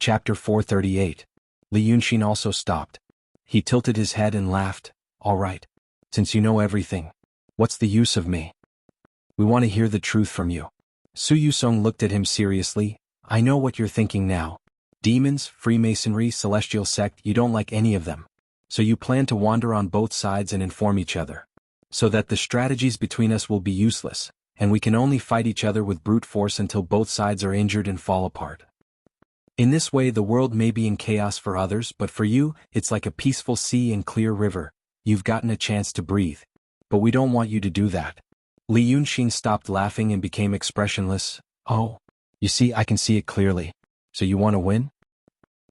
Chapter 438. Li Yunxin also stopped. He tilted his head and laughed. All right. Since you know everything, what's the use of me? We want to hear the truth from you. Su Yusong looked at him seriously. I know what you're thinking now. Demons, Freemasonry, Celestial Sect, you don't like any of them. So you plan to wander on both sides and inform each other. So that the strategies between us will be useless, and we can only fight each other with brute force until both sides are injured and fall apart. In this way the world may be in chaos for others, but for you, it's like a peaceful sea and clear river. You've gotten a chance to breathe. But we don't want you to do that. Li Yunxin stopped laughing and became expressionless. Oh, you see, I can see it clearly. So you want to win?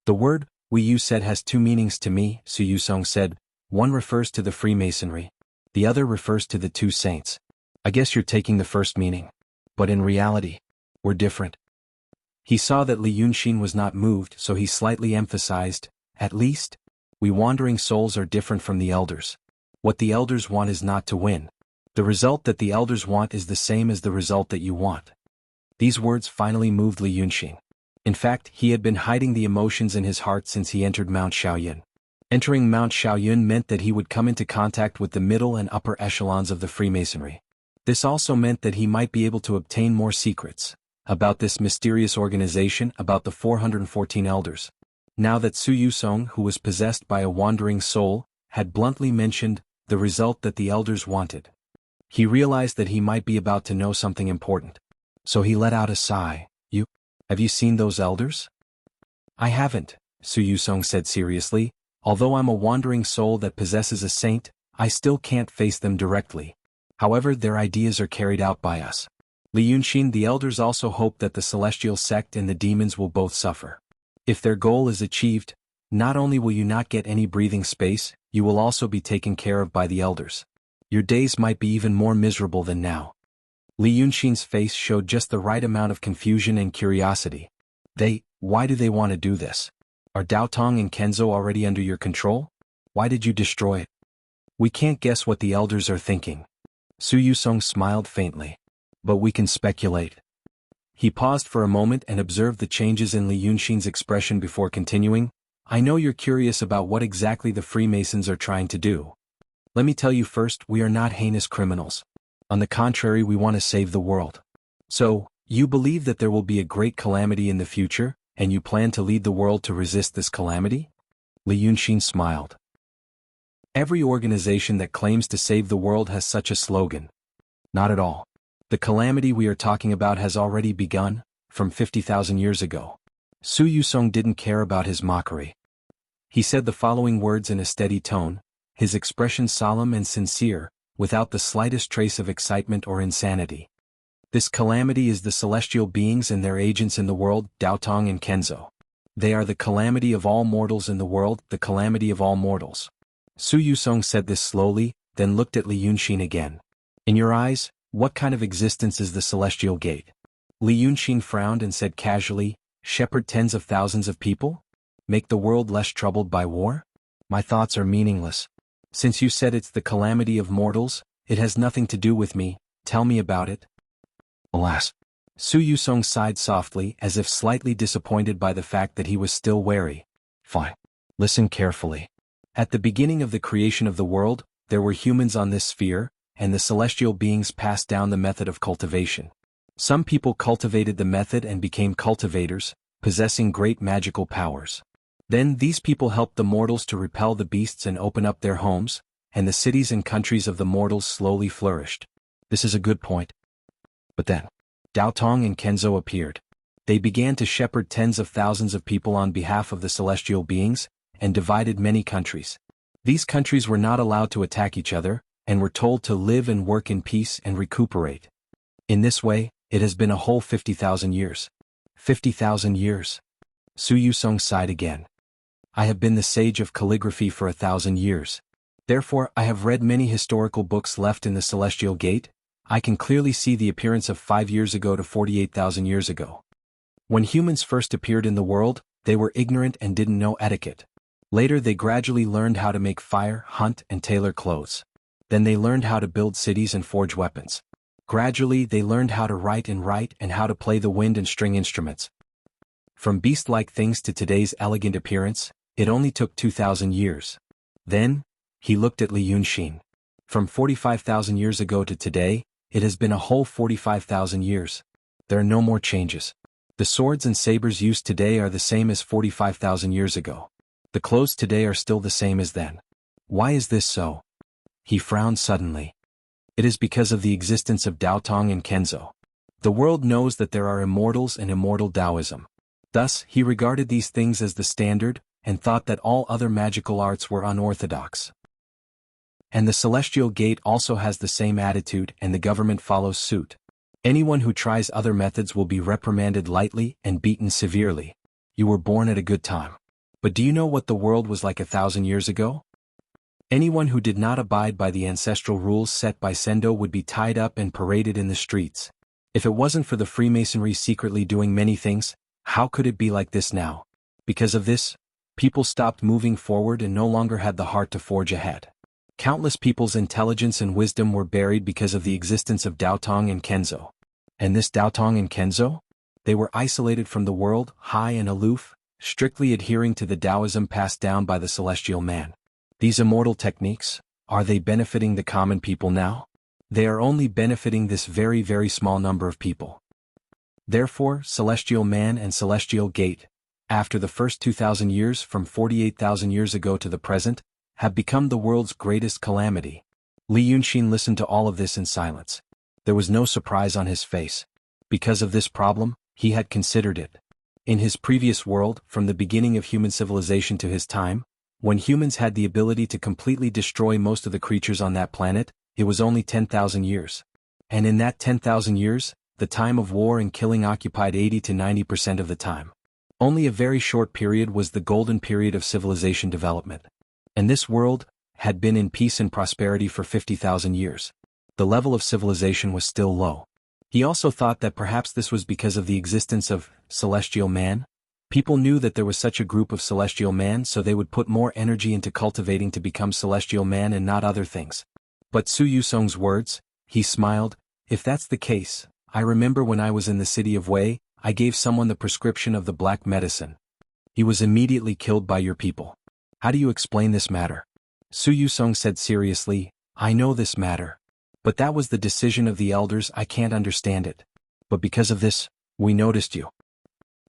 The word, you said has two meanings to me, Su Yusong said. One refers to the Freemasonry. The other refers to the two saints. I guess you're taking the first meaning. But in reality, we're different. He saw that Li Yunxin was not moved, so he slightly emphasized, at least, we wandering souls are different from the elders. What the elders want is not to win. The result that the elders want is the same as the result that you want. These words finally moved Li Yunxin. In fact, he had been hiding the emotions in his heart since he entered Mount Shaoyun. Entering Mount Shaoyun meant that he would come into contact with the middle and upper echelons of the Freemasonry. This also meant that he might be able to obtain more secrets about this mysterious organization, about the 414 elders. Now that Su Yusong, who was possessed by a wandering soul, had bluntly mentioned the result that the elders wanted, he realized that he might be about to know something important. So he let out a sigh. Have you seen those elders? I haven't, Su Yusong said seriously. Although I'm a wandering soul that possesses a saint, I still can't face them directly. However, their ideas are carried out by us. Li Yunxin, the elders also hope that the Celestial Sect and the demons will both suffer. If their goal is achieved, not only will you not get any breathing space, you will also be taken care of by the elders. Your days might be even more miserable than now. Li Yunxin's face showed just the right amount of confusion and curiosity. Why do they want to do this? Are Daotong and Kenzo already under your control? Why did you destroy it? We can't guess what the elders are thinking. Su Yusong smiled faintly. But we can speculate. He paused for a moment and observed the changes in Li Yunxin's expression before continuing. I know you're curious about what exactly the Freemasons are trying to do. Let me tell you first, we are not heinous criminals. On the contrary, we want to save the world. So, you believe that there will be a great calamity in the future, and you plan to lead the world to resist this calamity? Li Yunxin smiled. Every organization that claims to save the world has such a slogan. Not at all. The calamity we are talking about has already begun, from 50,000 years ago. Su Yusong didn't care about his mockery. He said the following words in a steady tone, his expression solemn and sincere, without the slightest trace of excitement or insanity. This calamity is the celestial beings and their agents in the world, Daotong and Kenzo. They are the calamity of all mortals in the world, the calamity of all mortals. Su Yusong said this slowly, then looked at Li Yunxin again. In your eyes, what kind of existence is the celestial gate? Li Yunxin frowned and said casually, shepherd tens of thousands of people? Make the world less troubled by war? My thoughts are meaningless. Since you said it's the calamity of mortals, it has nothing to do with me. Tell me about it. Alas. Su Yusong sighed softly, as if slightly disappointed by the fact that he was still wary. Fine. Listen carefully. At the beginning of the creation of the world, there were humans on this sphere, and the celestial beings passed down the method of cultivation. Some people cultivated the method and became cultivators, possessing great magical powers. Then these people helped the mortals to repel the beasts and open up their homes, and the cities and countries of the mortals slowly flourished. This is a good point. But then, Daotong and Kenzo appeared. They began to shepherd tens of thousands of people on behalf of the celestial beings, and divided many countries. These countries were not allowed to attack each other, and were told to live and work in peace and recuperate. In this way, it has been a whole 50,000 years. 50,000 years. Su Yusong sighed again. I have been the sage of calligraphy for 1,000 years. Therefore, I have read many historical books left in the Celestial Gate. I can clearly see the appearance of 5 years ago to 48,000 years ago. When humans first appeared in the world, they were ignorant and didn't know etiquette. Later they gradually learned how to make fire, hunt, and tailor clothes. Then they learned how to build cities and forge weapons. Gradually they learned how to write and how to play the wind and string instruments. From beast-like things to today's elegant appearance, it only took 2,000 years. Then, he looked at Li Yunxin. From 45,000 years ago to today, it has been a whole 45,000 years. There are no more changes. The swords and sabers used today are the same as 45,000 years ago. The clothes today are still the same as then. Why is this so? He frowned suddenly. It is because of the existence of Daotong and Kenzo. The world knows that there are immortals and immortal Taoism. Thus, he regarded these things as the standard, and thought that all other magical arts were unorthodox. And the Celestial Gate also has the same attitude, and the government follows suit. Anyone who tries other methods will be reprimanded lightly and beaten severely. You were born at a good time. But do you know what the world was like 1,000 years ago? Anyone who did not abide by the ancestral rules set by Sendo would be tied up and paraded in the streets. If it wasn't for the Freemasonry secretly doing many things, how could it be like this now? Because of this, people stopped moving forward and no longer had the heart to forge ahead. Countless people's intelligence and wisdom were buried because of the existence of Daotong and Kenzo. And this Daotong and Kenzo? They were isolated from the world, high and aloof, strictly adhering to the Taoism passed down by the celestial man. These immortal techniques, are they benefiting the common people now? They are only benefiting this very, very small number of people. Therefore, Celestial Man and Celestial Gate, after the first 2,000 years from 48,000 years ago to the present, have become the world's greatest calamity. Li Yunxin listened to all of this in silence. There was no surprise on his face. Because of this problem, he had considered it. In his previous world, from the beginning of human civilization to his time, when humans had the ability to completely destroy most of the creatures on that planet, it was only 10,000 years. And in that 10,000 years, the time of war and killing occupied 80 to 90% of the time. Only a very short period was the golden period of civilization development. And this world had been in peace and prosperity for 50,000 years. The level of civilization was still low. He also thought that perhaps this was because of the existence of Celestial Man. People knew that there was such a group of Celestial Man, so they would put more energy into cultivating to become Celestial Man and not other things. But Su Yusong's words, he smiled, if that's the case, I remember when I was in the city of Wei, I gave someone the prescription of the black medicine. He was immediately killed by your people. How do you explain this matter? Su Yusong said seriously, I know this matter. But that was the decision of the elders, I can't understand it. But because of this, we noticed you.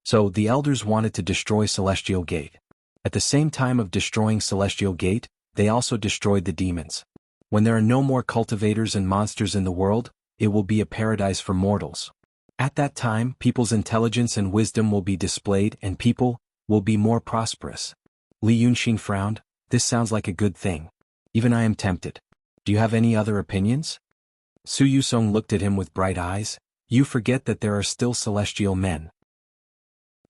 So, the elders wanted to destroy Celestial Gate. At the same time of destroying Celestial Gate, they also destroyed the demons. When there are no more cultivators and monsters in the world, it will be a paradise for mortals. At that time, people's intelligence and wisdom will be displayed and people will be more prosperous. Li Yunxin frowned, this sounds like a good thing. Even I am tempted. Do you have any other opinions? Su Yusong looked at him with bright eyes, you forget that there are still celestial men.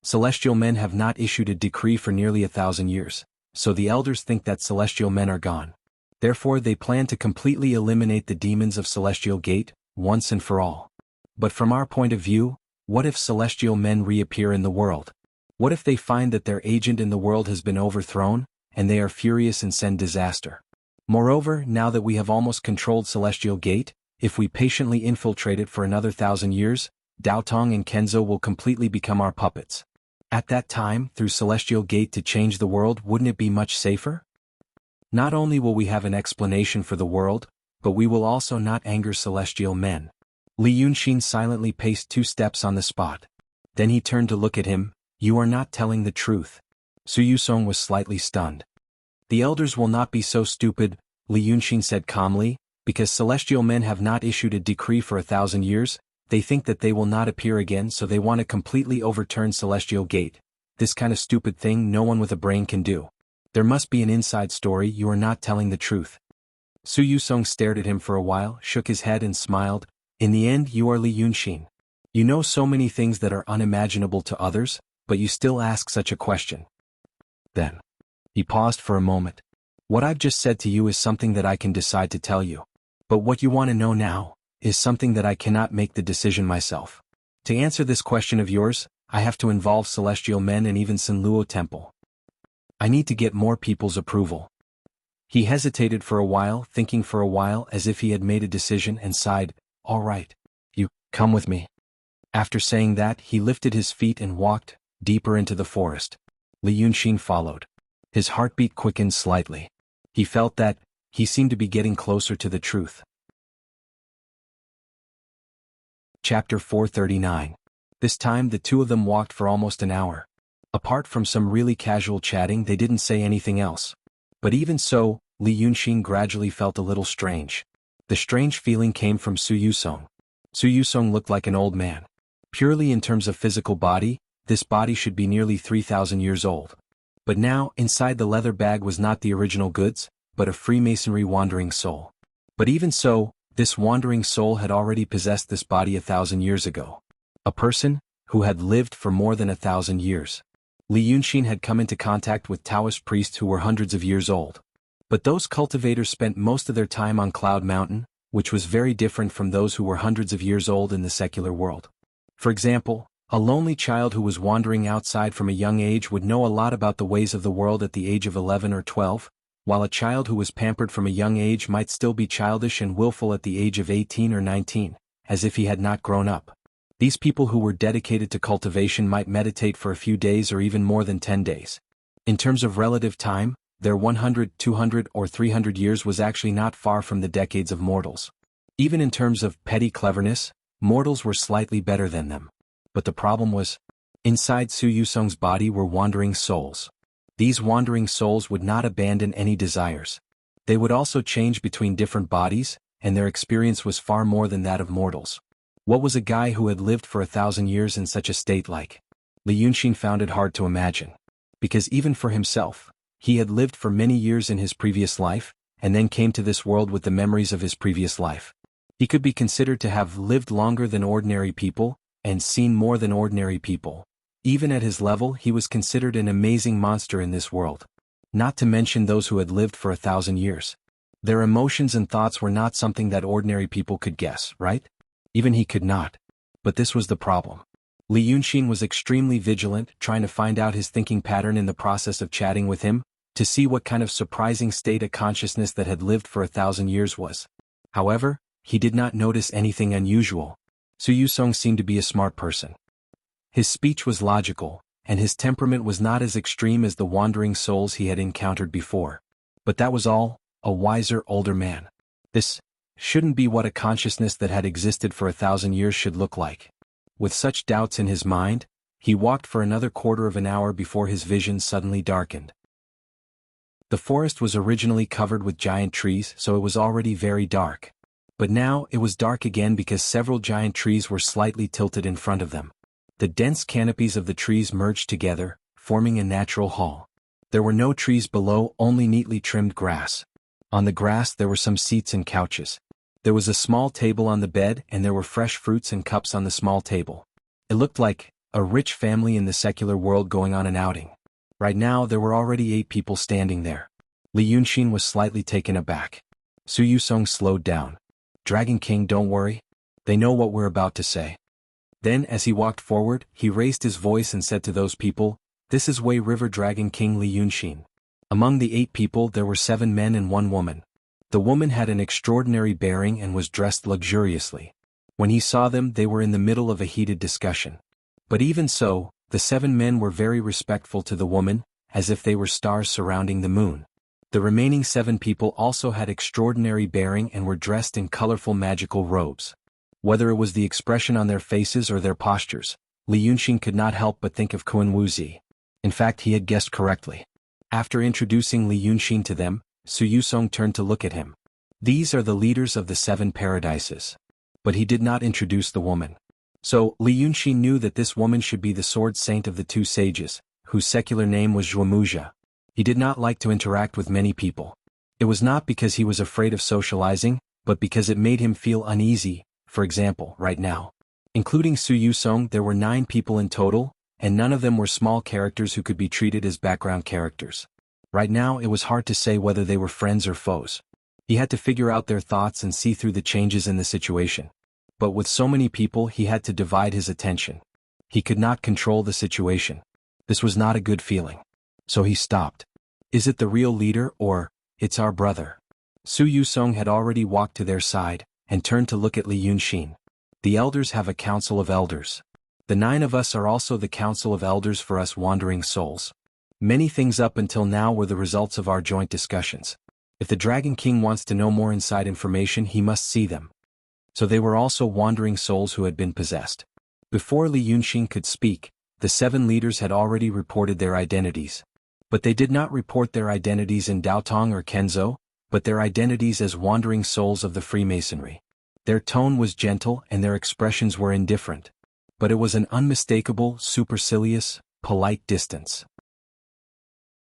Celestial men have not issued a decree for nearly 1,000 years, so the elders think that celestial men are gone. Therefore they plan to completely eliminate the demons of Celestial Gate, once and for all. But from our point of view, what if celestial men reappear in the world? What if they find that their agent in the world has been overthrown, and they are furious and send disaster? Moreover, now that we have almost controlled Celestial Gate, if we patiently infiltrate it for another 1,000 years, Daotong and Kenzo will completely become our puppets. At that time, through Celestial Gate to change the world, wouldn't it be much safer? Not only will we have an explanation for the world, but we will also not anger celestial men. Li Yunxin silently paced 2 steps on the spot. Then he turned to look at him, you are not telling the truth. Su Yusong was slightly stunned. The elders will not be so stupid, Li Yunxin said calmly, because celestial men have not issued a decree for 1,000 years, they think that they will not appear again, so they want to completely overturn Celestial Gate. This kind of stupid thing no one with a brain can do. There must be an inside story, you are not telling the truth. Su Yusong stared at him for a while, shook his head and smiled, in the end you are Li Yunxin. You know so many things that are unimaginable to others, but you still ask such a question. Then. He paused for a moment. What I've just said to you is something that I can decide to tell you. But what you want to know now, is something that I cannot make the decision myself. To answer this question of yours, I have to involve celestial men and even Sinluo Temple. I need to get more people's approval. He hesitated for a while, thinking for a while as if he had made a decision and sighed, all right. You, come with me. After saying that, he lifted his feet and walked, deeper into the forest. Li Yunxin followed. His heartbeat quickened slightly. He felt that he seemed to be getting closer to the truth. Chapter 439. This time the two of them walked for almost an hour. Apart from some really casual chatting, they didn't say anything else. But even so, Li Yunxin gradually felt a little strange. The strange feeling came from Su Yusong. Su Yusong looked like an old man. Purely in terms of physical body, this body should be nearly 3,000 years old. But now, inside the leather bag was not the original goods, but a Freemasonry wandering soul. But even so, this wandering soul had already possessed this body 1,000 years ago. A person who had lived for more than 1,000 years. Li Yunxin had come into contact with Taoist priests who were hundreds of years old. But those cultivators spent most of their time on Cloud Mountain, which was very different from those who were hundreds of years old in the secular world. For example, a lonely child who was wandering outside from a young age would know a lot about the ways of the world at the age of 11 or 12, while a child who was pampered from a young age might still be childish and willful at the age of 18 or 19, as if he had not grown up. These people who were dedicated to cultivation might meditate for a few days or even more than 10 days. In terms of relative time, their 100, 200, or 300 years was actually not far from the decades of mortals. Even in terms of petty cleverness, mortals were slightly better than them. But the problem was, inside Su Yusong's body were wandering souls. These wandering souls would not abandon any desires. They would also change between different bodies, and their experience was far more than that of mortals. What was a guy who had lived for 1,000 years in such a state like? Li Yunxin found it hard to imagine. Because even for himself, he had lived for many years in his previous life, and then came to this world with the memories of his previous life. He could be considered to have lived longer than ordinary people, and seen more than ordinary people. Even at his level, he was considered an amazing monster in this world. Not to mention those who had lived for 1,000 years. Their emotions and thoughts were not something that ordinary people could guess, right? Even he could not. But this was the problem. Li Yunxin was extremely vigilant, trying to find out his thinking pattern in the process of chatting with him, to see what kind of surprising state of consciousness that had lived for 1,000 years was. However, he did not notice anything unusual. Su Yusong seemed to be a smart person. His speech was logical, and his temperament was not as extreme as the wandering souls he had encountered before. But that was all, a wiser older man. This shouldn't be what a consciousness that had existed for 1,000 years should look like. With such doubts in his mind, he walked for another quarter of an hour before his vision suddenly darkened. The forest was originally covered with giant trees, so it was already very dark. But now it was dark again because several giant trees were slightly tilted in front of them. The dense canopies of the trees merged together, forming a natural hall. There were no trees below, only neatly trimmed grass. On the grass there were some seats and couches. There was a small table on the bed, and there were fresh fruits and cups on the small table. It looked like a rich family in the secular world going on an outing. Right now there were already 8 people standing there. Li Yunxin was slightly taken aback. Su Yusong slowed down. "Dragon King, don't worry. They know what we're about to say." Then, as he walked forward, he raised his voice and said to those people, "This is Wei River Dragon King Li Yunxin." Among the 8 people there were 7 men and 1 woman. The woman had an extraordinary bearing and was dressed luxuriously. When he saw them, they were in the middle of a heated discussion. But even so, the 7 men were very respectful to the woman, as if they were stars surrounding the moon. The remaining 7 people also had extraordinary bearing and were dressed in colorful magical robes. Whether it was the expression on their faces or their postures, Li Yunxin could not help but think of Kun Wuzi. In fact, he had guessed correctly. After introducing Li Yunxin to them, Su Yusong turned to look at him. "These are the leaders of the 7 paradises." But he did not introduce the woman. So, Li Yunxin knew that this woman should be the sword saint of the 2 sages, whose secular name was Zhuomuxia. He did not like to interact with many people. It was not because he was afraid of socializing, but because it made him feel uneasy. For example, right now. Including Su Yusong, there were 9 people in total, and none of them were small characters who could be treated as background characters. Right now it was hard to say whether they were friends or foes. He had to figure out their thoughts and see through the changes in the situation. But with so many people he had to divide his attention. He could not control the situation. This was not a good feeling. So he stopped. "Is it the real leader or, it's our brother?" Su Yusong had already walked to their side, and turned to look at Li Yunxin. "The elders have a council of elders. The 9 of us are also the council of elders for us wandering souls. Many things up until now were the results of our joint discussions. If the Dragon King wants to know more inside information, he must see them. So they were also wandering souls who had been possessed. Before Li Yunxin could speak, the 7 leaders had already reported their identities. But they did not report their identities in Daotong or Kenzo, but their identities as wandering souls of the Freemasonry. Their tone was gentle and their expressions were indifferent. But it was an unmistakable, supercilious, polite distance.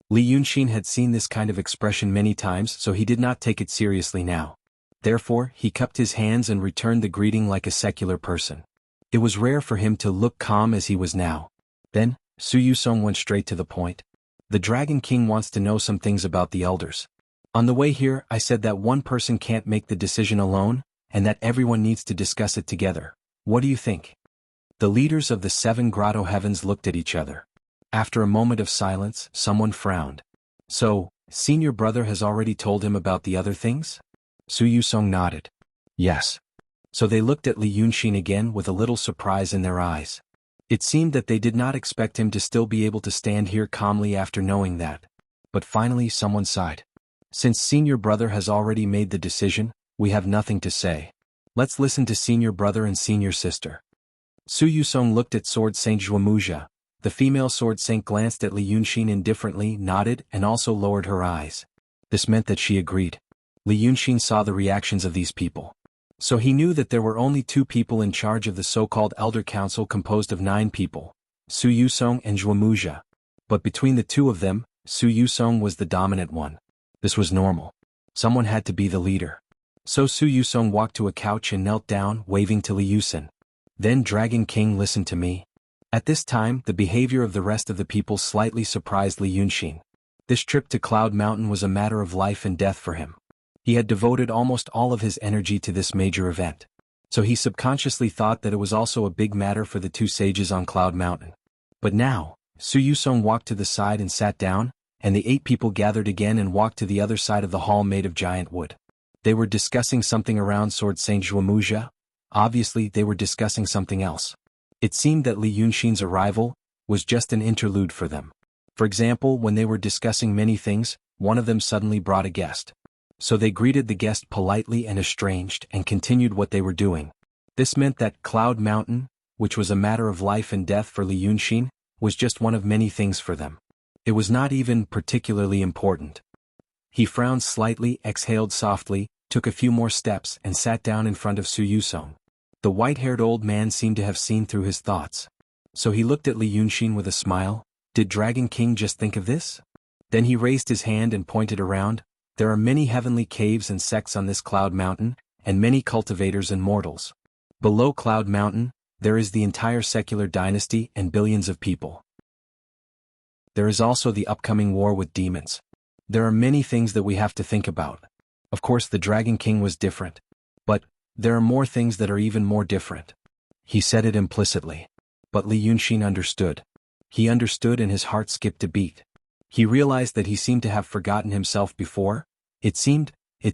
Li Yunxin had seen this kind of expression many times, so he did not take it seriously now. Therefore, he cupped his hands and returned the greeting like a secular person. It was rare for him to look calm as he was now. Then, Su Yusong went straight to the point. The Dragon King wants to know some things about the elders. On the way here, I said that one person can't make the decision alone, and that everyone needs to discuss it together. What do you think? The leaders of the 7 grotto heavens looked at each other. After a moment of silence, someone frowned. So, senior brother has already told him about the other things? Su Yusong nodded. Yes. So they looked at Li Yunxin again with a little surprise in their eyes. It seemed that they did not expect him to still be able to stand here calmly after knowing that. But finally someone sighed. Since senior brother has already made the decision, we have nothing to say. Let's listen to senior brother and senior sister. Su Yusong looked at Sword Saint Zhuomuxia. The female Sword Saint glanced at Li Yunxin indifferently, nodded, and also lowered her eyes. This meant that she agreed. Li Yunxin saw the reactions of these people. So he knew that there were only 2 people in charge of the so-called Elder Council composed of 9 people, Su Yusong and Zhuomuxia. But between the 2 of them, Su Yusong was the dominant one. This was normal. Someone had to be the leader. So Su Yusong walked to a couch and knelt down, waving to Li Yunxin. Then Dragon King, listen to me. At this time, the behavior of the rest of the people slightly surprised Li Yunxin. This trip to Cloud Mountain was a matter of life and death for him. He had devoted almost all of his energy to this major event. So he subconsciously thought that it was also a big matter for the 2 sages on Cloud Mountain. But now, Su Yusong walked to the side and sat down, and the 8 people gathered again and walked to the other side of the hall made of giant wood. They were discussing something around Sword Saint Zhuomuxia. Obviously, they were discussing something else. It seemed that Li Yunxin's arrival was just an interlude for them. For example, when they were discussing many things, one of them suddenly brought a guest. So they greeted the guest politely and estranged and continued what they were doing. This meant that Cloud Mountain, which was a matter of life and death for Li Yunxin, was just one of many things for them. It was not even particularly important. He frowned slightly, exhaled softly, took a few more steps and sat down in front of Su Yusong. The white-haired old man seemed to have seen through his thoughts. So he looked at Li Yunxin with a smile. Did Dragon King just think of this? Then he raised his hand and pointed around. There are many heavenly caves and sects on this Cloud Mountain, and many cultivators and mortals. Below Cloud Mountain, there is the entire secular dynasty and billions of people. There is also the upcoming war with demons. There are many things that we have to think about. Of course, the Dragon King was different. But there are more things that are even more different. He said it implicitly. But Li Yunxin understood. He understood and his heart skipped a beat. He realized that he seemed to have forgotten himself before. It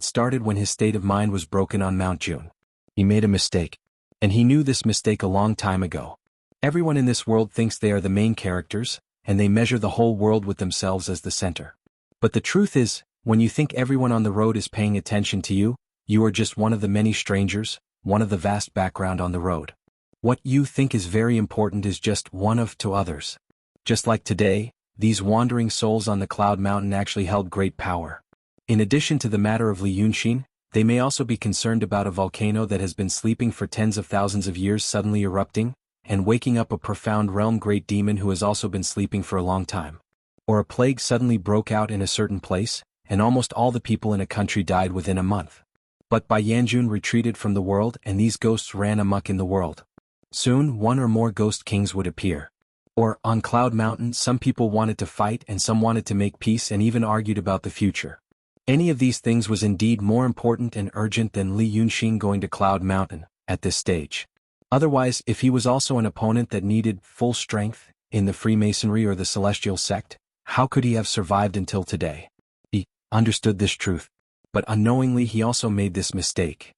started when his state of mind was broken on Mount June. He made a mistake. And he knew this mistake a long time ago. Everyone in this world thinks they are the main characters, and they measure the whole world with themselves as the center. But the truth is, when you think everyone on the road is paying attention to you, you are just one of the many strangers, one of the vast background on the road. What you think is very important is just one of to others. Just like today, these wandering souls on the Cloud Mountain actually held great power. In addition to the matter of Li Yunxin, they may also be concerned about a volcano that has been sleeping for tens of thousands of years suddenly erupting, and waking up a profound realm great demon who has also been sleeping for a long time. Or a plague suddenly broke out in a certain place, and almost all the people in a country died within a month. But Bai Yanjun retreated from the world and these ghosts ran amok in the world. Soon, 1 or more ghost kings would appear. Or, on Cloud Mountain, some people wanted to fight and some wanted to make peace and even argued about the future. Any of these things was indeed more important and urgent than Li Yunxin going to Cloud Mountain, at this stage. Otherwise, if he was also an opponent that needed full strength, in the Freemasonry or the Celestial Sect, how could he have survived until today? He understood this truth. But unknowingly he also made this mistake.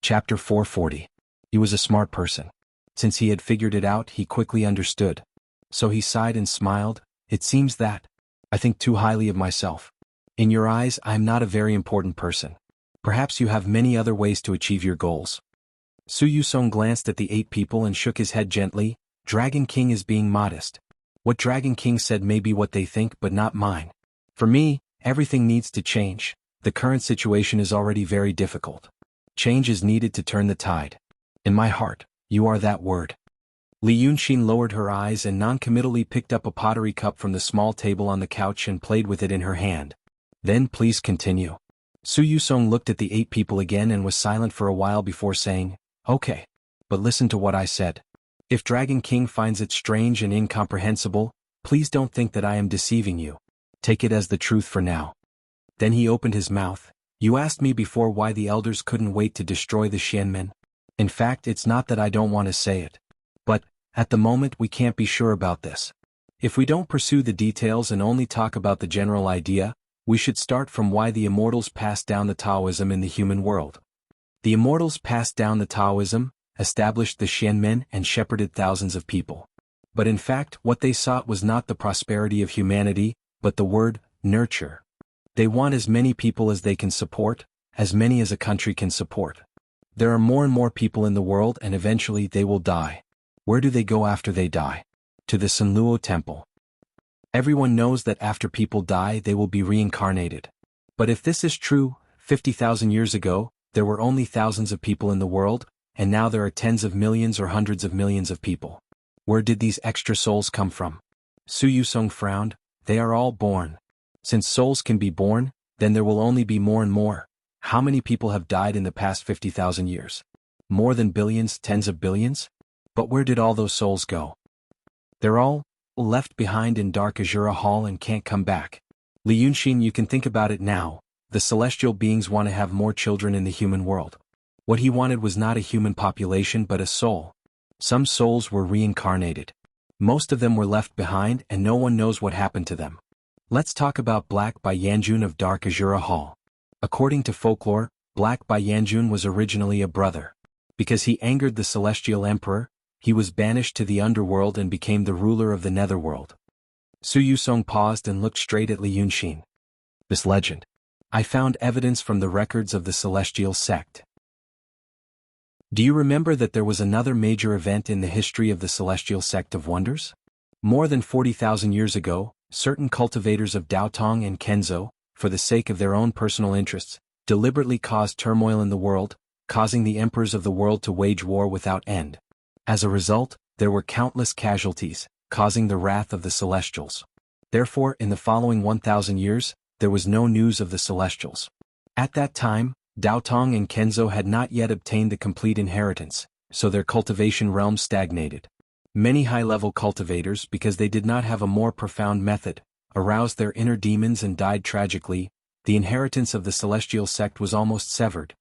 Chapter 440. He was a smart person. Since he had figured it out, he quickly understood. So he sighed and smiled. It seems that I think too highly of myself. In your eyes, I am not a very important person. Perhaps you have many other ways to achieve your goals. Su Yusong glanced at the 8 people and shook his head gently. Dragon King is being modest. What Dragon King said may be what they think, but not mine. For me, everything needs to change. The current situation is already very difficult. Change is needed to turn the tide. In my heart, you are that word. Li Yunxin lowered her eyes and noncommittally picked up a pottery cup from the small table on the couch and played with it in her hand. Then please continue. Su Yusong looked at the 8 people again and was silent for a while before saying, okay. But listen to what I said. If Dragon King finds it strange and incomprehensible, please don't think that I am deceiving you. Take it as the truth for now. Then he opened his mouth. You asked me before why the elders couldn't wait to destroy the Xianmen. In fact, it's not that I don't want to say it. But, at the moment we can't be sure about this. If we don't pursue the details and only talk about the general idea, we should start from why the immortals passed down the Taoism in the human world. The immortals passed down the Taoism, established the Xianmen and shepherded thousands of people. But in fact, what they sought was not the prosperity of humanity, but the word, nurture. They want as many people as they can support, as many as a country can support. There are more and more people in the world and eventually they will die. Where do they go after they die? To the Sanluo Temple. Everyone knows that after people die they will be reincarnated. But if this is true, 50,000 years ago, there were only thousands of people in the world, and now there are tens of millions or hundreds of millions of people. Where did these extra souls come from? Su Yusong frowned. They are all born. Since souls can be born, then there will only be more and more. How many people have died in the past 50,000 years? More than billions, tens of billions? But where did all those souls go? They're all left behind in Dark Azura Hall and can't come back. Li Yunxin, you can think about it now. The celestial beings want to have more children in the human world. What he wanted was not a human population but a soul. Some souls were reincarnated. Most of them were left behind and no one knows what happened to them. Let's talk about Black Bai Yanjun of Dark Azura Hall. According to folklore, Black Bai Yanjun was originally a brother. Because he angered the celestial emperor, he was banished to the underworld and became the ruler of the netherworld. Su Yusong paused and looked straight at Li Yunxin. This legend. I found evidence from the records of the celestial sect. Do you remember that there was another major event in the history of the celestial sect of wonders? More than 40,000 years ago, certain cultivators of Daotong and Kenzo, for the sake of their own personal interests, deliberately caused turmoil in the world, causing the emperors of the world to wage war without end. As a result, there were countless casualties, causing the wrath of the celestials. Therefore, in the following 1,000 years, there was no news of the celestials. At that time, Daotong and Kenzo had not yet obtained the complete inheritance, so their cultivation realm stagnated. Many high-level cultivators, because they did not have a more profound method, aroused their inner demons and died tragically. The inheritance of the celestial sect was almost severed.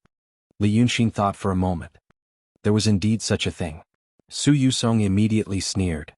Li Yunxin thought for a moment. There was indeed such a thing. Su Yusong immediately sneered.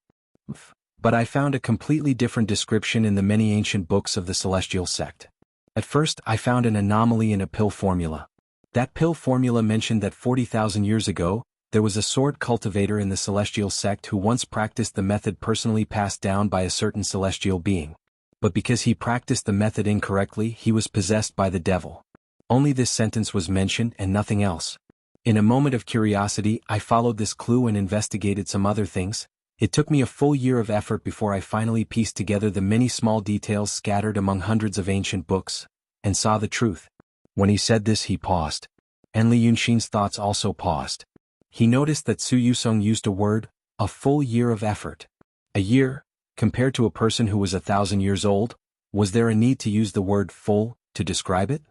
But I found a completely different description in the many ancient books of the celestial sect. At first, I found an anomaly in a pill formula. That pill formula mentioned that 40,000 years ago, there was a sword cultivator in the celestial sect who once practiced the method personally passed down by a certain celestial being. But because he practiced the method incorrectly, he was possessed by the devil. Only this sentence was mentioned and nothing else. In a moment of curiosity, I followed this clue and investigated some other things. It took me a full year of effort before I finally pieced together the many small details scattered among hundreds of ancient books, and saw the truth. When he said this, he paused. And Li Yunxin's thoughts also paused. He noticed that Su Yusong used a word, a full year of effort. A year, compared to a person who was 1,000 years old, was there a need to use the word full to describe it?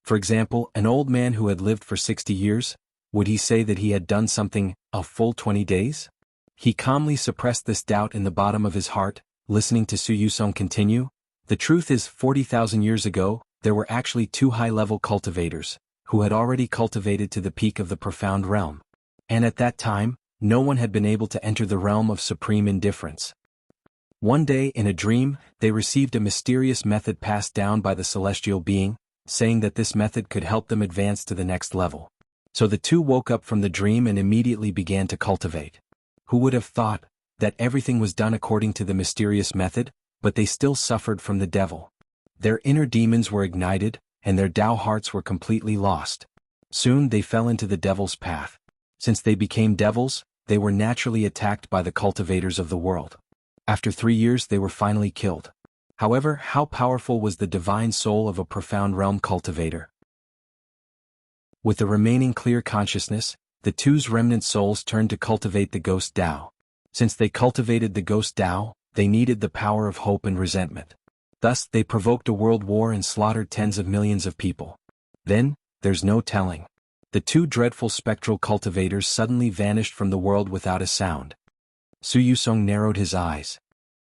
For example, an old man who had lived for 60 years, would he say that he had done something a full 20 days? He calmly suppressed this doubt in the bottom of his heart, listening to Su Yusong continue. The truth is, 40,000 years ago, there were actually 2 high-level cultivators, who had already cultivated to the peak of the profound realm. And at that time, no one had been able to enter the realm of supreme indifference. One day, in a dream, they received a mysterious method passed down by the celestial being, saying that this method could help them advance to the next level. So the two woke up from the dream and immediately began to cultivate. Who would have thought that everything was done according to the mysterious method, but they still suffered from the devil. Their inner demons were ignited, and their Tao hearts were completely lost. Soon they fell into the devil's path. Since they became devils, they were naturally attacked by the cultivators of the world. After 3 years they were finally killed. However, how powerful was the divine soul of a profound realm cultivator? With the remaining clear consciousness, the two's remnant souls turned to cultivate the ghost Tao. Since they cultivated the ghost Tao, they needed the power of hope and resentment. Thus, they provoked a world war and slaughtered tens of millions of people. Then, there's no telling. The two dreadful spectral cultivators suddenly vanished from the world without a sound. Su Yusong narrowed his eyes.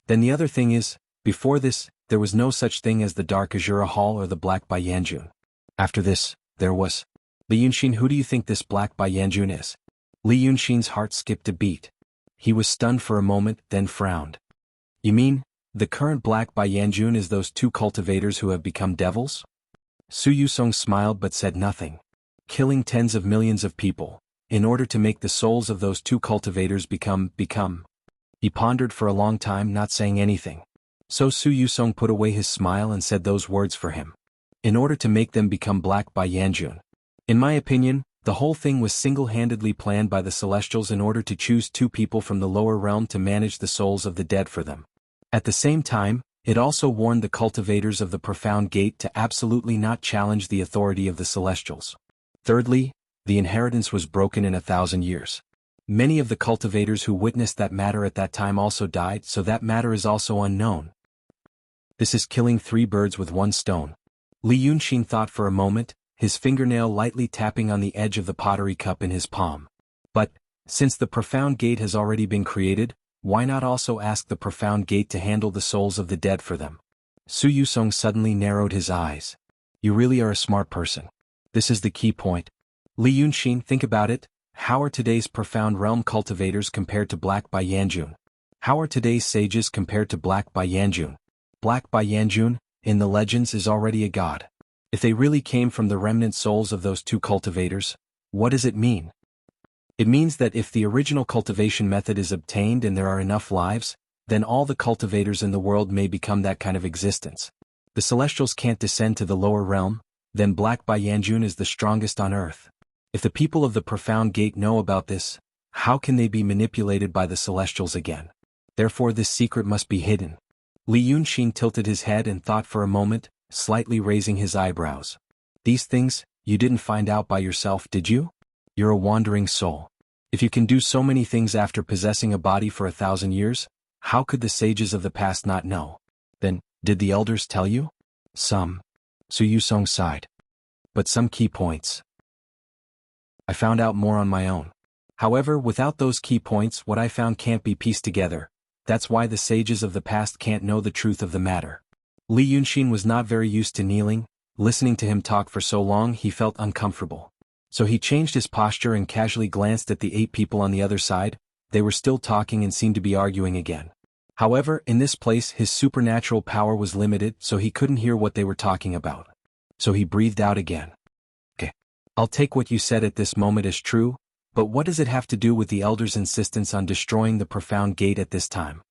Then the other thing is, before this, there was no such thing as the Dark Azura Hall or the Black Baiyanjun. After this, there was. Li Yunxin, who do you think this Black Baiyanjun is? Li Yunxin's heart skipped a beat. He was stunned for a moment, then frowned. You mean, the current Black Baiyanjun is those two cultivators who have become devils? Su Yusong smiled but said nothing. Killing tens of millions of people, in order to make the souls of those two cultivators become. He pondered for a long time, not saying anything. So Su Yusong put away his smile and said those words for him. In order to make them become Black Baiyanjun. In my opinion, the whole thing was single-handedly planned by the Celestials in order to choose two people from the lower realm to manage the souls of the dead for them. At the same time, it also warned the cultivators of the profound gate to absolutely not challenge the authority of the Celestials. Thirdly, the inheritance was broken in 1,000 years. Many of the cultivators who witnessed that matter at that time also died, so that matter is also unknown. This is killing 3 birds with 1 stone. Li Yunxin thought for a moment, his fingernail lightly tapping on the edge of the pottery cup in his palm. But, since the profound gate has already been created, why not also ask the profound gate to handle the souls of the dead for them? Su Yusong suddenly narrowed his eyes. You really are a smart person. This is the key point. Li Yunxin, think about it. How are today's profound realm cultivators compared to Black Baiyanjun? How are today's sages compared to Black Baiyanjun? Black Baiyanjun, in the legends, is already a god. If they really came from the remnant souls of those two cultivators, what does it mean? It means that if the original cultivation method is obtained and there are enough lives, then all the cultivators in the world may become that kind of existence. The Celestials can't descend to the lower realm, then Black Baiyanjun is the strongest on earth. If the people of the profound gate know about this, how can they be manipulated by the Celestials again? Therefore this secret must be hidden. Li Yunxin tilted his head and thought for a moment, slightly raising his eyebrows. These things, you didn't find out by yourself, did you? You're a wandering soul. If you can do so many things after possessing a body for 1,000 years, how could the sages of the past not know? Then, did the elders tell you? Some. Su Yusong sighed. But some key points. I found out more on my own. However, without those key points, what I found can't be pieced together. That's why the sages of the past can't know the truth of the matter. Li Yunxin was not very used to kneeling. Listening to him talk for so long, he felt uncomfortable. So he changed his posture and casually glanced at the 8 people on the other side. They were still talking and seemed to be arguing again. However, in this place his supernatural power was limited, so he couldn't hear what they were talking about. So he breathed out again. Okay. I'll take what you said at this moment as true, but what does it have to do with the elders' insistence on destroying the profound gate at this time?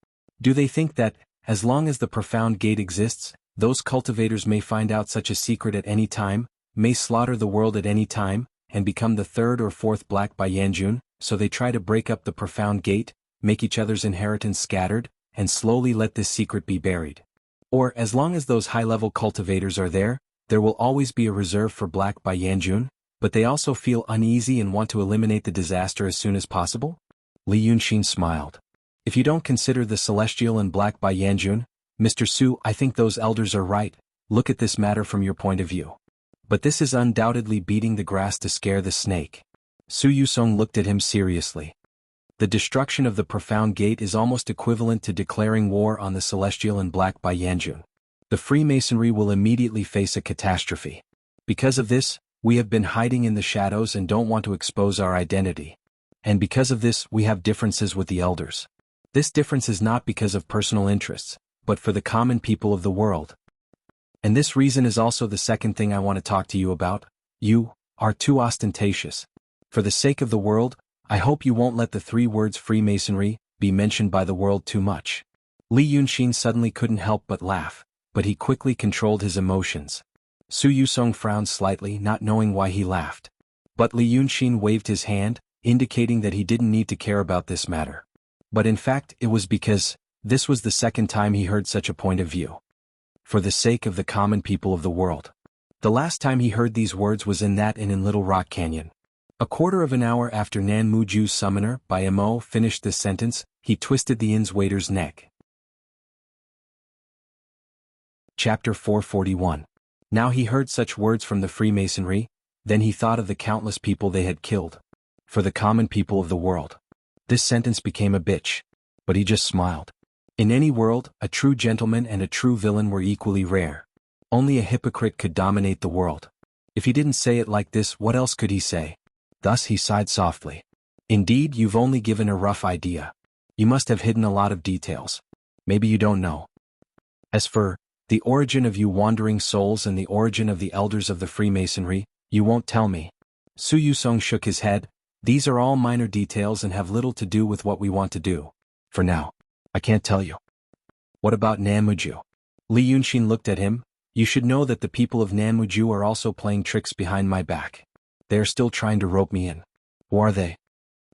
Do they think that, as long as the profound gate exists, those cultivators may find out such a secret at any time, may slaughter the world at any time, and become the 3rd or 4th Black Baiyanjun, so they try to break up the profound gate, make each other's inheritance scattered, and slowly let this secret be buried? Or, as long as those high-level cultivators are there will always be a reserve for Black Baiyanjun, but they also feel uneasy and want to eliminate the disaster as soon as possible? Li Yunxin smiled. If you don't consider the Celestial and Black Baiyanjun, Mr. Su, I think those elders are right. Look at this matter from your point of view. But this is undoubtedly beating the grass to scare the snake. Su Yusong looked at him seriously. The destruction of the profound gate is almost equivalent to declaring war on the Celestial and Black Baiyanjun. The Freemasonry will immediately face a catastrophe. Because of this, we have been hiding in the shadows and don't want to expose our identity. And because of this, we have differences with the elders. This difference is not because of personal interests, but for the common people of the world. And this reason is also the second thing I want to talk to you about. You are too ostentatious. For the sake of the world, I hope you won't let the 3 words Freemasonry be mentioned by the world too much. Li Yunxin suddenly couldn't help but laugh, but he quickly controlled his emotions. Su Yusong frowned slightly, not knowing why he laughed. But Li Yunxin waved his hand, indicating that he didn't need to care about this matter. But in fact it was because this was the second time he heard such a point of view. For the sake of the common people of the world. The last time he heard these words was in that inn in Little Rock Canyon. A quarter of an hour after Nan Muju's summoner, by Mo, finished this sentence, he twisted the inn's waiter's neck. Chapter 441. Now he heard such words from the Freemasonry, then he thought of the countless people they had killed. For the common people of the world. This sentence became a bitch. But he just smiled. In any world, a true gentleman and a true villain were equally rare. Only a hypocrite could dominate the world. If he didn't say it like this, what else could he say? Thus he sighed softly. Indeed, you've only given a rough idea. You must have hidden a lot of details. Maybe you don't know. As for the origin of you wandering souls and the origin of the elders of the Freemasonry, you won't tell me. Su Yusong shook his head. These are all minor details and have little to do with what we want to do. For now, I can't tell you. What about Nanmuju? Li Yunxin looked at him. You should know that the people of Nanmuju are also playing tricks behind my back. They are still trying to rope me in. Who are they?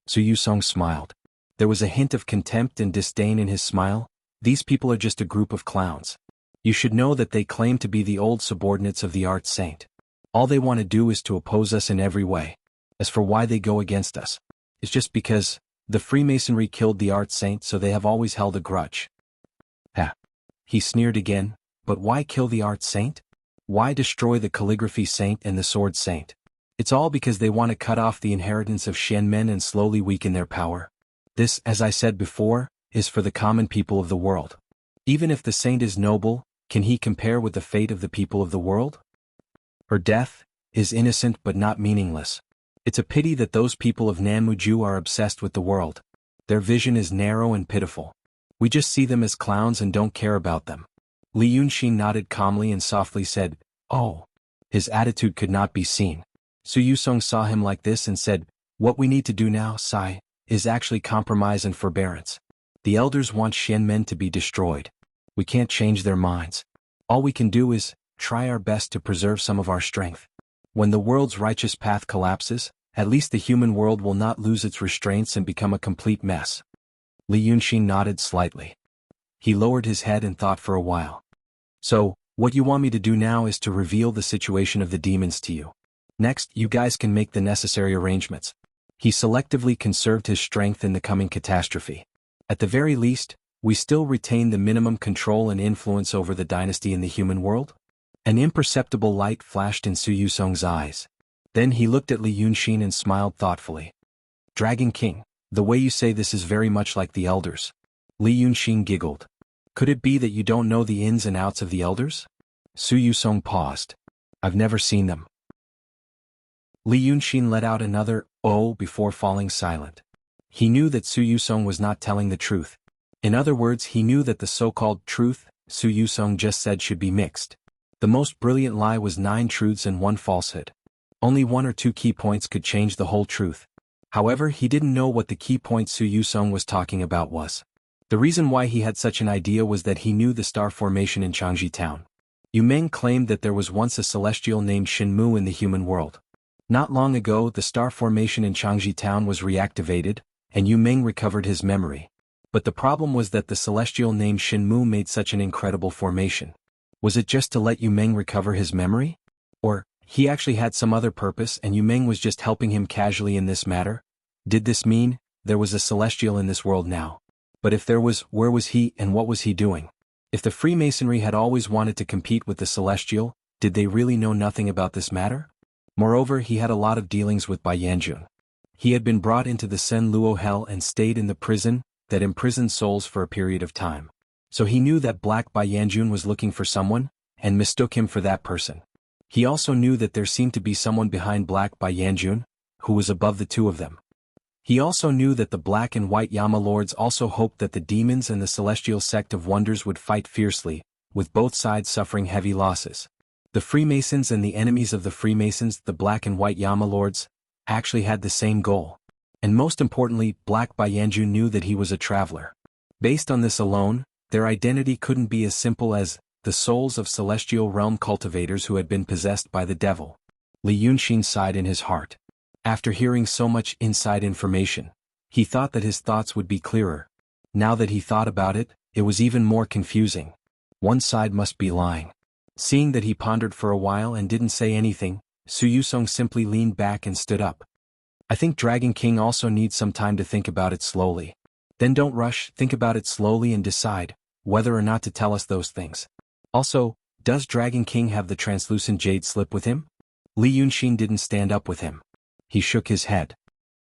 Su Yusong smiled. There was a hint of contempt and disdain in his smile. These people are just a group of clowns. You should know that they claim to be the old subordinates of the Art Saint. All they want to do is to oppose us in every way. As for why they go against us, it's just because the Freemasonry killed the Art Saint, so they have always held a grudge. Ha! He sneered again. But why kill the Art Saint? Why destroy the Calligraphy Saint and the Sword Saint? It's all because they want to cut off the inheritance of Shenmen and slowly weaken their power. This, as I said before, is for the common people of the world. Even if the saint is noble, can he compare with the fate of the people of the world? Her death is innocent but not meaningless. It's a pity that those people of Nanmuju are obsessed with the world. Their vision is narrow and pitiful. We just see them as clowns and don't care about them. Li Yunxin nodded calmly and softly said, "Oh." His attitude could not be seen. Su Yusong saw him like this and said, "What we need to do now, Sai, is actually compromise and forbearance. The elders want Shenmen to be destroyed. We can't change their minds. All we can do is try our best to preserve some of our strength. When the world's righteous path collapses, at least the human world will not lose its restraints and become a complete mess." Li Yunxin nodded slightly. He lowered his head and thought for a while. "So, what you want me to do now is to reveal the situation of the demons to you. Next, you guys can make the necessary arrangements." He selectively conserved his strength in the coming catastrophe. At the very least, we still retain the minimum control and influence over the dynasty in the human world? An imperceptible light flashed in Su Yusong's eyes. Then he looked at Li Yunxin and smiled thoughtfully. "Dragon King, the way you say this is very much like the elders." Li Yunxin giggled. "Could it be that you don't know the ins and outs of the elders?" Su Yusong paused. "I've never seen them." Li Yunxin let out another "oh" before falling silent. He knew that Su Yusong was not telling the truth. In other words, he knew that the so-called truth Su Yusong just said should be mixed. The most brilliant lie was 9 truths and 1 falsehood. Only 1 or 2 key points could change the whole truth. However, he didn't know what the key point Su Yusong was talking about was. The reason why he had such an idea was that he knew the star formation in Changji Town. Yu Meng claimed that there was once a celestial named Shenmu in the human world. Not long ago, the star formation in Changji Town was reactivated, and Yu Meng recovered his memory. But the problem was that the celestial named Shenmu made such an incredible formation. Was it just to let Yu Meng recover his memory? Or, he actually had some other purpose and Yu Meng was just helping him casually in this matter? Did this mean there was a celestial in this world now? But if there was, where was he and what was he doing? If the Freemasonry had always wanted to compete with the celestial, did they really know nothing about this matter? Moreover, he had a lot of dealings with Bai Yanjun. He had been brought into the Sen Luo Hell and stayed in the prison that imprisoned souls for a period of time. So he knew that Black Bai Yanjun was looking for someone, and mistook him for that person. He also knew that there seemed to be someone behind Black Bai Yanjun, who was above the 2 of them. He also knew that the Black and White Yama Lords also hoped that the demons and the Celestial Sect of Wonders would fight fiercely, with both sides suffering heavy losses. The Freemasons and the enemies of the Freemasons, the Black and White Yama Lords, actually had the same goal. And most importantly, Black Baiyanju knew that he was a traveler. Based on this alone, their identity couldn't be as simple as the souls of celestial realm cultivators who had been possessed by the devil. Li Yunxin sighed in his heart. After hearing so much inside information, he thought that his thoughts would be clearer. Now that he thought about it, it was even more confusing. One side must be lying. Seeing that he pondered for a while and didn't say anything, Su Yusong simply leaned back and stood up. I think Dragon King also needs some time to think about it slowly. Then don't rush, think about it slowly and decide whether or not to tell us those things. Also, does Dragon King have the translucent jade slip with him? Li Yunxin didn't stand up with him. He shook his head.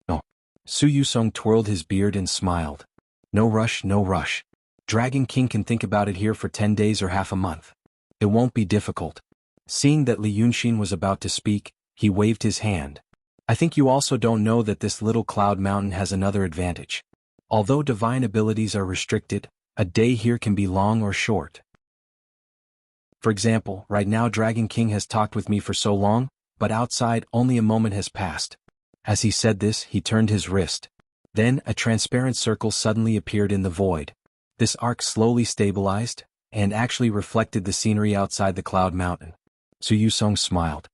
No. Su Yusong twirled his beard and smiled. No rush, no rush. Dragon King can think about it here for 10 days or half a month. It won't be difficult. Seeing that Li Yunxin was about to speak, he waved his hand. I think you also don't know that this little cloud mountain has another advantage. Although divine abilities are restricted, a day here can be long or short. For example, right now Dragon King has talked with me for so long, but outside only a moment has passed. As he said this, he turned his wrist. Then a transparent circle suddenly appeared in the void. This arc slowly stabilized, and actually reflected the scenery outside the cloud mountain. Su Yusong smiled.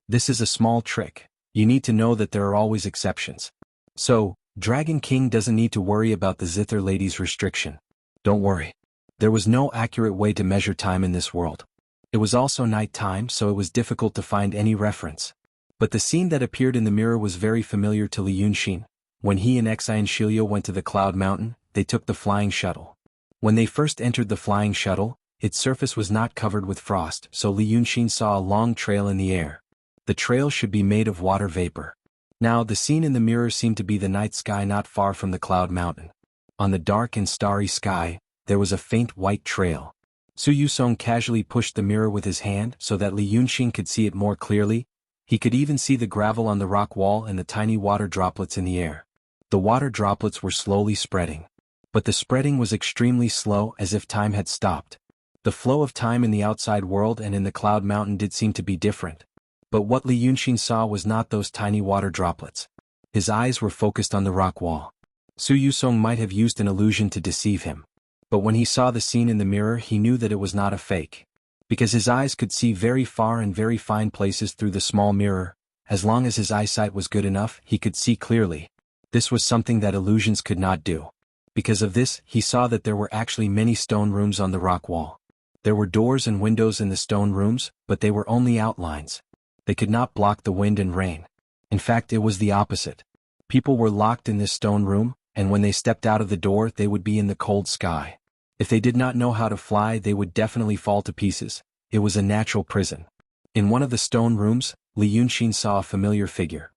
This is a small trick. You need to know that there are always exceptions. So, Dragon King doesn't need to worry about the Zither lady's restriction. Don't worry. There was no accurate way to measure time in this world. It was also night time, so it was difficult to find any reference. But the scene that appeared in the mirror was very familiar to Li Yunxin. When he and Xian Shilio went to the Cloud Mountain, they took the flying shuttle. When they first entered the flying shuttle, its surface was not covered with frost, so Li Yunxin saw a long trail in the air. The trail should be made of water vapor. Now the scene in the mirror seemed to be the night sky not far from the Cloud Mountain. On the dark and starry sky, there was a faint white trail. Su Yusong casually pushed the mirror with his hand so that Li Yunxin could see it more clearly. He could even see the gravel on the rock wall and the tiny water droplets in the air. The water droplets were slowly spreading. But the spreading was extremely slow, as if time had stopped. The flow of time in the outside world and in the Cloud Mountain did seem to be different. But what Li Yunxin saw was not those tiny water droplets. His eyes were focused on the rock wall. Su Yusong might have used an illusion to deceive him. But when he saw the scene in the mirror, he knew that it was not a fake. Because his eyes could see very far and very fine places through the small mirror. As long as his eyesight was good enough, he could see clearly. This was something that illusions could not do. Because of this, he saw that there were actually many stone rooms on the rock wall. There were doors and windows in the stone rooms, but they were only outlines. They could not block the wind and rain. In fact, it was the opposite. People were locked in this stone room, and when they stepped out of the door, they would be in the cold sky. If they did not know how to fly, they would definitely fall to pieces. It was a natural prison. In one of the stone rooms, Li Yunxin saw a familiar figure.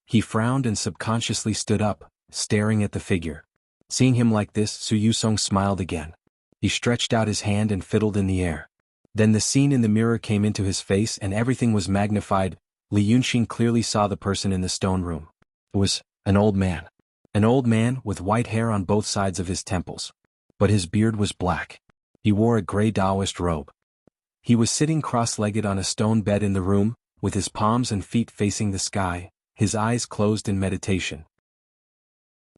He frowned and subconsciously stood up, staring at the figure. Seeing him like this, Su Yusong smiled again. He stretched out his hand and fiddled in the air. Then the scene in the mirror came into his face and everything was magnified. Li Yunxin clearly saw the person in the stone room. It was an old man. An old man with white hair on both sides of his temples. But his beard was black. He wore a gray Taoist robe. He was sitting cross-legged on a stone bed in the room, with his palms and feet facing the sky, his eyes closed in meditation.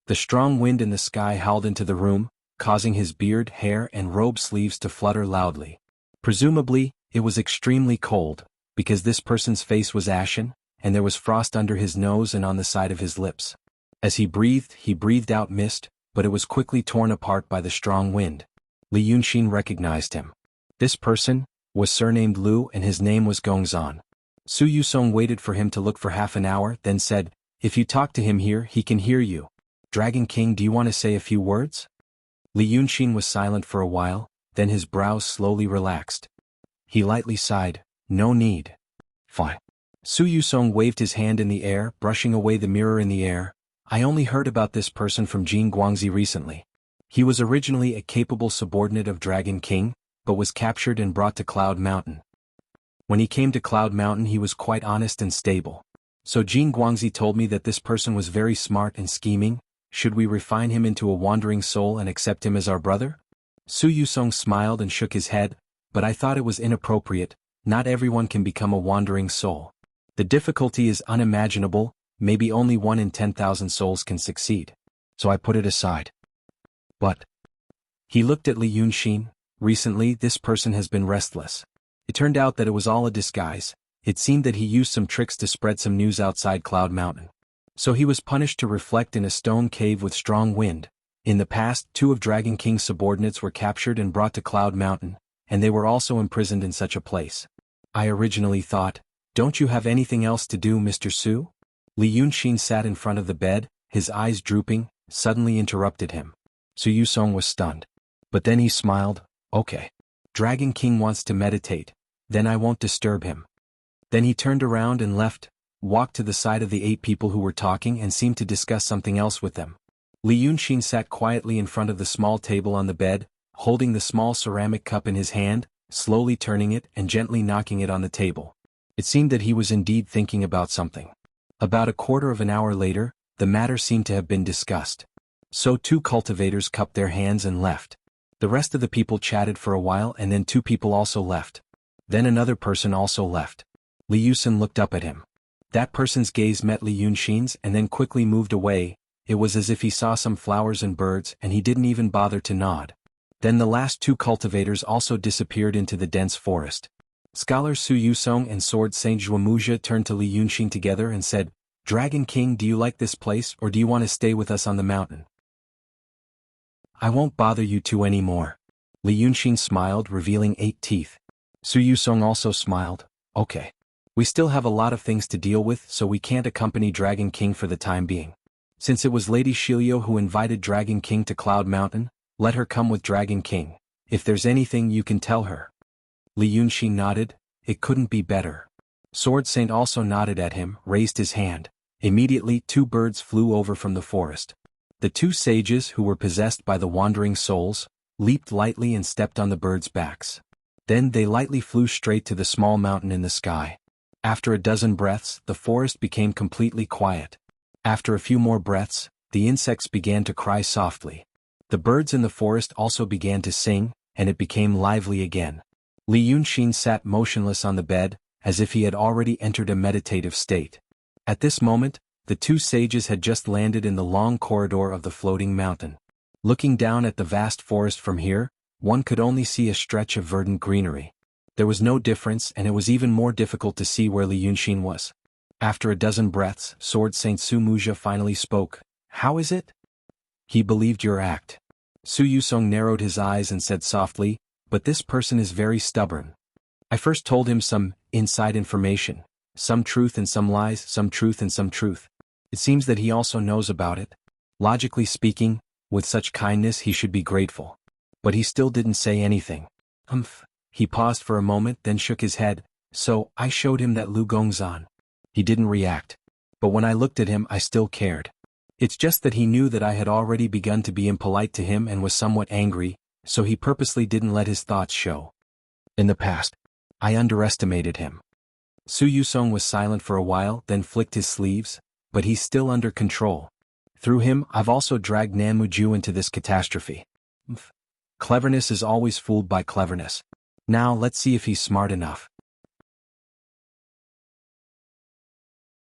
The strong wind in the sky howled into the room, causing his beard, hair, and robe sleeves to flutter loudly. Presumably, it was extremely cold, because this person's face was ashen, and there was frost under his nose and on the side of his lips. As he breathed out mist, but it was quickly torn apart by the strong wind. Li Yunxin recognized him. This person was surnamed Lu and his name was Gongzan. Su Yusong waited for him to look for half an hour, then said, "If you talk to him here, he can hear you. Dragon King, do you want to say a few words?" Li Yunxin was silent for a while, then his brows slowly relaxed. He lightly sighed, "No need." "Fine." Su Yusong waved his hand in the air, brushing away the mirror in the air. "I only heard about this person from Jin Guangzi recently. He was originally a capable subordinate of Dragon King, but was captured and brought to Cloud Mountain. When he came to Cloud Mountain he was quite honest and stable. So Jin Guangzi told me that this person was very smart and scheming. Should we refine him into a wandering soul and accept him as our brother?" Su Yusong smiled and shook his head, "But I thought it was inappropriate. Not everyone can become a wandering soul. The difficulty is unimaginable, maybe only 1 in 10,000 souls can succeed. So I put it aside. But he looked at Li Yunxin. Recently, this person has been restless. It turned out that it was all a disguise. It seemed that he used some tricks to spread some news outside Cloud Mountain. So he was punished to reflect in a stone cave with strong wind. In the past, 2 of Dragon King's subordinates were captured and brought to Cloud Mountain, and they were also imprisoned in such a place. I originally thought, don't you have anything else to do, Mr. Su? Li Yunxin sat in front of the bed, his eyes drooping, suddenly interrupted him. Su Yusong was stunned. But then he smiled, okay. Dragon King wants to meditate, then I won't disturb him. Then he turned around and left, walked to the side of the 8 people who were talking and seemed to discuss something else with them. Li Yunxin sat quietly in front of the small table on the bed, holding the small ceramic cup in his hand, slowly turning it and gently knocking it on the table. It seemed that he was indeed thinking about something. About a quarter of an hour later, the matter seemed to have been discussed. So 2 cultivators cupped their hands and left. The rest of the people chatted for a while and then 2 people also left. Then another person also left. Li Yusin looked up at him. That person's gaze met Li Yunxin's and then quickly moved away. It was as if he saw some flowers and birds and he didn't even bother to nod. Then the last 2 cultivators also disappeared into the dense forest. Scholar Su Yusong and Sword Saint Zhuamuxia turned to Li Yunxin together and said, Dragon King, do you like this place or do you want to stay with us on the mountain? I won't bother you 2 anymore. Li Yunxin smiled, revealing 8 teeth. Su Yusong also smiled, okay. We still have a lot of things to deal with, so we can't accompany Dragon King for the time being. Since it was Lady Shilio who invited Dragon King to Cloud Mountain, let her come with Dragon King. If there's anything you can tell her. Li Yunxin nodded, it couldn't be better. Sword Saint also nodded at him, raised his hand. Immediately 2 birds flew over from the forest. The 2 sages who were possessed by the wandering souls, leaped lightly and stepped on the birds' backs. Then they lightly flew straight to the small mountain in the sky. After a dozen breaths, the forest became completely quiet. After a few more breaths, the insects began to cry softly. The birds in the forest also began to sing, and it became lively again. Li Yunxin sat motionless on the bed, as if he had already entered a meditative state. At this moment, the 2 sages had just landed in the long corridor of the floating mountain. Looking down at the vast forest from here, one could only see a stretch of verdant greenery. There was no difference and it was even more difficult to see where Li Yunxin was. After a dozen breaths, Sword Saint Zhuamuxia finally spoke. How is it? He believed your act. Su Yusong narrowed his eyes and said softly, but this person is very stubborn. I first told him some inside information. Some truth and some lies, some truth and some truth. It seems that he also knows about it. Logically speaking, with such kindness he should be grateful. But he still didn't say anything. He paused for a moment then shook his head, so I showed him that Lu Gongzan. He didn't react. But when I looked at him I still cared. It's just that he knew that I had already begun to be impolite to him and was somewhat angry, so he purposely didn't let his thoughts show. In the past, I underestimated him. Su Yusong was silent for a while then flicked his sleeves, but he's still under control. Through him I've also dragged Nanmuju into this catastrophe. Cleverness is always fooled by cleverness. Now let's see if he's smart enough.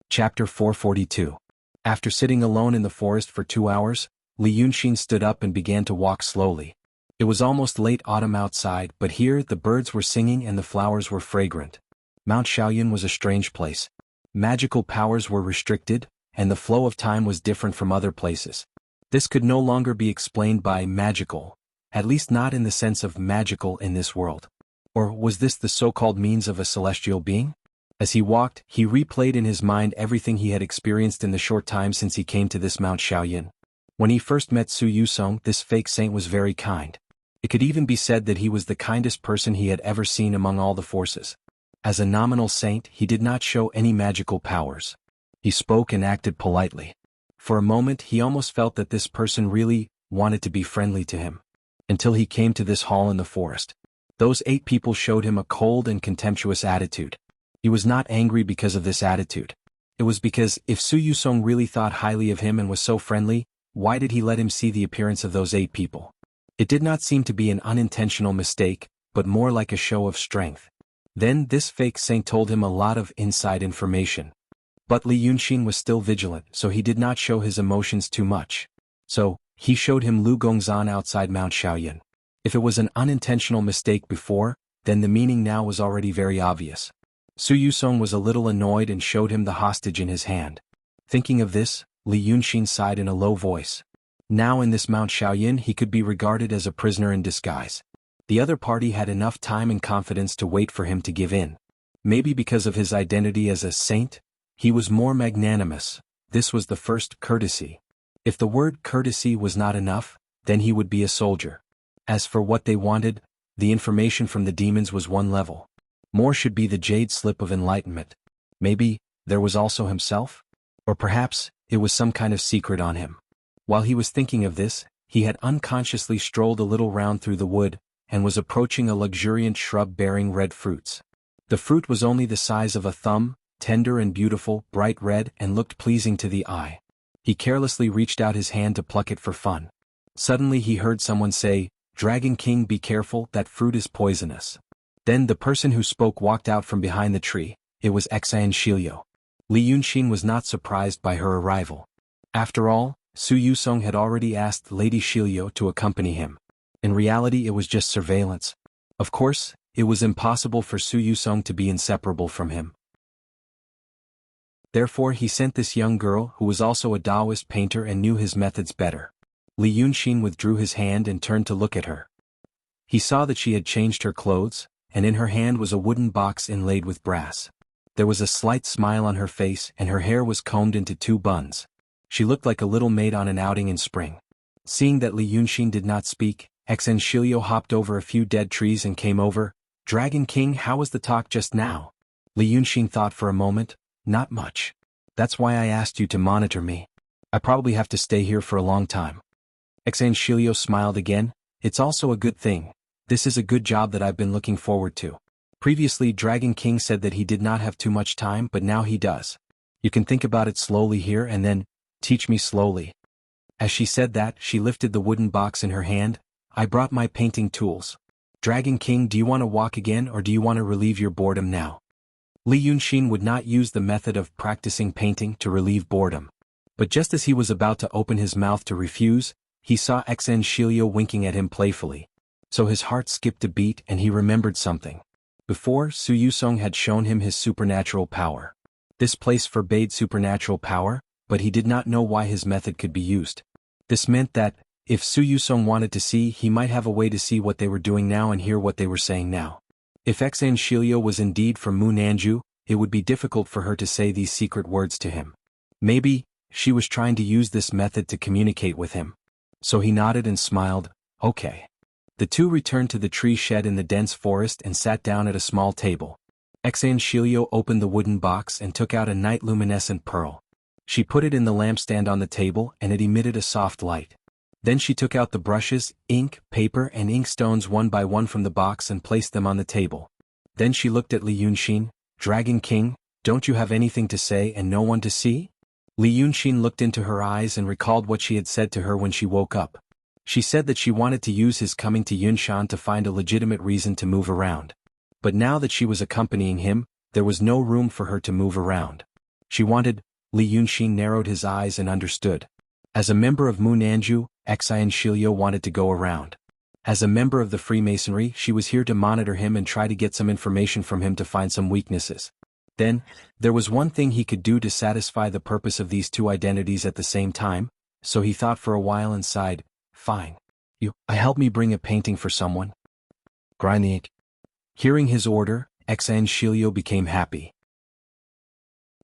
Chapter 442. After sitting alone in the forest for 2 hours, Li Yunxin stood up and began to walk slowly. It was almost late autumn outside, but here the birds were singing and the flowers were fragrant. Mount Shaoyun was a strange place. Magical powers were restricted, and the flow of time was different from other places. This could no longer be explained by magical, at least not in the sense of magical in this world. Or was this the so-called means of a celestial being? As he walked, he replayed in his mind everything he had experienced in the short time since he came to this Mount Shaoyun. When he first met Su Yusong, this fake saint was very kind. It could even be said that he was the kindest person he had ever seen among all the forces. As a nominal saint, he did not show any magical powers. He spoke and acted politely. For a moment he almost felt that this person really wanted to be friendly to him. Until he came to this hall in the forest. Those 8 people showed him a cold and contemptuous attitude. He was not angry because of this attitude. It was because if Su Yusong really thought highly of him and was so friendly, why did he let him see the appearance of those 8 people? It did not seem to be an unintentional mistake, but more like a show of strength. Then this fake saint told him a lot of inside information. But Li Yunxin was still vigilant, so he did not show his emotions too much. So, he showed him Lu Gongzan outside Mount Shaoyin. If it was an unintentional mistake before, then the meaning now was already very obvious. Su Yusong was a little annoyed and showed him the hostage in his hand. Thinking of this, Li Yunxin sighed in a low voice. Now in this Mount Shaoyin he could be regarded as a prisoner in disguise. The other party had enough time and confidence to wait for him to give in. Maybe because of his identity as a saint, he was more magnanimous. This was the first courtesy. If the word courtesy was not enough, then he would be a soldier. As for what they wanted, the information from the demons was one level. More should be the jade slip of enlightenment. Maybe, there was also himself? Or perhaps, it was some kind of secret on him. While he was thinking of this, he had unconsciously strolled a little round through the wood, and was approaching a luxuriant shrub bearing red fruits. The fruit was only the size of a thumb, tender and beautiful, bright red, and looked pleasing to the eye. He carelessly reached out his hand to pluck it for fun. Suddenly he heard someone say, "Dragon King, be careful, that fruit is poisonous." Then the person who spoke walked out from behind the tree. It was Exan Shilio. Li Yunxin was not surprised by her arrival. After all, Su Yusong had already asked Lady Shilio to accompany him. In reality it was just surveillance. Of course, it was impossible for Su Yusong to be inseparable from him. Therefore he sent this young girl who was also a Taoist painter and knew his methods better. Li Yunxin withdrew his hand and turned to look at her. He saw that she had changed her clothes, and in her hand was a wooden box inlaid with brass. There was a slight smile on her face and her hair was combed into 2 buns. She looked like a little maid on an outing in spring. Seeing that Li Yunxin did not speak, Exan Shilio hopped over a few dead trees and came over. "Dragon King, how was the talk just now?" Li Yunxin thought for a moment. "Not much. That's why I asked you to monitor me. I probably have to stay here for a long time." Exan Shilio smiled again. "It's also a good thing. This is a good job that I've been looking forward to. Previously Dragon King said that he did not have too much time, but now he does. You can think about it slowly here and then teach me slowly." As she said that, she lifted the wooden box in her hand. "I brought my painting tools. Dragon King, do you want to walk again or do you want to relieve your boredom now?" Li Yunxin would not use the method of practicing painting to relieve boredom. But just as he was about to open his mouth to refuse, he saw Exan Shilio winking at him playfully. So his heart skipped a beat and he remembered something. Before, Su Yusong had shown him his supernatural power. This place forbade supernatural power, but he did not know why his method could be used. This meant that, if Su Yusong wanted to see, he might have a way to see what they were doing now and hear what they were saying now. If Exan Shilio was indeed from Mu Nanju, it would be difficult for her to say these secret words to him. Maybe, she was trying to use this method to communicate with him. So he nodded and smiled. "Okay." The two returned to the tree shed in the dense forest and sat down at a small table. Exan Shilio opened the wooden box and took out a night-luminescent pearl. She put it in the lampstand on the table and it emitted a soft light. Then she took out the brushes, ink, paper and inkstones one by one from the box and placed them on the table. Then she looked at Li Yunxin. "Dragon King, don't you have anything to say and no one to see?" Li Yunxin looked into her eyes and recalled what she had said to her when she woke up. She said that she wanted to use his coming to Yunshan to find a legitimate reason to move around. But now that she was accompanying him, there was no room for her to move around. She wanted. Li Yunxin narrowed his eyes and understood. As a member of Mu Nanju, Exan Shilio wanted to go around. As a member of the Freemasonry, she was here to monitor him and try to get some information from him to find some weaknesses. Then, there was one thing he could do to satisfy the purpose of these two identities at the same time, so he thought for a while and sighed. "Fine. Help me bring a painting for someone." Grind the ink. Hearing his order, Exan Shilio became happy.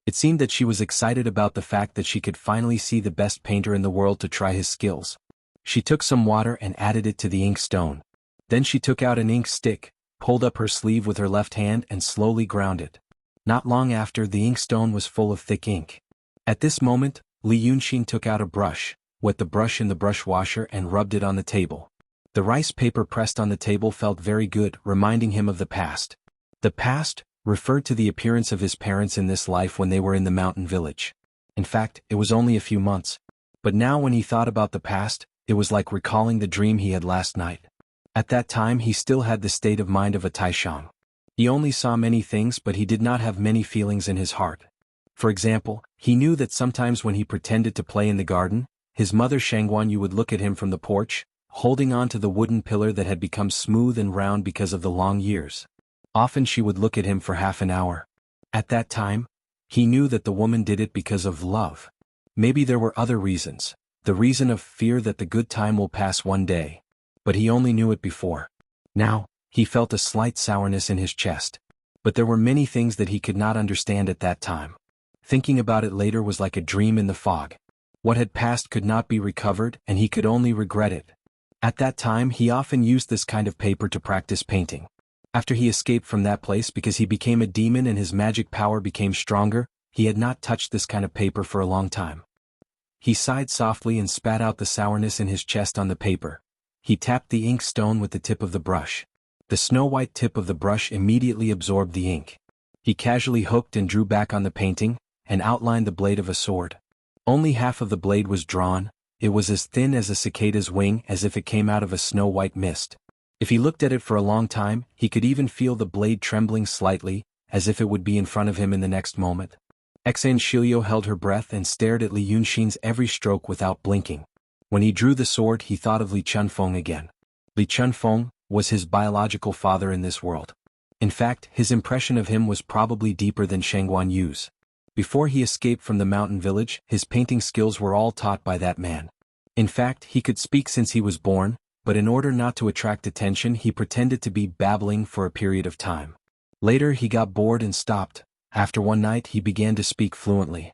It seemed that she was excited about the fact that she could finally see the best painter in the world to try his skills. She took some water and added it to the ink stone. Then she took out an ink stick, pulled up her sleeve with her left hand and slowly ground it. Not long after, the ink stone was full of thick ink. At this moment, Li Yunxin took out a brush, wet the brush in the brush washer and rubbed it on the table. The rice paper pressed on the table felt very good, reminding him of the past. The past referred to the appearance of his parents in this life when they were in the mountain village. In fact, it was only a few months. But now when he thought about the past, it was like recalling the dream he had last night. At that time he still had the state of mind of a Taishang. He only saw many things but he did not have many feelings in his heart. For example, he knew that sometimes when he pretended to play in the garden, his mother Shangguanyu would look at him from the porch, holding on to the wooden pillar that had become smooth and round because of the long years. Often she would look at him for half an hour. At that time, he knew that the woman did it because of love. Maybe there were other reasons, the reason of fear that the good time will pass one day. But he only knew it before. Now, he felt a slight sourness in his chest. But there were many things that he could not understand at that time. Thinking about it later was like a dream in the fog. What had passed could not be recovered, and he could only regret it. At that time he often used this kind of paper to practice painting. After he escaped from that place because he became a demon and his magic power became stronger, he had not touched this kind of paper for a long time. He sighed softly and spat out the sourness in his chest on the paper. He tapped the ink stone with the tip of the brush. The snow-white tip of the brush immediately absorbed the ink. He casually hooked and drew back on the painting, and outlined the blade of a sword. Only half of the blade was drawn. It was as thin as a cicada's wing, as if it came out of a snow-white mist. If he looked at it for a long time, he could even feel the blade trembling slightly, as if it would be in front of him in the next moment. Xan Shilio held her breath and stared at Li Yunxin's every stroke without blinking. When he drew the sword he thought of Li Chunfeng again. Li Chunfeng was his biological father in this world. In fact, his impression of him was probably deeper than Shangguanyu's. Before he escaped from the mountain village, his painting skills were all taught by that man. In fact, he could speak since he was born, but in order not to attract attention he pretended to be babbling for a period of time. Later he got bored and stopped. After one night he began to speak fluently.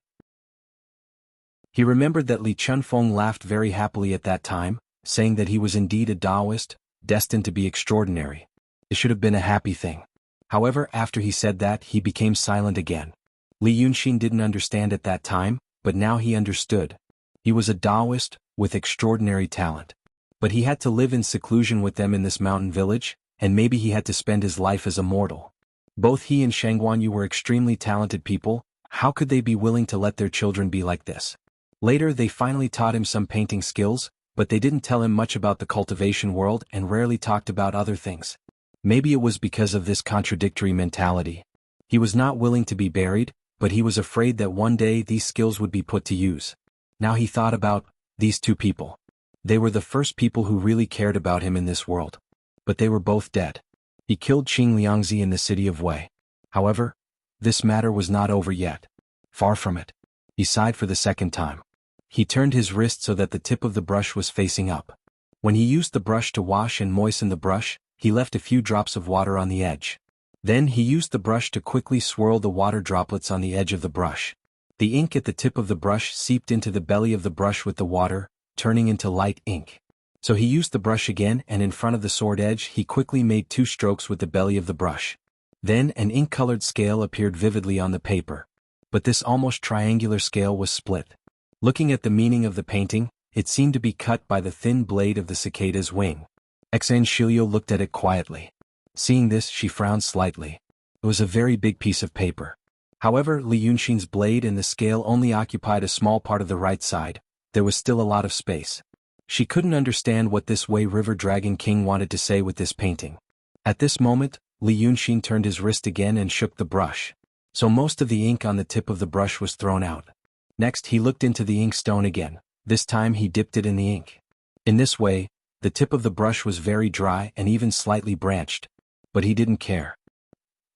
He remembered that Li Chunfeng laughed very happily at that time, saying that he was indeed a Taoist, destined to be extraordinary. It should have been a happy thing. However, after he said that, he became silent again. Li Yunxin didn't understand at that time, but now he understood. He was a Taoist, with extraordinary talent. But he had to live in seclusion with them in this mountain village, and maybe he had to spend his life as a mortal. Both he and Shangguanyu were extremely talented people. How could they be willing to let their children be like this? Later they finally taught him some painting skills, but they didn't tell him much about the cultivation world and rarely talked about other things. Maybe it was because of this contradictory mentality. He was not willing to be buried, but he was afraid that one day these skills would be put to use. Now he thought about these two people. They were the first people who really cared about him in this world. But they were both dead. He killed Qing Liangzi in the city of Wei. However, this matter was not over yet. Far from it. He sighed for the second time. He turned his wrist so that the tip of the brush was facing up. When he used the brush to wash and moisten the brush, he left a few drops of water on the edge. Then he used the brush to quickly swirl the water droplets on the edge of the brush. The ink at the tip of the brush seeped into the belly of the brush with the water, turning into light ink. So he used the brush again, and in front of the sword edge he quickly made 2 strokes with the belly of the brush. Then an ink-colored scale appeared vividly on the paper. But this almost triangular scale was split. Looking at the meaning of the painting, it seemed to be cut by the thin blade of the cicada's wing. Xan Shilio looked at it quietly. Seeing this, she frowned slightly. It was a very big piece of paper. However, Li Yunxin's blade and the scale only occupied a small part of the right side. There was still a lot of space. She couldn't understand what this Wei River Dragon King wanted to say with this painting. At this moment, Li Yunxin turned his wrist again and shook the brush. So most of the ink on the tip of the brush was thrown out. Next he looked into the ink stone again. This time he dipped it in the ink. In this way, the tip of the brush was very dry and even slightly branched. But he didn't care.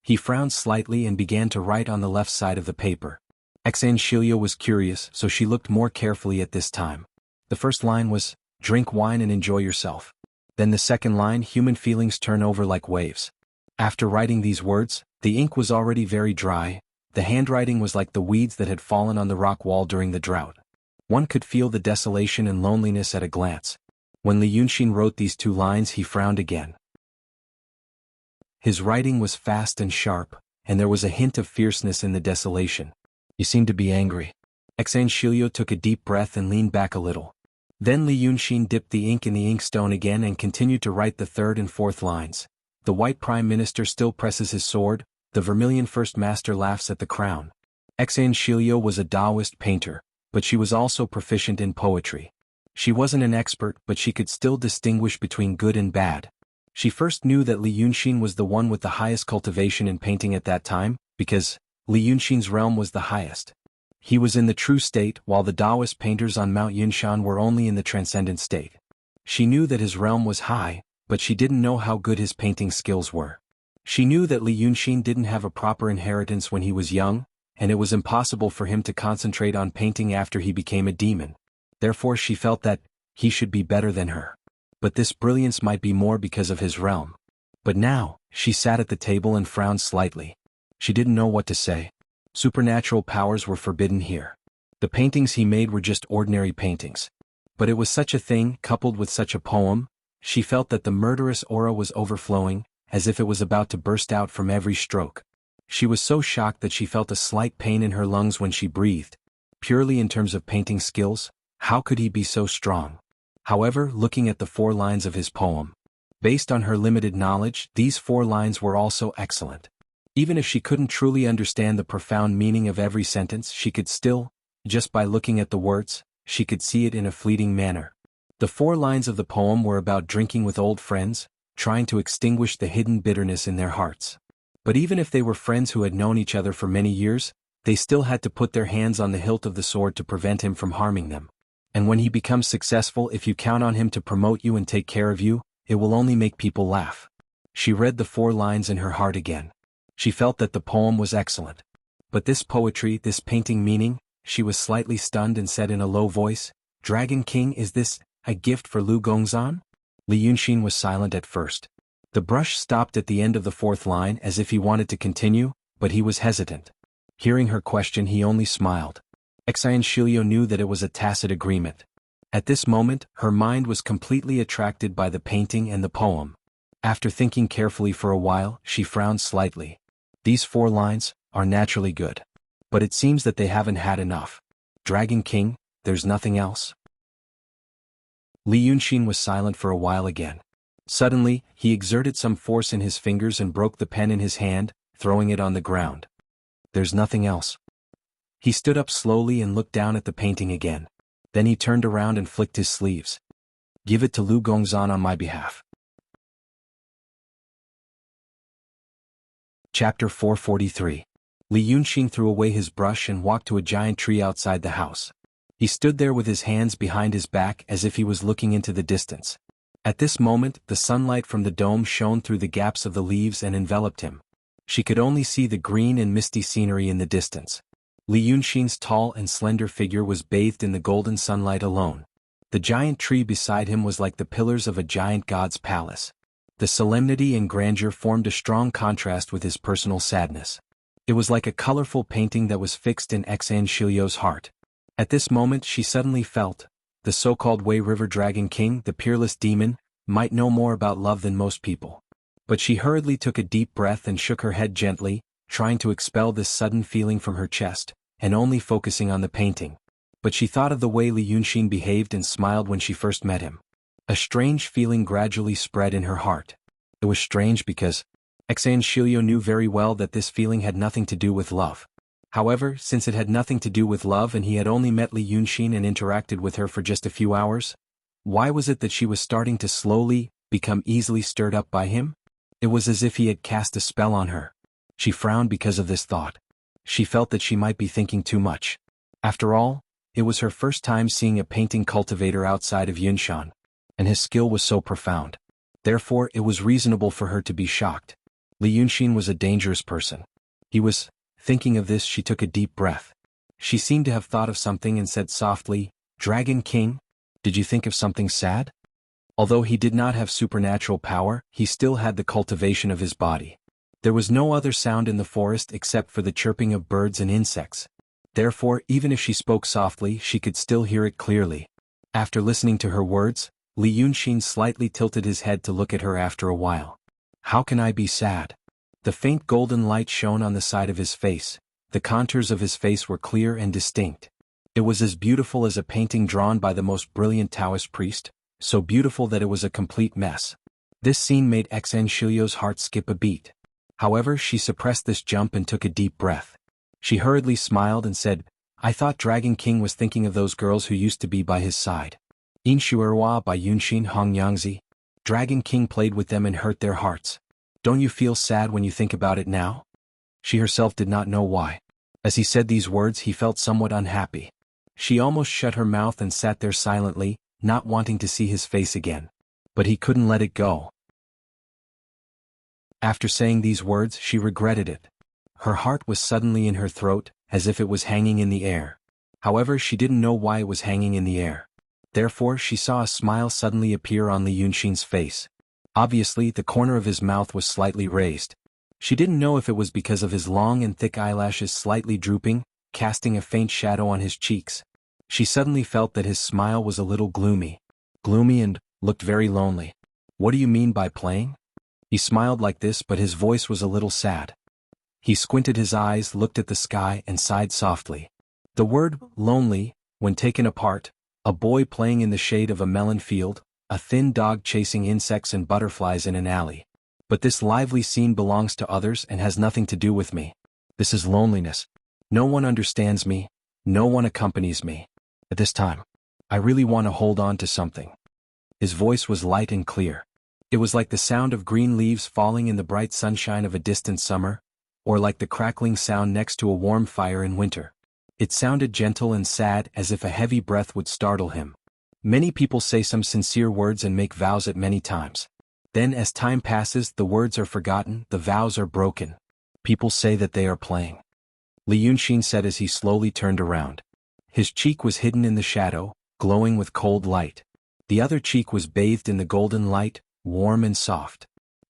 He frowned slightly and began to write on the left side of the paper. Xan Shilio was curious, so she looked more carefully at this time. The first line was, "Drink wine and enjoy yourself." Then the second line, "Human feelings turn over like waves." After writing these words, the ink was already very dry. The handwriting was like the weeds that had fallen on the rock wall during the drought. One could feel the desolation and loneliness at a glance. When Li Yunxin wrote these 2 lines he frowned again. His writing was fast and sharp, and there was a hint of fierceness in the desolation. He seemed to be angry. Xan Shilio took a deep breath and leaned back a little. Then Li Yunxin dipped the ink in the inkstone again and continued to write the 3rd and 4th lines. The White Prime Minister still presses his sword, the Vermilion First Master laughs at the crown. Xan Shilio was a Taoist painter, but she was also proficient in poetry. She wasn't an expert, but she could still distinguish between good and bad. She first knew that Li Yunxin was the one with the highest cultivation in painting at that time, because Li Yunxin's realm was the highest. He was in the true state, while the Taoist painters on Mount Yinshan were only in the transcendent state. She knew that his realm was high, but she didn't know how good his painting skills were. She knew that Li Yunxin didn't have a proper inheritance when he was young, and it was impossible for him to concentrate on painting after he became a demon. Therefore she felt that he should be better than her. But this brilliance might be more because of his realm. But now, she sat at the table and frowned slightly. She didn't know what to say. Supernatural powers were forbidden here. The paintings he made were just ordinary paintings. But it was such a thing, coupled with such a poem, she felt that the murderous aura was overflowing, as if it was about to burst out from every stroke. She was so shocked that she felt a slight pain in her lungs when she breathed. Purely in terms of painting skills, how could he be so strong? However, looking at the 4 lines of his poem, based on her limited knowledge, these 4 lines were also excellent. Even if she couldn't truly understand the profound meaning of every sentence, she could still, just by looking at the words, she could see it in a fleeting manner. The 4 lines of the poem were about drinking with old friends, trying to extinguish the hidden bitterness in their hearts. But even if they were friends who had known each other for many years, they still had to put their hands on the hilt of the sword to prevent him from harming them. And when he becomes successful, if you count on him to promote you and take care of you, it will only make people laugh. She read the 4 lines in her heart again. She felt that the poem was excellent. But this poetry, this painting meaning, she was slightly stunned and said in a low voice, "Dragon King, is this a gift for Lu Gongzan?" Li Yunxin was silent at first. The brush stopped at the end of the 4th line as if he wanted to continue, but he was hesitant. Hearing her question, he only smiled. Xian Shiliu knew that it was a tacit agreement. At this moment, her mind was completely attracted by the painting and the poem. After thinking carefully for a while, she frowned slightly. These 4 lines are naturally good. But it seems that they haven't had enough. Dragon King, there's nothing else? Li Yunxin was silent for a while again. Suddenly, he exerted some force in his fingers and broke the pen in his hand, throwing it on the ground. There's nothing else. He stood up slowly and looked down at the painting again. Then he turned around and flicked his sleeves. Give it to Lu Gongzan on my behalf. Chapter 443. Li Yunxin threw away his brush and walked to a giant tree outside the house. He stood there with his hands behind his back as if he was looking into the distance. At this moment, the sunlight from the dome shone through the gaps of the leaves and enveloped him. She could only see the green and misty scenery in the distance. Li Yunxin's tall and slender figure was bathed in the golden sunlight alone. The giant tree beside him was like the pillars of a giant god's palace. The solemnity and grandeur formed a strong contrast with his personal sadness. It was like a colorful painting that was fixed in Xian Shiliu's heart. At this moment she suddenly felt, the so-called Wei River Dragon King, the peerless demon, might know more about love than most people. But she hurriedly took a deep breath and shook her head gently, trying to expel this sudden feeling from her chest, and only focusing on the painting. But she thought of the way Li Yunxin behaved and smiled when she first met him. A strange feeling gradually spread in her heart. It was strange because Xian Shiliu knew very well that this feeling had nothing to do with love. However, since it had nothing to do with love and he had only met Li Yunxin and interacted with her for just a few hours, why was it that she was starting to slowly become easily stirred up by him? It was as if he had cast a spell on her. She frowned because of this thought. She felt that she might be thinking too much. After all, it was her first time seeing a painting cultivator outside of Yinshan, and his skill was so profound. Therefore, it was reasonable for her to be shocked. Li Yunxin was a dangerous person. He was. Thinking of this, she took a deep breath. She seemed to have thought of something and said softly, "Dragon King, did you think of something sad?" Although he did not have supernatural power, he still had the cultivation of his body. There was no other sound in the forest except for the chirping of birds and insects. Therefore, even if she spoke softly, she could still hear it clearly. After listening to her words, Li Yunxin slightly tilted his head to look at her after a while. "How can I be sad?" The faint golden light shone on the side of his face. The contours of his face were clear and distinct. It was as beautiful as a painting drawn by the most brilliant Taoist priest, so beautiful that it was a complete mess. This scene made Xian Shiliu's heart skip a beat. However, she suppressed this jump and took a deep breath. She hurriedly smiled and said, "I thought Dragon King was thinking of those girls who used to be by his side. In Shuerhua by Yunxin Hongyangzi. Dragon King played with them and hurt their hearts. Don't you feel sad when you think about it now?" She herself did not know why. As he said these words, he felt somewhat unhappy. She almost shut her mouth and sat there silently, not wanting to see his face again. But he couldn't let it go. After saying these words, she regretted it. Her heart was suddenly in her throat, as if it was hanging in the air. However, she didn't know why it was hanging in the air. Therefore, she saw a smile suddenly appear on Li Yunxin's face. Obviously, the corner of his mouth was slightly raised. She didn't know if it was because of his long and thick eyelashes slightly drooping, casting a faint shadow on his cheeks. She suddenly felt that his smile was a little gloomy and looked very lonely. "What do you mean by playing?" He smiled like this, but his voice was a little sad. He squinted his eyes, looked at the sky, and sighed softly. The word lonely, when taken apart, a boy playing in the shade of a melon field, a thin dog chasing insects and butterflies in an alley. But this lively scene belongs to others and has nothing to do with me. This is loneliness. No one understands me, no one accompanies me. At this time, I really want to hold on to something. His voice was light and clear. It was like the sound of green leaves falling in the bright sunshine of a distant summer, or like the crackling sound next to a warm fire in winter. It sounded gentle and sad, as if a heavy breath would startle him. Many people say some sincere words and make vows at many times. Then as time passes, the words are forgotten, the vows are broken. People say that they are playing. Li Yunxin said as he slowly turned around. His cheek was hidden in the shadow, glowing with cold light. The other cheek was bathed in the golden light, warm and soft.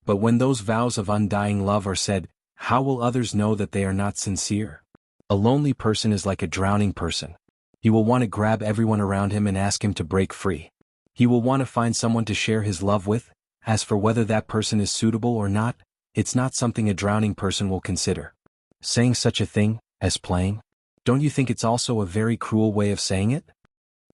But when those vows of undying love are said, how will others know that they are not sincere? A lonely person is like a drowning person. He will want to grab everyone around him and ask him to break free. He will want to find someone to share his love with. As for whether that person is suitable or not, it's not something a drowning person will consider. Saying such a thing, as playing? Don't you think it's also a very cruel way of saying it?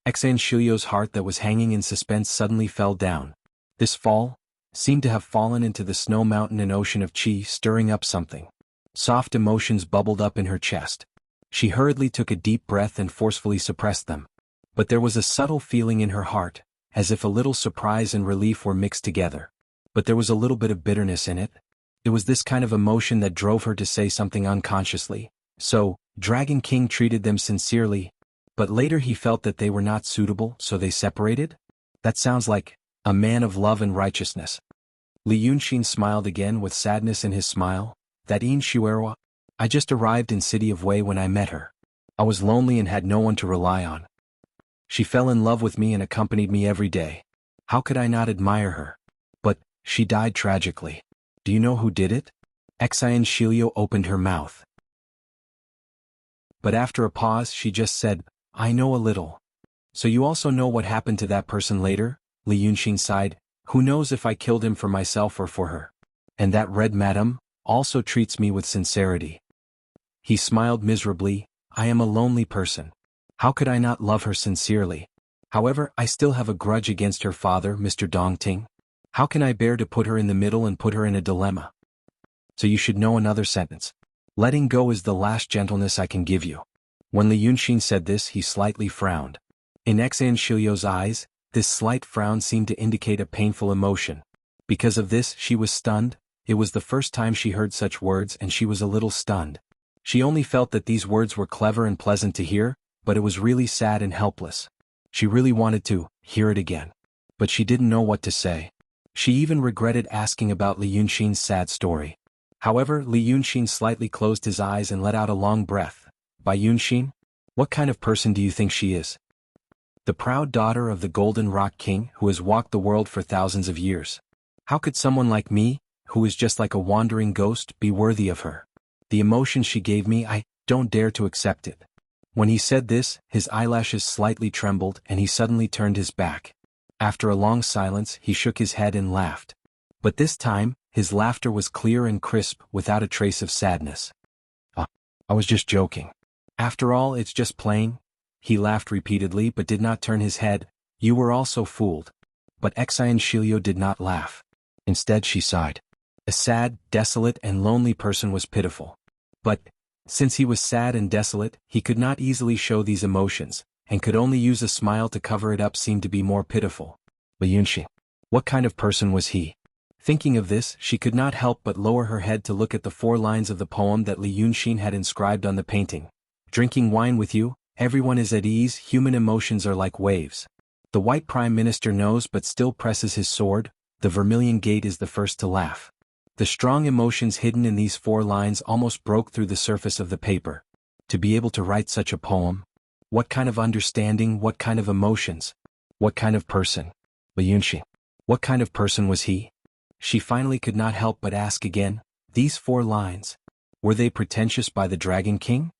Xan Shilio's heart that was hanging in suspense suddenly fell down. This fall seemed to have fallen into the snow mountain and ocean of qi, stirring up something. Soft emotions bubbled up in her chest. She hurriedly took a deep breath and forcefully suppressed them. But there was a subtle feeling in her heart, as if a little surprise and relief were mixed together. But there was a little bit of bitterness in it. It was this kind of emotion that drove her to say something unconsciously. So, Dragon King treated them sincerely, but later he felt that they were not suitable, so they separated? That sounds like a man of love and righteousness. Li Yunxin smiled again with sadness in his smile. That Yin Shuerwa? I just arrived in City of Wei when I met her. I was lonely and had no one to rely on. She fell in love with me and accompanied me every day. How could I not admire her? But she died tragically. Do you know who did it? Xian Shilio opened her mouth. But after a pause she just said, I know a little. So you also know what happened to that person later? Li Yunxin sighed. Who knows if I killed him for myself or for her? And that red madam also treats me with sincerity. He smiled miserably. I am a lonely person. How could I not love her sincerely? However, I still have a grudge against her father, Mr. Dongting. How can I bear to put her in the middle and put her in a dilemma? So you should know another sentence. Letting go is the last gentleness I can give you. When Li Yunxin said this, he slightly frowned. In Xan Shilio's eyes, this slight frown seemed to indicate a painful emotion. Because of this, she was stunned. It was the first time she heard such words and she was a little stunned. She only felt that these words were clever and pleasant to hear, but it was really sad and helpless. She really wanted to hear it again. But she didn't know what to say. She even regretted asking about Li Yunxin's sad story. However, Li Yunxin slightly closed his eyes and let out a long breath. By Yunxin? What kind of person do you think she is? The proud daughter of the Golden Rock King who has walked the world for thousands of years. How could someone like me, who is just like a wandering ghost, be worthy of her? The emotion she gave me, I don't dare to accept it. When he said this, his eyelashes slightly trembled and he suddenly turned his back. After a long silence, he shook his head and laughed. But this time, his laughter was clear and crisp, without a trace of sadness. I was just joking. After all, it's just playing. He laughed repeatedly but did not turn his head. You were also fooled. But Xian Shilio did not laugh. Instead she sighed. A sad, desolate and lonely person was pitiful. But, since he was sad and desolate, he could not easily show these emotions, and could only use a smile to cover it up seemed to be more pitiful. Li Yunxin. What kind of person was he? Thinking of this, she could not help but lower her head to look at the 4 lines of the poem that Li Yunxin had inscribed on the painting. Drinking wine with you, everyone is at ease, human emotions are like waves. The white prime minister knows but still presses his sword, the vermilion gate is the first to laugh. The strong emotions hidden in these 4 lines almost broke through the surface of the paper. To be able to write such a poem? What kind of understanding, what kind of emotions? What kind of person? Li Yunxin. What kind of person was he? She finally could not help but ask again, these 4 lines. Were they pretentious by the Dragon King?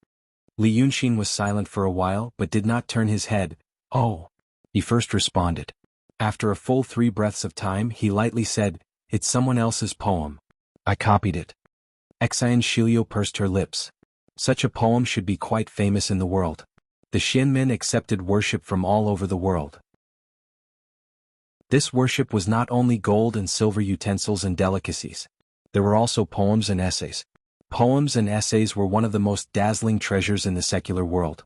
Li Yunxin was silent for a while but did not turn his head. Oh. He first responded. After a full 3 breaths of time he lightly said, it's someone else's poem. I copied it. Xian Shiliu pursed her lips. Such a poem should be quite famous in the world. The Xianmen accepted worship from all over the world. This worship was not only gold and silver utensils and delicacies. There were also poems and essays. Poems and essays were one of the most dazzling treasures in the secular world.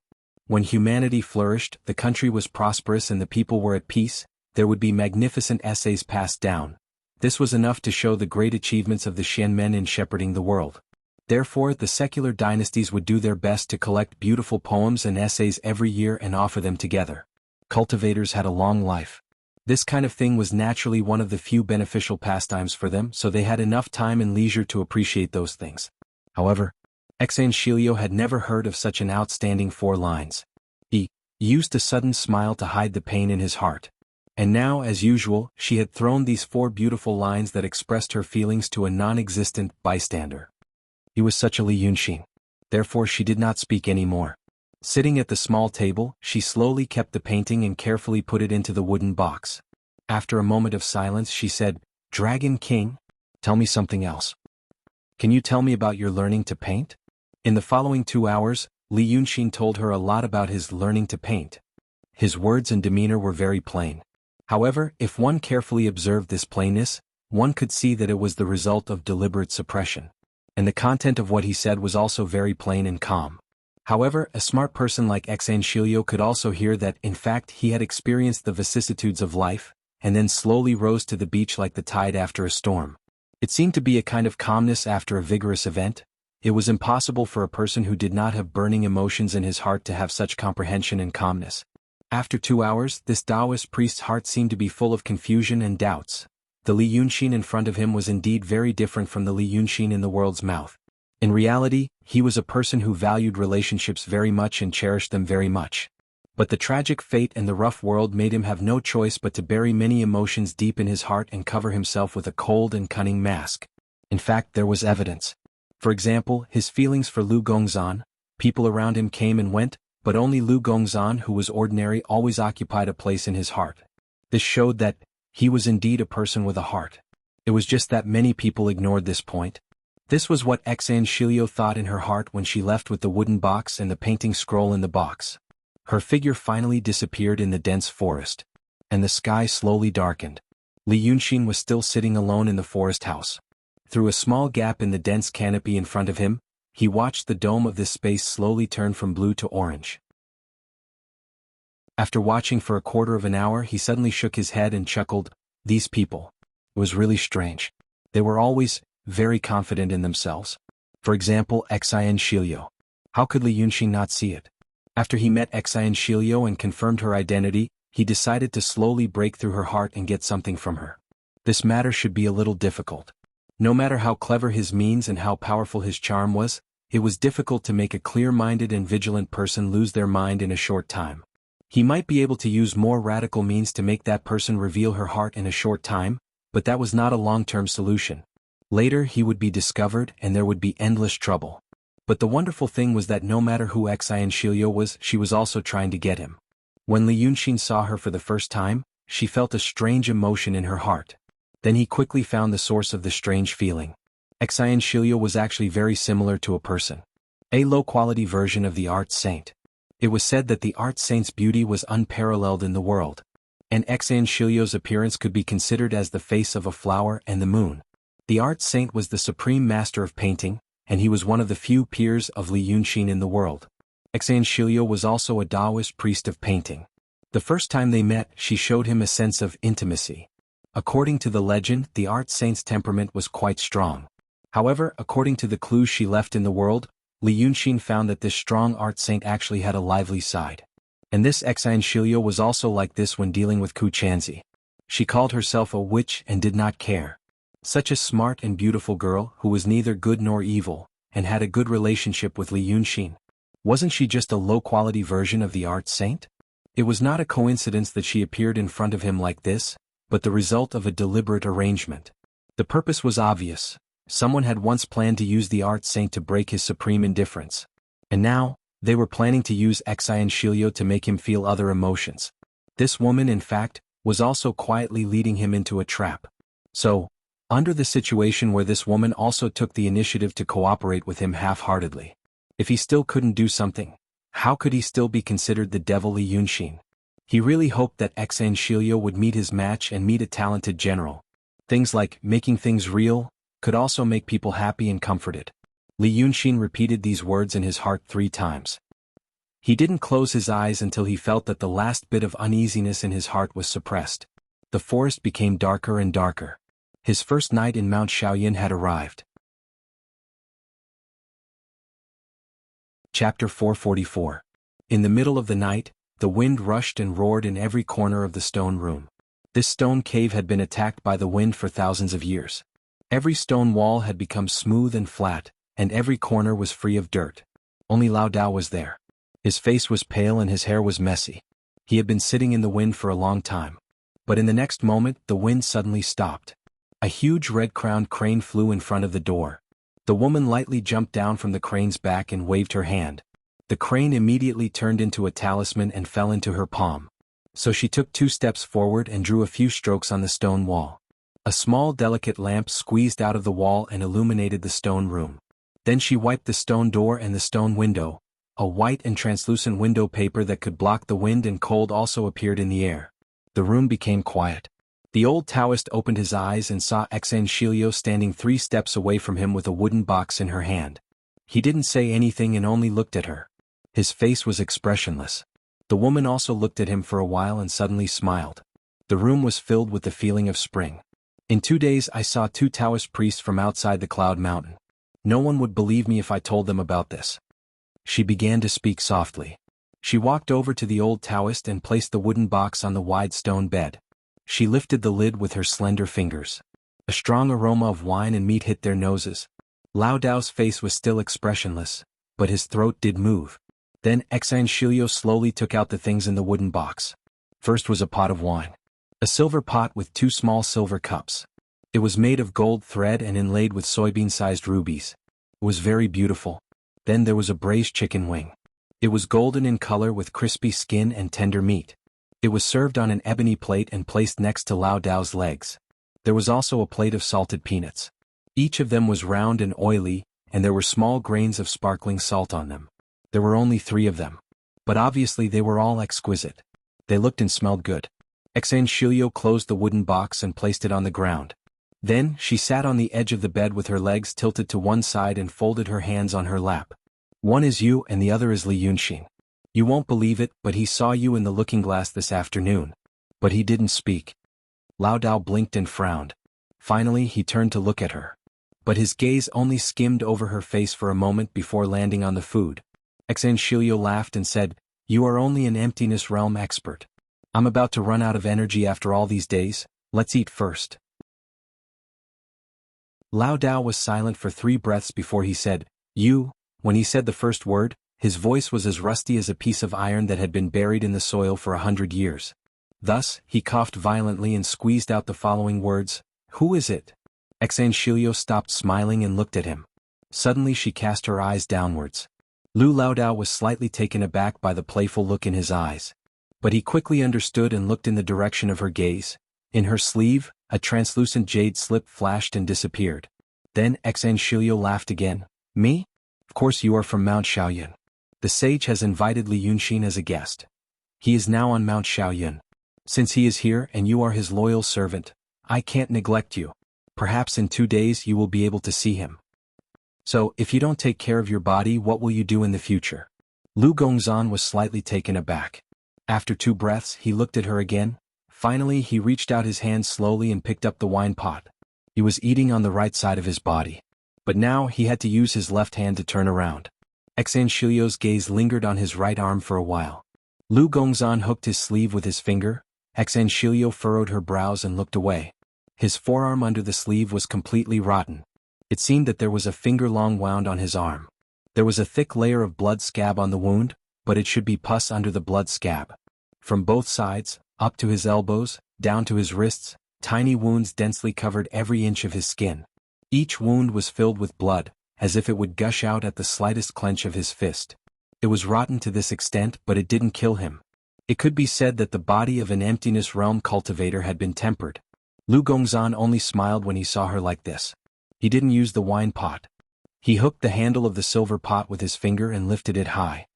When humanity flourished, the country was prosperous and the people were at peace, there would be magnificent essays passed down. This was enough to show the great achievements of the Xianmen in shepherding the world. Therefore, the secular dynasties would do their best to collect beautiful poems and essays every year and offer them together. Cultivators had a long life. This kind of thing was naturally one of the few beneficial pastimes for them, so they had enough time and leisure to appreciate those things. However, Xian Shiliu had never heard of such an outstanding 4 lines. He used a sudden smile to hide the pain in his heart. And now, as usual, she had thrown these 4 beautiful lines that expressed her feelings to a non-existent bystander. He was such a Li Yunxin. Therefore she did not speak any more. Sitting at the small table, she slowly kept the painting and carefully put it into the wooden box. After a moment of silence she said, Dragon King? Tell me something else. Can you tell me about your learning to paint? In the following 2 hours, Li Yunxin told her a lot about his learning to paint. His words and demeanor were very plain. However, if one carefully observed this plainness, one could see that it was the result of deliberate suppression. And the content of what he said was also very plain and calm. However, a smart person like Xian Shiliu could also hear that, in fact, he had experienced the vicissitudes of life, and then slowly rose to the beach like the tide after a storm. It seemed to be a kind of calmness after a vigorous event. It was impossible for a person who did not have burning emotions in his heart to have such comprehension and calmness. After 2 hours, this Taoist priest's heart seemed to be full of confusion and doubts. The Li Yunxin in front of him was indeed very different from the Li Yunxin in the world's mouth. In reality, he was a person who valued relationships very much and cherished them very much. But the tragic fate and the rough world made him have no choice but to bury many emotions deep in his heart and cover himself with a cold and cunning mask. In fact, there was evidence. For example, his feelings for Lu Gongzan. People around him came and went, but only Lu Gongzan, who was ordinary, always occupied a place in his heart. This showed that he was indeed a person with a heart. It was just that many people ignored this point. This was what Xian Shiliu thought in her heart when she left with the wooden box and the painting scroll in the box. Her figure finally disappeared in the dense forest. And the sky slowly darkened. Li Yunxin was still sitting alone in the forest house. Through a small gap in the dense canopy in front of him, he watched the dome of this space slowly turn from blue to orange. After watching for a quarter of an hour he suddenly shook his head and chuckled, these people. It was really strange. They were always very confident in themselves. For example, Xian Shiliu. How could Li Yunxin not see it? After he met Xian Shiliu and confirmed her identity, he decided to slowly break through her heart and get something from her. This matter should be a little difficult. No matter how clever his means and how powerful his charm was, it was difficult to make a clear-minded and vigilant person lose their mind in a short time. He might be able to use more radical means to make that person reveal her heart in a short time, but that was not a long-term solution. Later he would be discovered and there would be endless trouble. But the wonderful thing was that no matter who Xian Shiliu was, she was also trying to get him. When Li Yunxin saw her for the first time, she felt a strange emotion in her heart. Then he quickly found the source of the strange feeling. Xian Shiliu was actually very similar to a person. A low-quality version of the art saint. It was said that the art saint's beauty was unparalleled in the world. And Xian Shiliu's appearance could be considered as the face of a flower and the moon. The art saint was the supreme master of painting, and he was one of the few peers of Li Yunxin in the world. Xian Shiliu was also a Taoist priest of painting. The first time they met, she showed him a sense of intimacy. According to the legend, the art saint's temperament was quite strong. However, according to the clues she left in the world, Li Yunxin found that this strong art saint actually had a lively side. And this Xian Shiliu was also like this when dealing with Ku Chanzi. She called herself a witch and did not care. Such a smart and beautiful girl who was neither good nor evil, and had a good relationship with Li Yunxin. Wasn't she just a low-quality version of the art saint? It was not a coincidence that she appeared in front of him like this, but the result of a deliberate arrangement. The purpose was obvious. Someone had once planned to use the art saint to break his supreme indifference. And now, they were planning to use Xian Shiliu to make him feel other emotions. This woman, in fact, was also quietly leading him into a trap. So, under the situation where this woman also took the initiative to cooperate with him half-heartedly. If he still couldn't do something, how could he still be considered the devil Li Yunxin? He really hoped that Xian Shiliu would meet his match and meet a talented general. Things like making things real could also make people happy and comforted. Li Yunxin repeated these words in his heart 3 times. He didn't close his eyes until he felt that the last bit of uneasiness in his heart was suppressed. The forest became darker and darker. His first night in Mount Shaoyin had arrived. Chapter 444. In the middle of the night, the wind rushed and roared in every corner of the stone room. This stone cave had been attacked by the wind for thousands of years. Every stone wall had become smooth and flat, and every corner was free of dirt. Only Lao Dao was there. His face was pale and his hair was messy. He had been sitting in the wind for a long time. But in the next moment, the wind suddenly stopped. A huge red-crowned crane flew in front of the door. The woman lightly jumped down from the crane's back and waved her hand. The crane immediately turned into a talisman and fell into her palm. So she took 2 steps forward and drew a few strokes on the stone wall. A small delicate lamp squeezed out of the wall and illuminated the stone room. Then she wiped the stone door and the stone window. A white and translucent window paper that could block the wind and cold also appeared in the air. The room became quiet. The old Taoist opened his eyes and saw Xian Shiliu standing 3 steps away from him with a wooden box in her hand. He didn't say anything and only looked at her. His face was expressionless. The woman also looked at him for a while and suddenly smiled. The room was filled with the feeling of spring. In 2 days I saw 2 Taoist priests from outside the Cloud Mountain. No one would believe me if I told them about this. She began to speak softly. She walked over to the old Taoist and placed the wooden box on the wide stone bed. She lifted the lid with her slender fingers. A strong aroma of wine and meat hit their noses. Lao Dao's face was still expressionless, but his throat did move. Then Xian Shiliu slowly took out the things in the wooden box. First was a pot of wine. A silver pot with 2 small silver cups. It was made of gold thread and inlaid with soybean-sized rubies. It was very beautiful. Then there was a braised chicken wing. It was golden in color with crispy skin and tender meat. It was served on an ebony plate and placed next to Lao Dao's legs. There was also a plate of salted peanuts. Each of them was round and oily, and there were small grains of sparkling salt on them. There were only 3 of them. But obviously they were all exquisite. They looked and smelled good. Xian Shiliu closed the wooden box and placed it on the ground. Then, she sat on the edge of the bed with her legs tilted to one side and folded her hands on her lap. One is you and the other is Li Yunxin. You won't believe it, but he saw you in the looking glass this afternoon. But he didn't speak. Lao Dao blinked and frowned. Finally, he turned to look at her. But his gaze only skimmed over her face for a moment before landing on the food. Xian Shiliu laughed and said, "You are only an emptiness realm expert. I'm about to run out of energy after all these days. Let's eat first." Lao Dao was silent for 3 breaths before he said, "You." When he said the first word, his voice was as rusty as a piece of iron that had been buried in the soil for 100 years. Thus, he coughed violently and squeezed out the following words, "Who is it?" Xian Shiliu stopped smiling and looked at him. Suddenly she cast her eyes downwards. Lao Dao was slightly taken aback by the playful look in his eyes. But he quickly understood and looked in the direction of her gaze. In her sleeve, a translucent jade slip flashed and disappeared. Then Xian Shiliu laughed again. "Me? Of course you are from Mount Shaoyin. The sage has invited Li Yunxin as a guest. He is now on Mount Shaoyin. Since he is here and you are his loyal servant, I can't neglect you. Perhaps in 2 days you will be able to see him. So, if you don't take care of your body, what will you do in the future?" Lu Gongzan was slightly taken aback. After 2 breaths, he looked at her again. Finally he reached out his hand slowly and picked up the wine pot. He was eating on the right side of his body. But now he had to use his left hand to turn around. Xan Shilio's gaze lingered on his right arm for a while. Lu Gongzan hooked his sleeve with his finger. Xan Shilio furrowed her brows and looked away. His forearm under the sleeve was completely rotten. It seemed that there was a finger-long wound on his arm. There was a thick layer of blood scab on the wound, but it should be pus under the blood scab. From both sides, up to his elbows, down to his wrists, tiny wounds densely covered every inch of his skin. Each wound was filled with blood, as if it would gush out at the slightest clench of his fist. It was rotten to this extent, but it didn't kill him. It could be said that the body of an emptiness realm cultivator had been tempered. Lu Gongzan only smiled when he saw her like this. He didn't use the wine pot. He hooked the handle of the silver pot with his finger and lifted it high.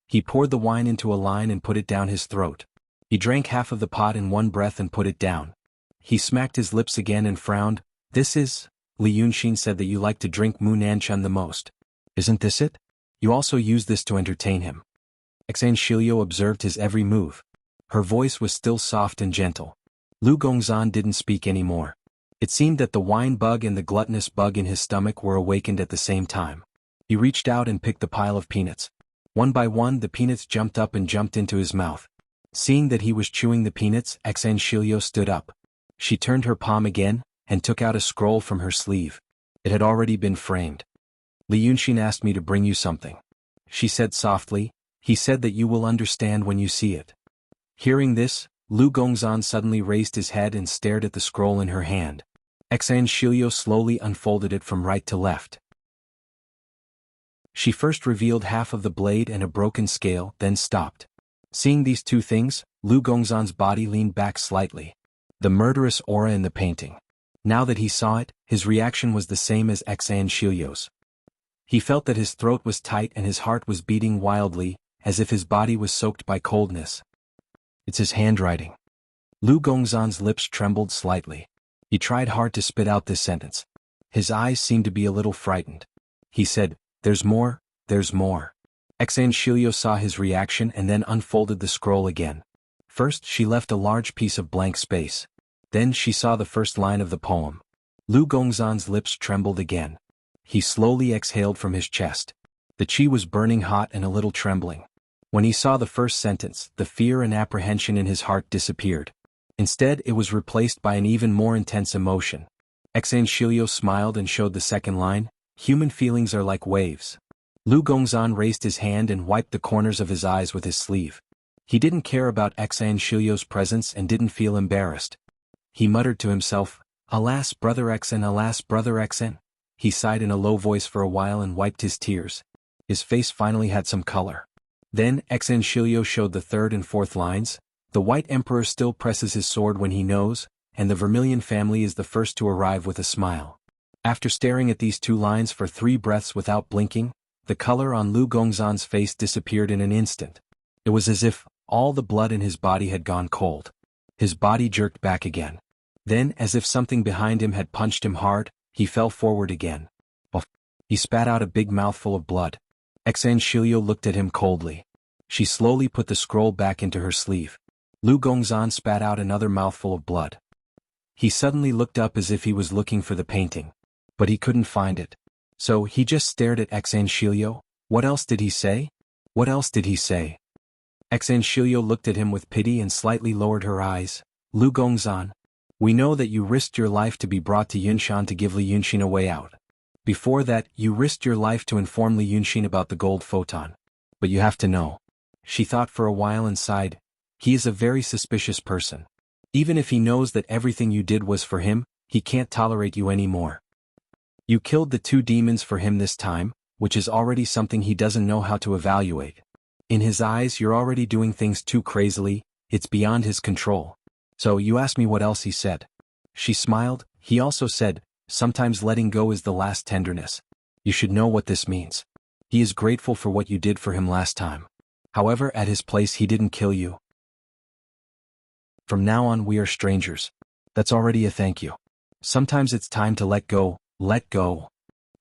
He poured the wine into a line and put it down his throat. He drank half of the pot in one breath and put it down. He smacked his lips again and frowned. "This is..." Li Yunxin said that you like to drink Mu Nanchun the most. Isn't this it? You also use this to entertain him. Xan Shilio observed his every move. Her voice was still soft and gentle. Lu Gongzan didn't speak anymore. It seemed that the wine bug and the gluttonous bug in his stomach were awakened at the same time. He reached out and picked the pile of peanuts. One by one the peanuts jumped up and jumped into his mouth. Seeing that he was chewing the peanuts, Xan Shilio stood up. She turned her palm again, and took out a scroll from her sleeve. It had already been framed. Li Yunxin asked me to bring you something. She said softly. He said that you will understand when you see it. Hearing this, Lu Gongzan suddenly raised his head and stared at the scroll in her hand. Xan Shilio slowly unfolded it from right to left. She first revealed half of the blade and a broken scale, then stopped. Seeing these two things, Lu Gongzan's body leaned back slightly. The murderous aura in the painting. Now that he saw it, his reaction was the same as Xan Shilio's. He felt that his throat was tight and his heart was beating wildly, as if his body was soaked by coldness. It's his handwriting. Lu Gongzan's lips trembled slightly. He tried hard to spit out this sentence. His eyes seemed to be a little frightened. He said, "There's more, there's more." Xan Shilio saw his reaction and then unfolded the scroll again. First she left a large piece of blank space. Then she saw the first line of the poem. Lu Gongzan's lips trembled again. He slowly exhaled from his chest. The chi was burning hot and a little trembling. When he saw the first sentence, the fear and apprehension in his heart disappeared. Instead, it was replaced by an even more intense emotion. Xan Shilio smiled and showed the second line, "Human feelings are like waves." Lu Gongzan raised his hand and wiped the corners of his eyes with his sleeve. He didn't care about Xan Shilio's presence and didn't feel embarrassed. He muttered to himself, "Alas, brother Xan, alas, brother Xan." He sighed in a low voice for a while and wiped his tears. His face finally had some color. Then Xan Shilio showed the third and fourth lines. "The White Emperor still presses his sword when he knows, and the Vermilion family is the first to arrive with a smile." After staring at these two lines for 3 breaths without blinking, the color on Lu Gongzan's face disappeared in an instant. It was as if all the blood in his body had gone cold. His body jerked back again. Then, as if something behind him had punched him hard, he fell forward again. He spat out a big mouthful of blood. Xan Shilio looked at him coldly. She slowly put the scroll back into her sleeve. Lu Gongzan spat out another mouthful of blood. He suddenly looked up as if he was looking for the painting. But he couldn't find it. So he just stared at Xan Shilio. What else did he say? What else did he say? Xan Shilio looked at him with pity and slightly lowered her eyes. "Lu Gongzan, we know that you risked your life to be brought to Yunshan to give Li Yunxin a way out. Before that, you risked your life to inform Li Yunxin about the gold photon. But you have to know." She thought for a while and sighed. "He is a very suspicious person. Even if he knows that everything you did was for him, he can't tolerate you anymore. You killed the 2 demons for him this time, which is already something he doesn't know how to evaluate. In his eyes you're already doing things too crazily, it's beyond his control. So you ask me what else he said." She smiled. "He also said, sometimes letting go is the last tenderness. You should know what this means. He is grateful for what you did for him last time. However, at his place he didn't kill you. From now on we are strangers. That's already a thank you. Sometimes it's time to let go, let go."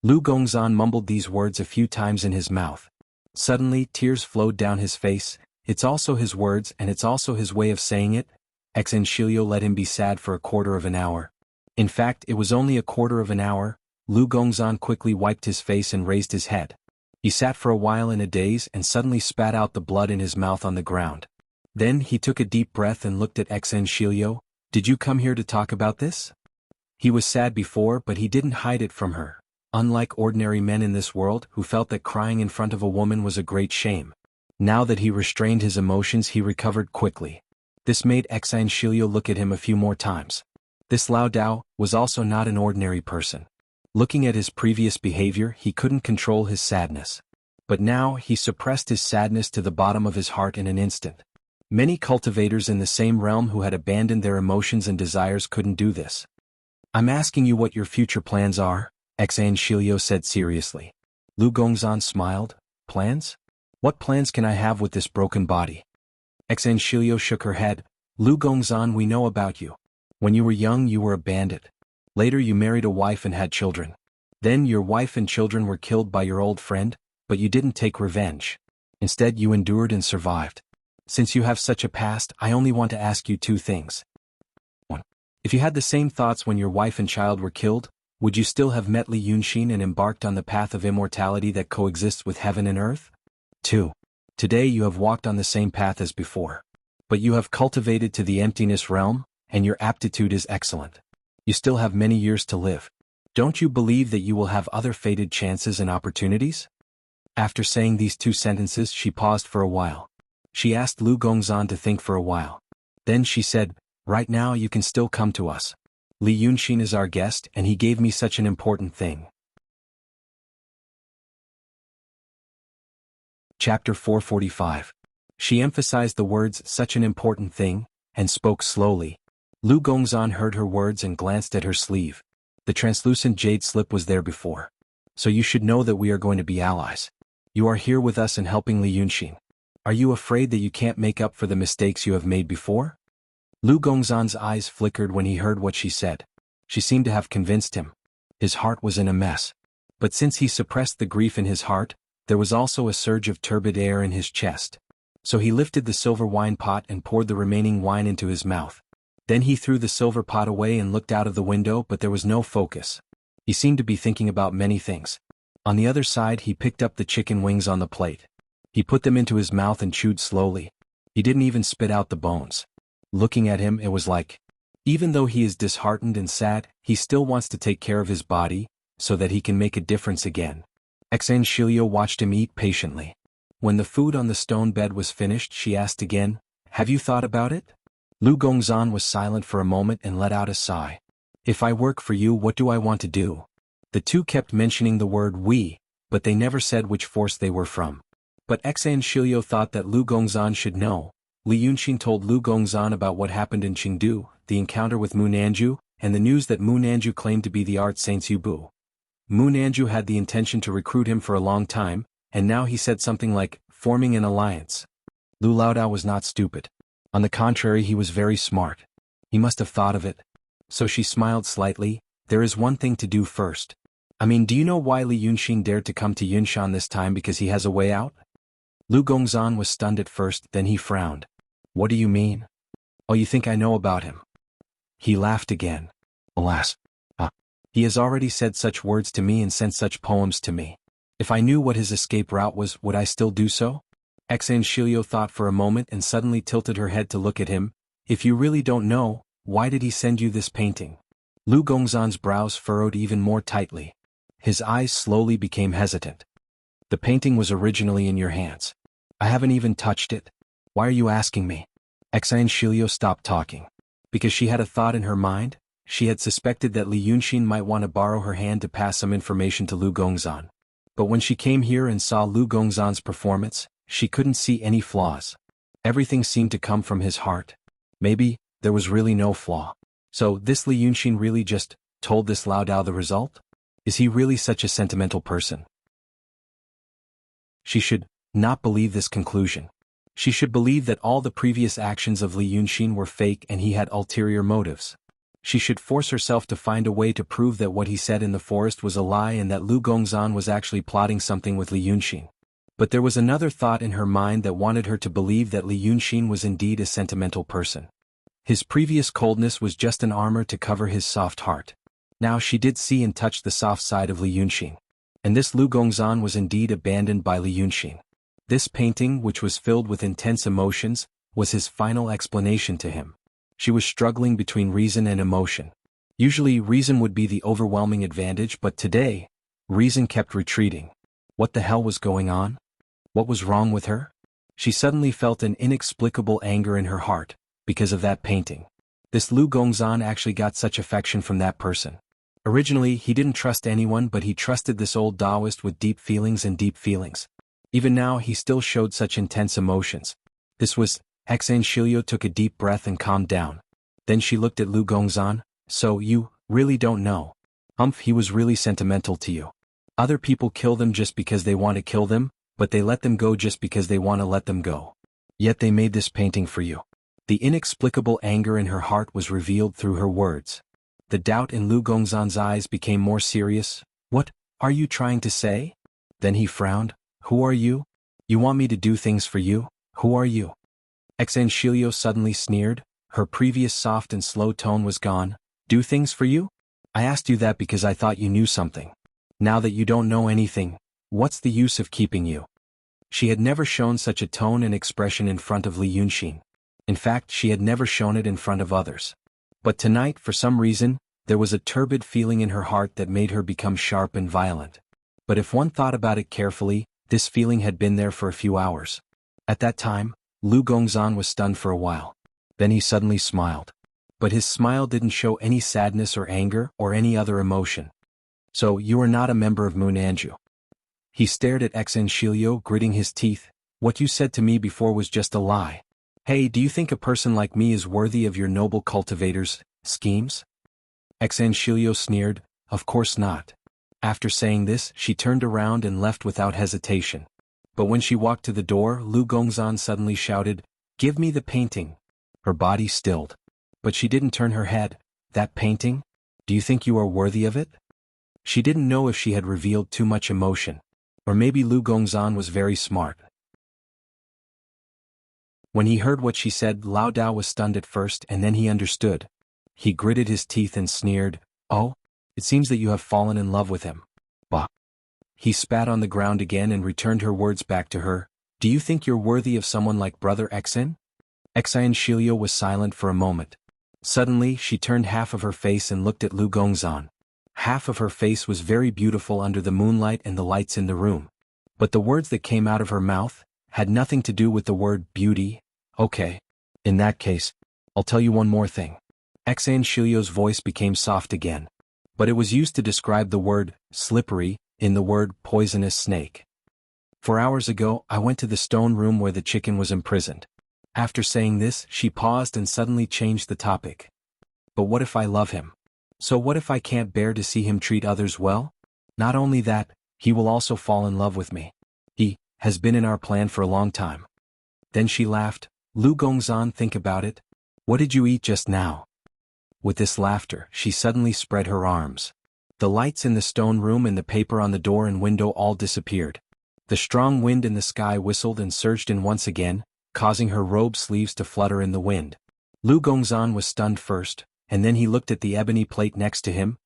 Lu Gongzan mumbled these words a few times in his mouth. Suddenly tears flowed down his face. It's also his words and it's also his way of saying it. Xan Shilio let him be sad for a quarter of an hour. In fact, it was only a quarter of an hour. Lu Gongzan quickly wiped his face and raised his head. He sat for a while in a daze and suddenly spat out the blood in his mouth on the ground. Then he took a deep breath and looked at Xan Shilio. Did you come here to talk about this? He was sad before, but he didn't hide it from her. Unlike ordinary men in this world who felt that crying in front of a woman was a great shame. Now that he restrained his emotions, he recovered quickly. This made Xan Shilio look at him a few more times. This Lao Dao was also not an ordinary person. Looking at his previous behavior, he couldn't control his sadness. But now he suppressed his sadness to the bottom of his heart in an instant. Many cultivators in the same realm who had abandoned their emotions and desires couldn't do this. I'm asking you what your future plans are, Xan Shilio said seriously. Lu Gongzan smiled. Plans? What plans can I have with this broken body? Xan Shilio shook her head. Lu Gongzan, we know about you. When you were young, you were a bandit. Later you married a wife and had children. Then your wife and children were killed by your old friend, but you didn't take revenge. Instead you endured and survived. Since you have such a past, I only want to ask you two things. 1. If you had the same thoughts when your wife and child were killed, would you still have met Li Yunshin and embarked on the path of immortality that coexists with heaven and earth? 2. Today you have walked on the same path as before. But you have cultivated to the emptiness realm, and your aptitude is excellent. You still have many years to live. Don't you believe that you will have other fated chances and opportunities? After saying these two sentences, she paused for a while. She asked Lu Gongzan to think for a while. Then she said, right now you can still come to us. Li Yunshin is our guest and he gave me such an important thing. Chapter 445. She emphasized the words such an important thing, and spoke slowly. Lu Gongzan heard her words and glanced at her sleeve. The translucent jade slip was there before. So you should know that we are going to be allies. You are here with us and helping Li Yunshin. Are you afraid that you can't make up for the mistakes you have made before? Lu Gongzan's eyes flickered when he heard what she said. She seemed to have convinced him. His heart was in a mess. But since he suppressed the grief in his heart, there was also a surge of turbid air in his chest. So he lifted the silver wine pot and poured the remaining wine into his mouth. Then he threw the silver pot away and looked out of the window, but there was no focus. He seemed to be thinking about many things. On the other side, he picked up the chicken wings on the plate. He put them into his mouth and chewed slowly. He didn't even spit out the bones. Looking at him, it was like, even though he is disheartened and sad, he still wants to take care of his body, so that he can make a difference again. Xan Shilio watched him eat patiently. When the food on the stone bed was finished, she asked again, have you thought about it? Lu Gongzan was silent for a moment and let out a sigh. If I work for you, what do I want to do? The two kept mentioning the word we, but they never said which force they were from. But Xan Shilio thought that Lu Gongzan should know. Li Yunshin told Lu Gongzan about what happened in Qingdu, the encounter with Mu Nanju, and the news that Mu Nanju claimed to be the art saint's Yubu. Mu Nanju had the intention to recruit him for a long time, and now he said something like, forming an alliance. Lu Laodao was not stupid. On the contrary, he was very smart. He must have thought of it. So she smiled slightly. There is one thing to do first. I mean, do you know why Li Yunshin dared to come to Yunshan this time? Because he has a way out? Lu Gongzan was stunned at first, then he frowned. What do you mean? Oh, you think I know about him? He laughed again. Alas. He has already said such words to me and sent such poems to me. If I knew what his escape route was, would I still do so? Xan Shilio thought for a moment and suddenly tilted her head to look at him. If you really don't know, why did he send you this painting? Lu Gongzan's brows furrowed even more tightly. His eyes slowly became hesitant. The painting was originally in your hands. I haven't even touched it. Why are you asking me? Xan Shilio stopped talking. Because she had a thought in her mind. She had suspected that Li Yunshin might want to borrow her hand to pass some information to Lu Gongzan. But when she came here and saw Lu Gongzan's performance, she couldn't see any flaws. Everything seemed to come from his heart. Maybe there was really no flaw. So this Li Yunshin really just told this Lao Dao the result? Is he really such a sentimental person? She should not believe this conclusion. She should believe that all the previous actions of Li Yunshin were fake and he had ulterior motives. She should force herself to find a way to prove that what he said in the forest was a lie and that Lu Gongzan was actually plotting something with Li Yunshin. But there was another thought in her mind that wanted her to believe that Li Yunshin was indeed a sentimental person. His previous coldness was just an armor to cover his soft heart. Now she did see and touch the soft side of Li Yunxin. And this Lu Gongzan was indeed abandoned by Li Yunxin. This painting, which was filled with intense emotions, was his final explanation to him. She was struggling between reason and emotion. Usually reason would be the overwhelming advantage, but today, reason kept retreating. What the hell was going on? What was wrong with her? She suddenly felt an inexplicable anger in her heart, because of that painting. This Lu Gongzan actually got such affection from that person. Originally, he didn't trust anyone, but he trusted this old Taoist with deep feelings and deep feelings. Even now, he still showed such intense emotions. This was, Xan Shilio took a deep breath and calmed down. Then she looked at Lu Gongzan. So, you really don't know. He was really sentimental to you. Other people kill them just because they want to kill them, but they let them go just because they want to let them go. Yet they made this painting for you. The inexplicable anger in her heart was revealed through her words. The doubt in Lu Gongzan's eyes became more serious. What are you trying to say? Then he frowned. Who are you? You want me to do things for you? Who are you? Xan Shilio suddenly sneered. Her previous soft and slow tone was gone. Do things for you? I asked you that because I thought you knew something. Now that you don't know anything, what's the use of keeping you? She had never shown such a tone and expression in front of Li Yunxin. In fact, she had never shown it in front of others. But tonight, for some reason, there was a turbid feeling in her heart that made her become sharp and violent. But if one thought about it carefully, this feeling had been there for a few hours. At that time, Lu Gongzan was stunned for a while. Then he suddenly smiled. But his smile didn't show any sadness or anger or any other emotion. So, you are not a member of Moon Anju. He stared at Xan Shilio, gritting his teeth. What you said to me before was just a lie. Hey, do you think a person like me is worthy of your noble cultivator's schemes? Xan Shilio sneered. Of course not. After saying this, she turned around and left without hesitation. But when she walked to the door, Lu Gongzan suddenly shouted, Give me the painting. Her body stilled. But she didn't turn her head. That painting? Do you think you are worthy of it? She didn't know if she had revealed too much emotion. Or maybe Lu Gongzan was very smart. When he heard what she said, Lao Dao was stunned at first, and then he understood. He gritted his teeth and sneered, Oh, it seems that you have fallen in love with him. Bah. He spat on the ground again and returned her words back to her. Do you think you're worthy of someone like Brother Xan? Xan Shilio was silent for a moment. Suddenly, she turned half of her face and looked at Lu Gongzan. Half of her face was very beautiful under the moonlight and the lights in the room. But the words that came out of her mouth had nothing to do with the word beauty. Okay. In that case, I'll tell you one more thing. Xan Shilio's voice became soft again. But it was used to describe the word slippery in the word poisonous snake. 4 hours ago, I went to the stone room where the chicken was imprisoned. After saying this, she paused and suddenly changed the topic. But what if I love him? So what if I can't bear to see him treat others well? Not only that, he will also fall in love with me. He has been in our plan for a long time. Then she laughed. Lu Gongzan, think about it. What did you eat just now? With this laughter, she suddenly spread her arms. The lights in the stone room and the paper on the door and window all disappeared. The strong wind in the sky whistled and surged in once again, causing her robe sleeves to flutter in the wind. Lu Gongzan was stunned first, and then he looked at the ebony plate next to him.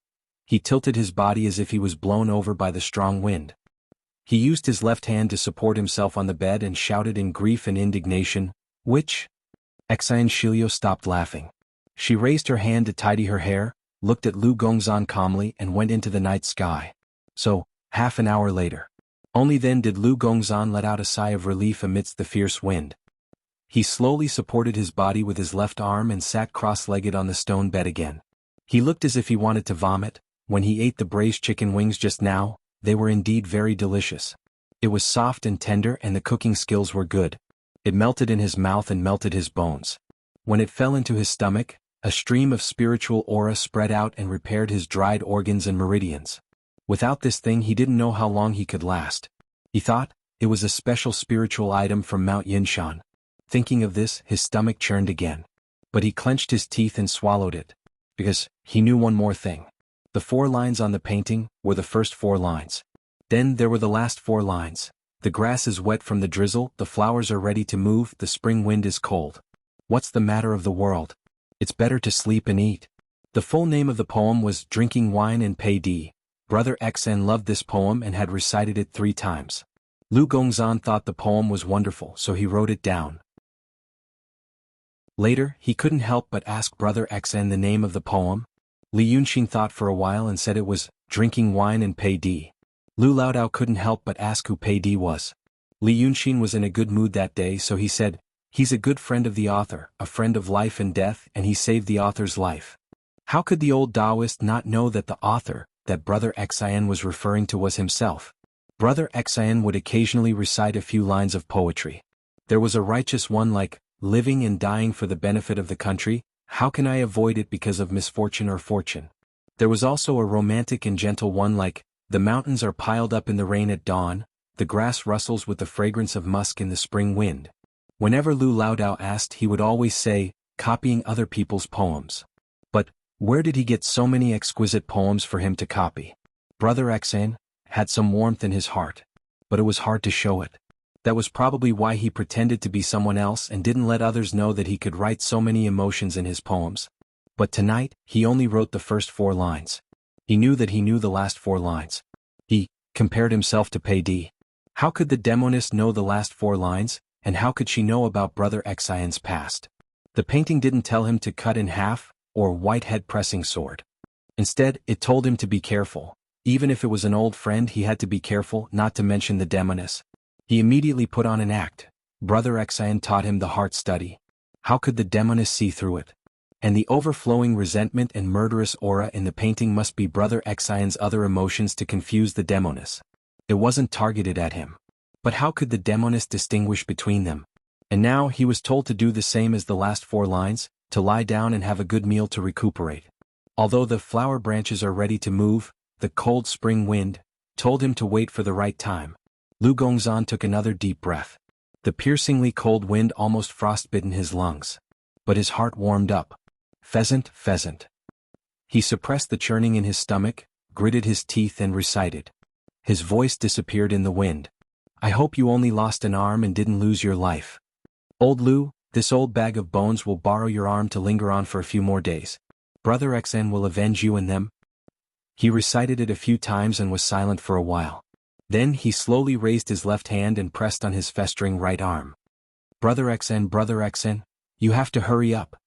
He tilted his body as if he was blown over by the strong wind. He used his left hand to support himself on the bed and shouted in grief and indignation, Which? Xan Shilio stopped laughing. She raised her hand to tidy her hair, looked at Lu Gongzan calmly and went into the night sky. So, half an hour later. Only then did Lu Gongzan let out a sigh of relief amidst the fierce wind. He slowly supported his body with his left arm and sat cross-legged on the stone bed again. He looked as if he wanted to vomit. When he ate the braised chicken wings just now, they were indeed very delicious. It was soft and tender and the cooking skills were good. It melted in his mouth and melted his bones. When it fell into his stomach, a stream of spiritual aura spread out and repaired his dried organs and meridians. Without this thing he didn't know how long he could last. He thought it was a special spiritual item from Mount Yinshan. Thinking of this, his stomach churned again. But he clenched his teeth and swallowed it. Because he knew one more thing. The 4 lines on the painting were the first 4 lines. Then there were the last 4 lines. The grass is wet from the drizzle, the flowers are ready to move, the spring wind is cold. What's the matter of the world? It's better to sleep and eat. The full name of the poem was Drinking Wine and Pei Di. Brother Xen loved this poem and had recited it 3 times. Lu Gongzan thought the poem was wonderful, so he wrote it down. Later, he couldn't help but ask Brother Xen the name of the poem. Li Yunxin thought for a while and said it was Drinking Wine and Pei Di. Lu Laodao couldn't help but ask who Pei Di was. Li Yunxin was in a good mood that day, so he said, "He's a good friend of the author, a friend of life and death, and he saved the author's life." How could the old Taoist not know that the author that Brother Xen was referring to was himself? Brother Xen would occasionally recite a few lines of poetry. There was a righteous one like, "Living and dying for the benefit of the country, how can I avoid it because of misfortune or fortune?" There was also a romantic and gentle one like, "The mountains are piled up in the rain at dawn, the grass rustles with the fragrance of musk in the spring wind." Whenever Lu Laodao asked, he would always say, "Copying other people's poems." But where did he get so many exquisite poems for him to copy? Brother Xen had some warmth in his heart, but it was hard to show it. That was probably why he pretended to be someone else and didn't let others know that he could write so many emotions in his poems. But tonight, he only wrote the first 4 lines. He knew that he knew the last 4 lines. He compared himself to Pei Di. How could the demoness know the last 4 lines, and how could she know about Brother Xian's past? The painting didn't tell him to cut in half, or white head pressing sword. Instead, it told him to be careful. Even if it was an old friend, he had to be careful not to mention the demoness. He immediately put on an act. Brother Xen taught him the heart study. How could the demoness see through it? And the overflowing resentment and murderous aura in the painting must be Brother Xian's other emotions to confuse the demoness. It wasn't targeted at him. But how could the demoness distinguish between them? And now he was told to do the same as the last 4 lines, to lie down and have a good meal to recuperate. Although the flower branches are ready to move, the cold spring wind told him to wait for the right time. Lu Gongzan took another deep breath. The piercingly cold wind almost frostbitten his lungs. But his heart warmed up. Pheasant, pheasant. He suppressed the churning in his stomach, gritted his teeth and recited. His voice disappeared in the wind. "I hope you only lost an arm and didn't lose your life. Old Lu, this old bag of bones will borrow your arm to linger on for a few more days. Brother Xen will avenge you and them." He recited it a few times and was silent for a while. Then he slowly raised his left hand and pressed on his festering right arm. Brother Xen, you have to hurry up."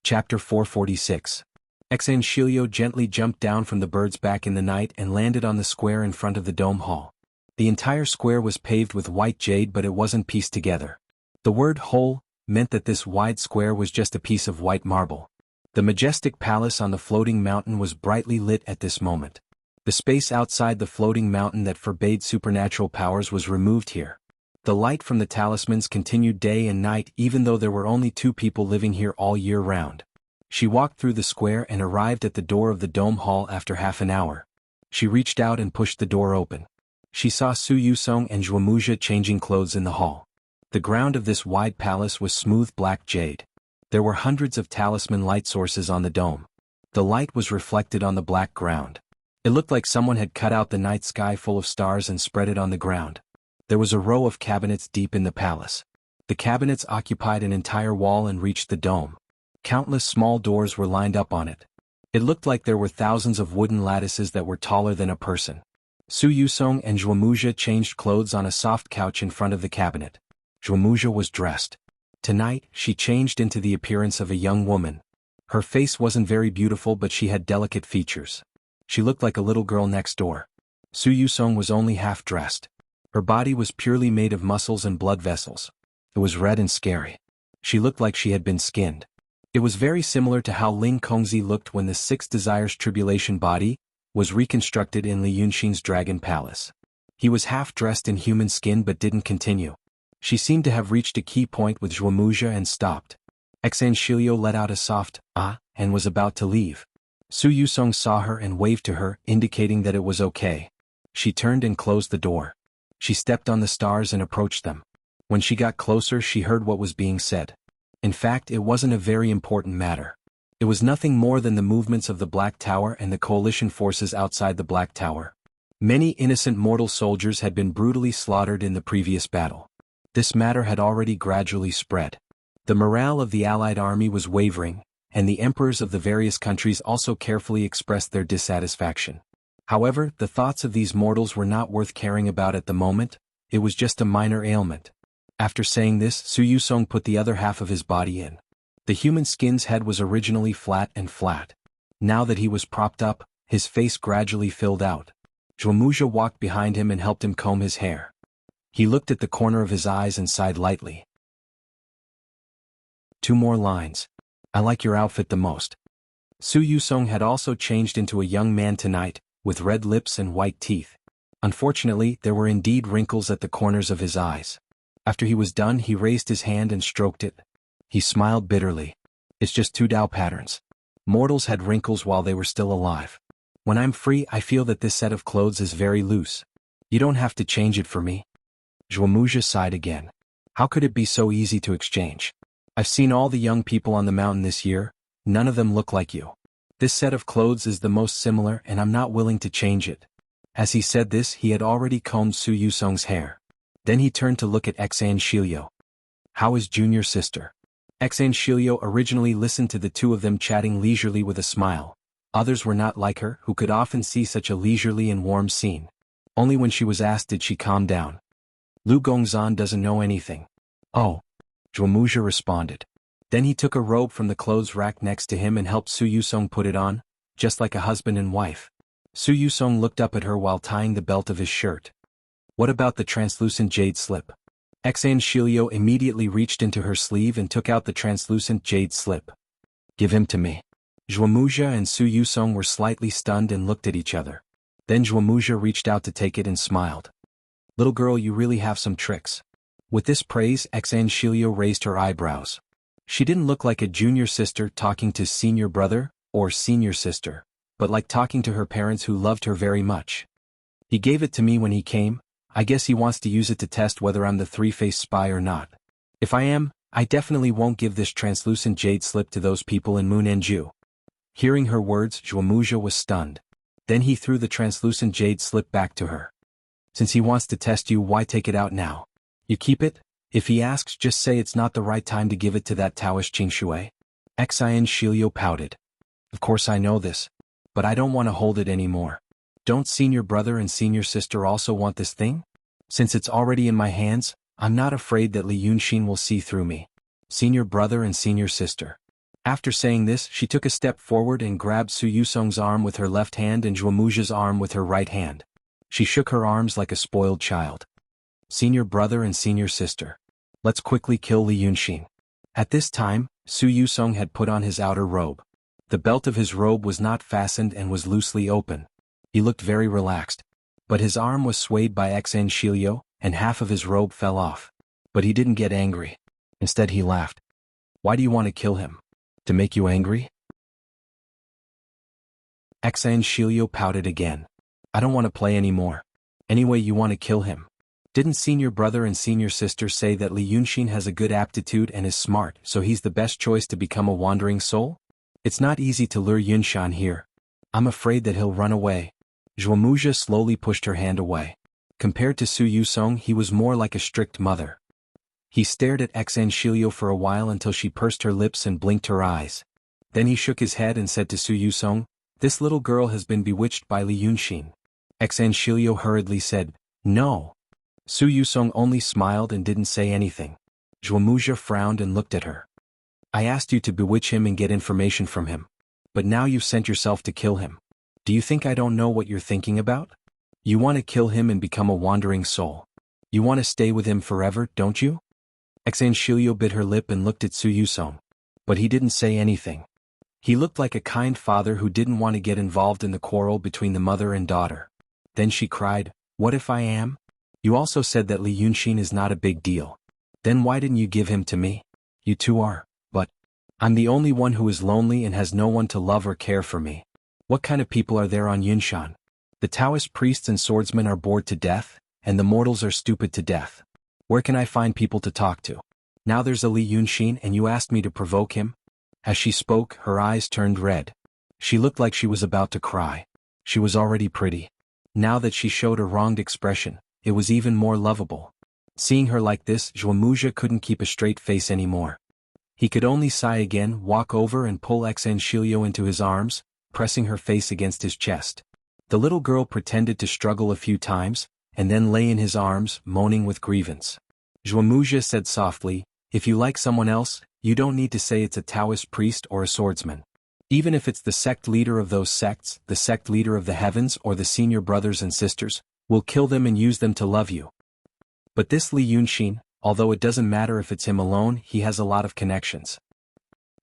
Chapter 446. Xen Shilio gently jumped down from the bird's back in the night and landed on the square in front of the dome hall. The entire square was paved with white jade, but it wasn't pieced together. The word whole meant that this wide square was just a piece of white marble. The majestic palace on the floating mountain was brightly lit at this moment. The space outside the floating mountain that forbade supernatural powers was removed here. The light from the talismans continued day and night, even though there were only 2 people living here all year round. She walked through the square and arrived at the door of the dome hall after half an hour. She reached out and pushed the door open. She saw Su Yusong and Zhuomuxia changing clothes in the hall. The ground of this wide palace was smooth black jade. There were hundreds of talisman light sources on the dome. The light was reflected on the black ground. It looked like someone had cut out the night sky full of stars and spread it on the ground. There was a row of cabinets deep in the palace. The cabinets occupied an entire wall and reached the dome. Countless small doors were lined up on it. It looked like there were thousands of wooden lattices that were taller than a person. Su Yusong and Zhuomuxia changed clothes on a soft couch in front of the cabinet. Zhuomuxia was dressed. Tonight, she changed into the appearance of a young woman. Her face wasn't very beautiful, but she had delicate features. She looked like a little girl next door. Su Yusong was only half dressed. Her body was purely made of muscles and blood vessels. It was red and scary. She looked like she had been skinned. It was very similar to how Ling Kongzi looked when the 6 Desires Tribulation body was reconstructed in Li Yunxin's Dragon Palace. He was half dressed in human skin but didn't continue. She seemed to have reached a key point with Zhuomuxia and stopped. Xen Shilio let out a soft, "ah," and was about to leave. Su Yusong saw her and waved to her, indicating that it was okay. She turned and closed the door. She stepped on the stars and approached them. When she got closer, she heard what was being said. In fact, it wasn't a very important matter. It was nothing more than the movements of the Black Tower and the coalition forces outside the Black Tower. Many innocent mortal soldiers had been brutally slaughtered in the previous battle. This matter had already gradually spread. The morale of the Allied army was wavering, and the emperors of the various countries also carefully expressed their dissatisfaction. However, the thoughts of these mortals were not worth caring about at the moment. It was just a minor ailment. After saying this, Su Yusong put the other half of his body in. The human skin's head was originally flat and flat. Now that he was propped up, his face gradually filled out. Zhuomuja walked behind him and helped him comb his hair. He looked at the corner of his eyes and sighed lightly. 2 more lines. I like your outfit the most. Su Yusong had also changed into a young man tonight, with red lips and white teeth. Unfortunately, there were indeed wrinkles at the corners of his eyes. After he was done, he raised his hand and stroked it. He smiled bitterly. It's just 2 Dao patterns. Mortals had wrinkles while they were still alive. When I'm free, I feel that this set of clothes is very loose. You don't have to change it for me. Zhuomuja sighed again. How could it be so easy to exchange? I've seen all the young people on the mountain this year. None of them look like you. This set of clothes is the most similar and I'm not willing to change it. As he said this, he had already combed Su Yusong's hair. Then he turned to look at Xan Shilio. How is junior sister? Xan Shilio originally listened to the 2 of them chatting leisurely with a smile. Others were not like her, who could often see such a leisurely and warm scene. Only when she was asked did she calm down. Lu Gongzan doesn't know anything. Oh. Zhuomuja responded. Then he took a robe from the clothes rack next to him and helped Su Yusong put it on, just like a husband and wife. Su Yusong looked up at her while tying the belt of his shirt. What about the translucent jade slip? Xan Shilio immediately reached into her sleeve and took out the translucent jade slip. Give him to me. Zhuomuja and Su Yusong were slightly stunned and looked at each other. Then Zhuomuja reached out to take it and smiled. Little girl, you really have some tricks. With this praise, Xan Shilio raised her eyebrows. She didn't look like a junior sister talking to senior brother, or senior sister, but like talking to her parents who loved her very much. He gave it to me when he came. I guess he wants to use it to test whether I'm the 3-faced spy or not. If I am, I definitely won't give this translucent jade slip to those people in Moonenju. Hearing her words, Zhuomuja was stunned. Then he threw the translucent jade slip back to her. Since he wants to test you, why take it out now? You keep it? If he asks, just say it's not the right time to give it to that Taoist Qingshui. Xan Shilio pouted. Of course I know this. But I don't want to hold it anymore. Don't senior brother and senior sister also want this thing? Since it's already in my hands, I'm not afraid that Li Yunxin will see through me. Senior brother and senior sister. After saying this, she took a step forward and grabbed Su Yusong's arm with her left hand and Zhuomuja's arm with her right hand. She shook her arms like a spoiled child. Senior brother and senior sister. Let's quickly kill Li Yunxin. At this time, Su Yusong had put on his outer robe. The belt of his robe was not fastened and was loosely open. He looked very relaxed. But his arm was swayed by Xan Shilio, and half of his robe fell off. But he didn't get angry. Instead he laughed. Why do you want to kill him? To make you angry? Xan Shilio pouted again. I don't want to play anymore. Anyway, you want to kill him. Didn't senior brother and senior sister say that Li Yunxin has a good aptitude and is smart, so he's the best choice to become a wandering soul? It's not easy to lure Yunshan here. I'm afraid that he'll run away. Zhuomuja slowly pushed her hand away. Compared to Su Yusong, he was more like a strict mother. He stared at Xan Shilio for a while until she pursed her lips and blinked her eyes. Then he shook his head and said to Su Yusong, "This little girl has been bewitched by Li Yunxin." Xan Shilio hurriedly said, "No." Su Yusong only smiled and didn't say anything. Zhuomuja frowned and looked at her. I asked you to bewitch him and get information from him. But now you've sent yourself to kill him. Do you think I don't know what you're thinking about? You want to kill him and become a wandering soul. You want to stay with him forever, don't you? Xan Shilio bit her lip and looked at Su Yusong. But he didn't say anything. He looked like a kind father who didn't want to get involved in the quarrel between the mother and daughter. Then she cried, "What if I am? You also said that Li Yunxin is not a big deal. Then why didn't you give him to me? You two are, but I'm the only one who is lonely and has no one to love or care for me. What kind of people are there on Yunshan? The Taoist priests and swordsmen are bored to death, and the mortals are stupid to death. Where can I find people to talk to? Now there's a Li Yunxin and you asked me to provoke him?" As she spoke, her eyes turned red. She looked like she was about to cry. She was already pretty. Now that she showed a wronged expression, it was even more lovable. Seeing her like this, Zhuomuja couldn't keep a straight face anymore. He could only sigh again, walk over and pull Xan Shilio into his arms, pressing her face against his chest. The little girl pretended to struggle a few times, and then lay in his arms, moaning with grievance. Zhuomuja said softly, "If you like someone else, you don't need to say it's a Taoist priest or a swordsman. Even if it's the sect leader of those sects, the sect leader of the heavens or the senior brothers and sisters, we'll kill them and use them to love you." But this Li Yunxin, although it doesn't matter if it's him alone, he has a lot of connections.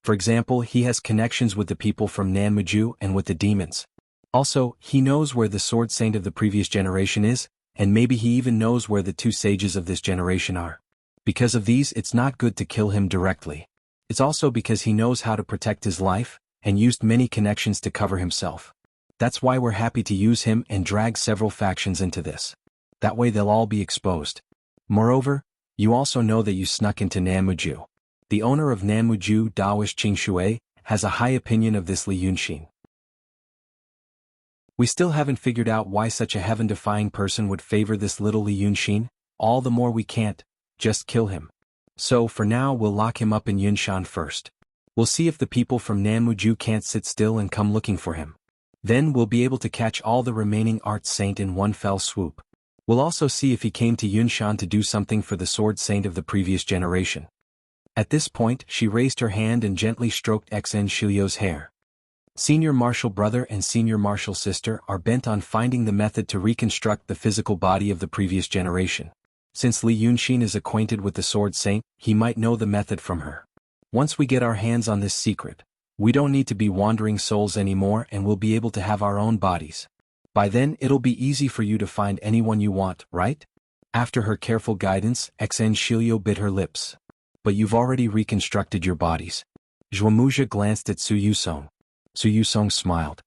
For example, he has connections with the people from Nanmuju and with the demons. Also, he knows where the sword saint of the previous generation is, and maybe he even knows where the two sages of this generation are. Because of these, it's not good to kill him directly. It's also because he knows how to protect his life, and used many connections to cover himself. That's why we're happy to use him and drag several factions into this. That way they'll all be exposed. Moreover, you also know that you snuck into Nanmuju. The owner of Nanmuju, Daoist Qingshui, has a high opinion of this Li Yunxin. We still haven't figured out why such a heaven-defying person would favor this little Li Yunxin, all the more we can't just kill him. So for now we'll lock him up in Yunshan first. We'll see if the people from Nanmuju can't sit still and come looking for him. Then we'll be able to catch all the remaining Art Saint in one fell swoop. We'll also see if he came to Yunshan to do something for the Sword Saint of the previous generation. At this point, she raised her hand and gently stroked Xen Shilio's hair. Senior Martial Brother and Senior Martial Sister are bent on finding the method to reconstruct the physical body of the previous generation. Since Li Yunxin is acquainted with the Sword Saint, he might know the method from her. Once we get our hands on this secret, we don't need to be wandering souls anymore and we'll be able to have our own bodies. By then it'll be easy for you to find anyone you want, right? After her careful guidance, Xen Shilio bit her lips. But you've already reconstructed your bodies. Zhuomuja glanced at Su Yusong. Su Yusong smiled.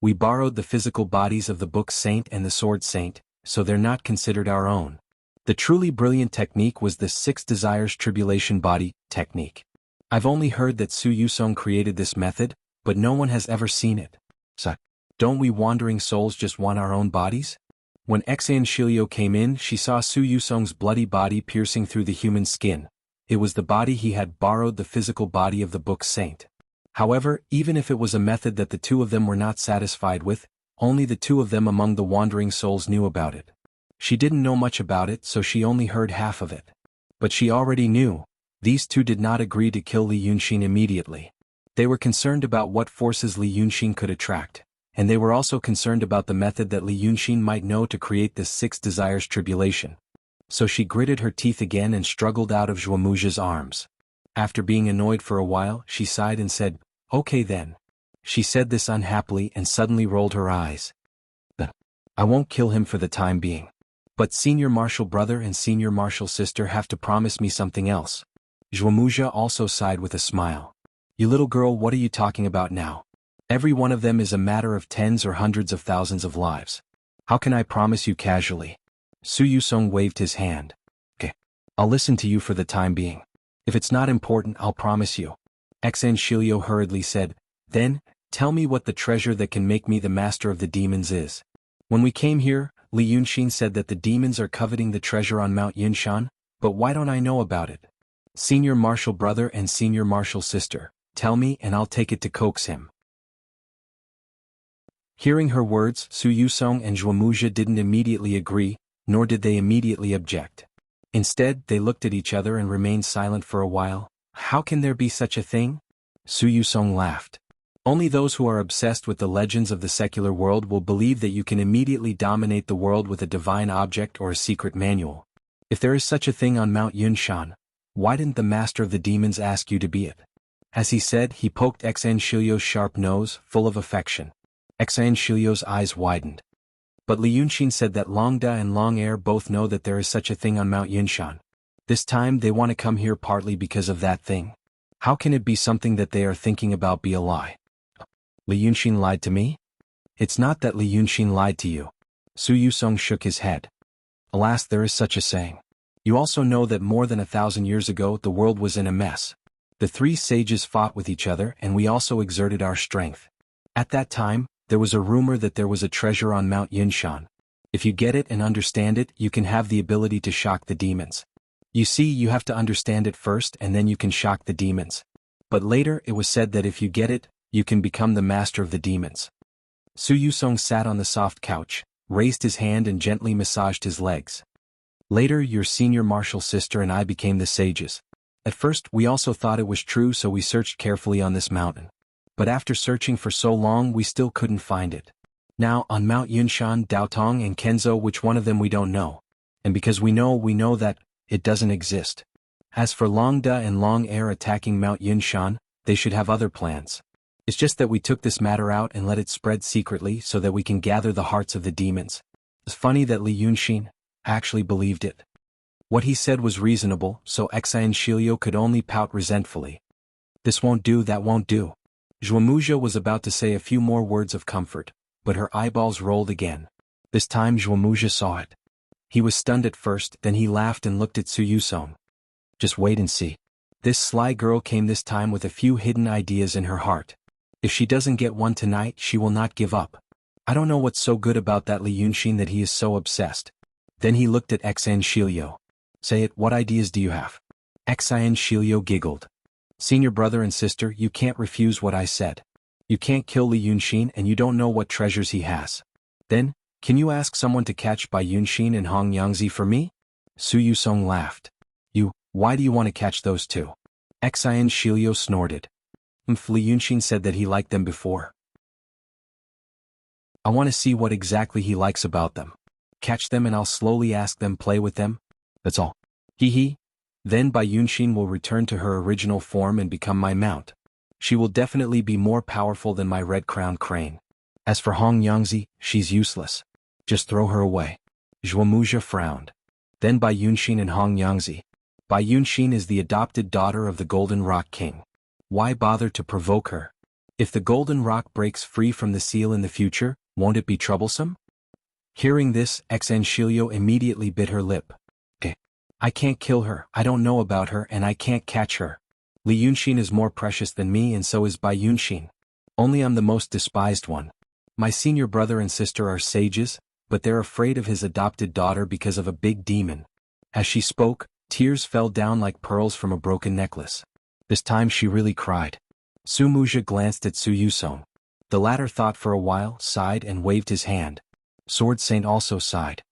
We borrowed the physical bodies of the Book Saint and the Sword Saint, so they're not considered our own. The truly brilliant technique was the 6 Desires Tribulation Body technique. I've only heard that Su Yusong created this method, but no one has ever seen it. So, don't we wandering souls just want our own bodies? When Xan Shilio came in, she saw Su Yusong's bloody body piercing through the human skin. It was the body he had borrowed, the physical body of the Book Saint. However, even if it was a method that the two of them were not satisfied with, only the two of them among the wandering souls knew about it. She didn't know much about it, so she only heard half of it. But she already knew. These two did not agree to kill Li Yunxin immediately. They were concerned about what forces Li Yunxin could attract, and they were also concerned about the method that Li Yunxin might know to create this 6 Desires Tribulation. So she gritted her teeth again and struggled out of Zhuomuja's arms. After being annoyed for a while, she sighed and said, "Okay then." She said this unhappily and suddenly rolled her eyes. I won't kill him for the time being. But Senior Martial Brother and Senior Martial Sister have to promise me something else. Zhuomuja also sighed with a smile. You little girl, what are you talking about now? Every one of them is a matter of tens or hundreds of thousands of lives. How can I promise you casually? Su Yusong waved his hand. Okay. I'll listen to you for the time being. If it's not important, I'll promise you. Xen Shilio hurriedly said, Then, tell me what the treasure that can make me the master of the demons is. When we came here, Li Yunxin said that the demons are coveting the treasure on Mount Yinshan, but why don't I know about it? Senior Martial Brother and Senior Martial Sister, tell me and I'll take it to coax him. Hearing her words, Su Yusong and Zhuomuja didn't immediately agree, nor did they immediately object. Instead, they looked at each other and remained silent for a while. How can there be such a thing? Su Yusong laughed. Only those who are obsessed with the legends of the secular world will believe that you can immediately dominate the world with a divine object or a secret manual. If there is such a thing on Mount Yunshan, why didn't the master of the demons ask you to be it? As he said, he poked Xan Shilio's sharp nose, full of affection. Xan Shilio's eyes widened. But Li Yunxin said that Longda and Long Air both know that there is such a thing on Mount Yinshan. This time they want to come here partly because of that thing. How can it be something that they are thinking about be a lie? Li Yunxin lied to me? It's not that Li Yunxin lied to you. Su Yusong shook his head. Alas, there is such a saying. You also know that more than 1,000 years ago the world was in a mess. The 3 sages fought with each other and we also exerted our strength. At that time, there was a rumor that there was a treasure on Mount Yinshan. If you get it and understand it, you can have the ability to shock the demons. You see, you have to understand it first and then you can shock the demons. But later it was said that if you get it, you can become the master of the demons. Su Yusong sat on the soft couch, raised his hand and gently massaged his legs. Later your senior martial sister and I became the sages. At first we also thought it was true, so we searched carefully on this mountain. But after searching for so long we still couldn't find it. Now on Mount Yunshan, Daotong and Kenzo, which one of them we don't know. And because we know that it doesn't exist. As for Long Da and Long Air attacking Mount Yunshan, they should have other plans. It's just that we took this matter out and let it spread secretly so that we can gather the hearts of the demons. It's funny that Li Yunxin actually believed it. What he said was reasonable, so Xian Shilio could only pout resentfully. This won't do, that won't do. Zhuomuja was about to say a few more words of comfort, but her eyeballs rolled again. This time Zhuomuja saw it. He was stunned at first, then he laughed and looked at Su Yusong. Just wait and see. This sly girl came this time with a few hidden ideas in her heart. If she doesn't get one tonight, she will not give up. I don't know what's so good about that Li Yunxin that he is so obsessed. Then he looked at Xian Shilio. Say it, what ideas do you have? Xian Shilio giggled. Senior brother and sister, you can't refuse what I said. You can't kill Li Yunxin and you don't know what treasures he has. Then, can you ask someone to catch Bai Yunxin and Hong Yangzi for me? Su Yusong laughed. Why do you want to catch those two? Xian Shilio snorted. Li Yunxin said that he liked them before. I want to see what exactly he likes about them. Catch them and I'll slowly ask them, play with them. That's all. Hee. Then Bai Yunxin will return to her original form and become my mount. She will definitely be more powerful than my red-crowned crane. As for Hong Yangzi, she's useless. Just throw her away. Zhuomuja frowned. Then Bai Yunxin and Hong Yangzi. Bai Yunxin is the adopted daughter of the Golden Rock King. Why bother to provoke her? If the Golden Rock breaks free from the seal in the future, won't it be troublesome? Hearing this, Xian Shilio immediately bit her lip. I can't kill her, I don't know about her and I can't catch her. Li Yunxin is more precious than me and so is Bai Yunxin. Only I'm the most despised one. My senior brother and sister are sages, but they're afraid of his adopted daughter because of a big demon. As she spoke, tears fell down like pearls from a broken necklace. This time she really cried. Su Muja glanced at Su Yusong. The latter thought for a while, sighed and waved his hand. Sword Saint also sighed.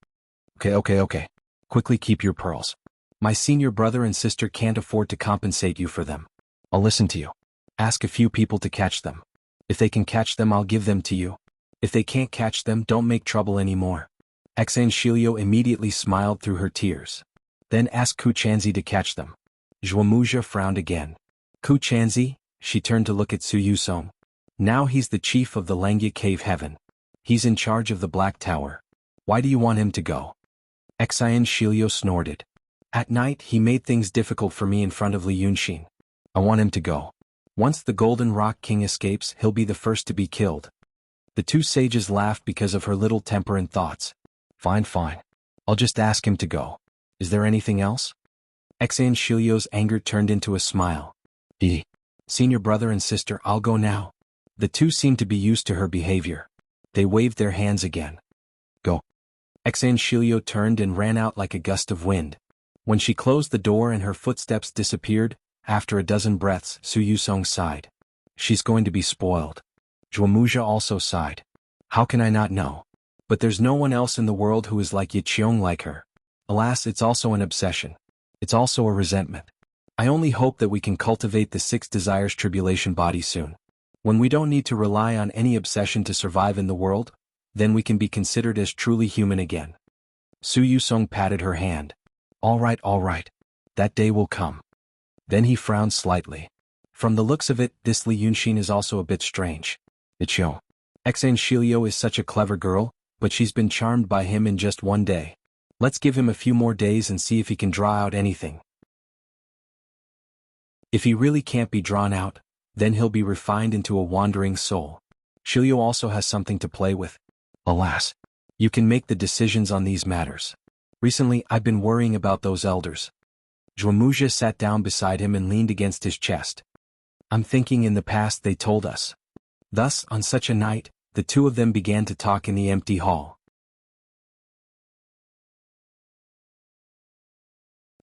Okay. Quickly keep your pearls. My senior brother and sister can't afford to compensate you for them. I'll listen to you. Ask a few people to catch them. If they can catch them, I'll give them to you. If they can't catch them, don't make trouble anymore. Xian Shilio immediately smiled through her tears. Then ask Ku Chanzi to catch them. Zhuomuja frowned again. Ku Chanzi? She turned to look at Su Yusong. Now he's the chief of the Langya Cave Heaven. He's in charge of the Black Tower. Why do you want him to go? Xian Shilio snorted. At night he made things difficult for me in front of Li Yunxin. I want him to go. Once the Golden Rock King escapes, he'll be the first to be killed. The two sages laughed because of her little temper and thoughts. Fine. I'll just ask him to go. Is there anything else? Xian Shilio's anger turned into a smile. Senior brother and sister, I'll go now. The two seemed to be used to her behavior. They waved their hands again. Go. Xian Shilio turned and ran out like a gust of wind. When she closed the door and her footsteps disappeared, after a dozen breaths, Su Yusong sighed. She's going to be spoiled. Zhuomuja also sighed. How can I not know? But there's no one else in the world who is like Yiqiong like her. Alas, it's also an obsession. It's also a resentment. I only hope that we can cultivate the 6 desires tribulation body soon. When we don't need to rely on any obsession to survive in the world, then we can be considered as truly human again. Su Yusong patted her hand. All right. That day will come. Then he frowned slightly. From the looks of it, this Li Yunxin is also a bit strange. Xian Shilio is such a clever girl, but she's been charmed by him in just one day. Let's give him a few more days and see if he can draw out anything. If he really can't be drawn out, then he'll be refined into a wandering soul. Shilio also has something to play with. Alas, you can make the decisions on these matters. Recently, I've been worrying about those elders. Zhuomuja sat down beside him and leaned against his chest. I'm thinking in the past they told us. Thus, on such a night, the two of them began to talk in the empty hall.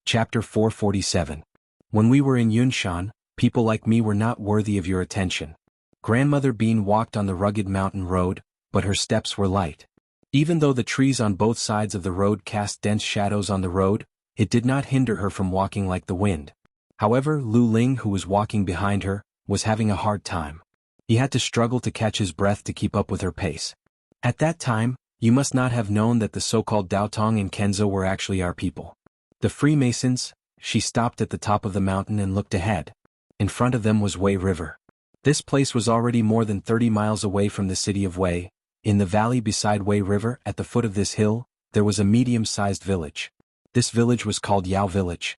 Chapter 447. When we were in Yunshan, people like me were not worthy of your attention. Grandmother Bean walked on the rugged mountain road, but her steps were light. Even though the trees on both sides of the road cast dense shadows on the road, it did not hinder her from walking like the wind. However, Lu Ling, who was walking behind her, was having a hard time. He had to struggle to catch his breath to keep up with her pace. At that time, you must not have known that the so-called Daotong and Kenzo were actually our people. The Freemasons. She stopped at the top of the mountain and looked ahead. In front of them was Wei River. This place was already more than 30 miles away from the city of Wei. In the valley beside Wei River, at the foot of this hill, there was a medium-sized village. This village was called Yao Village.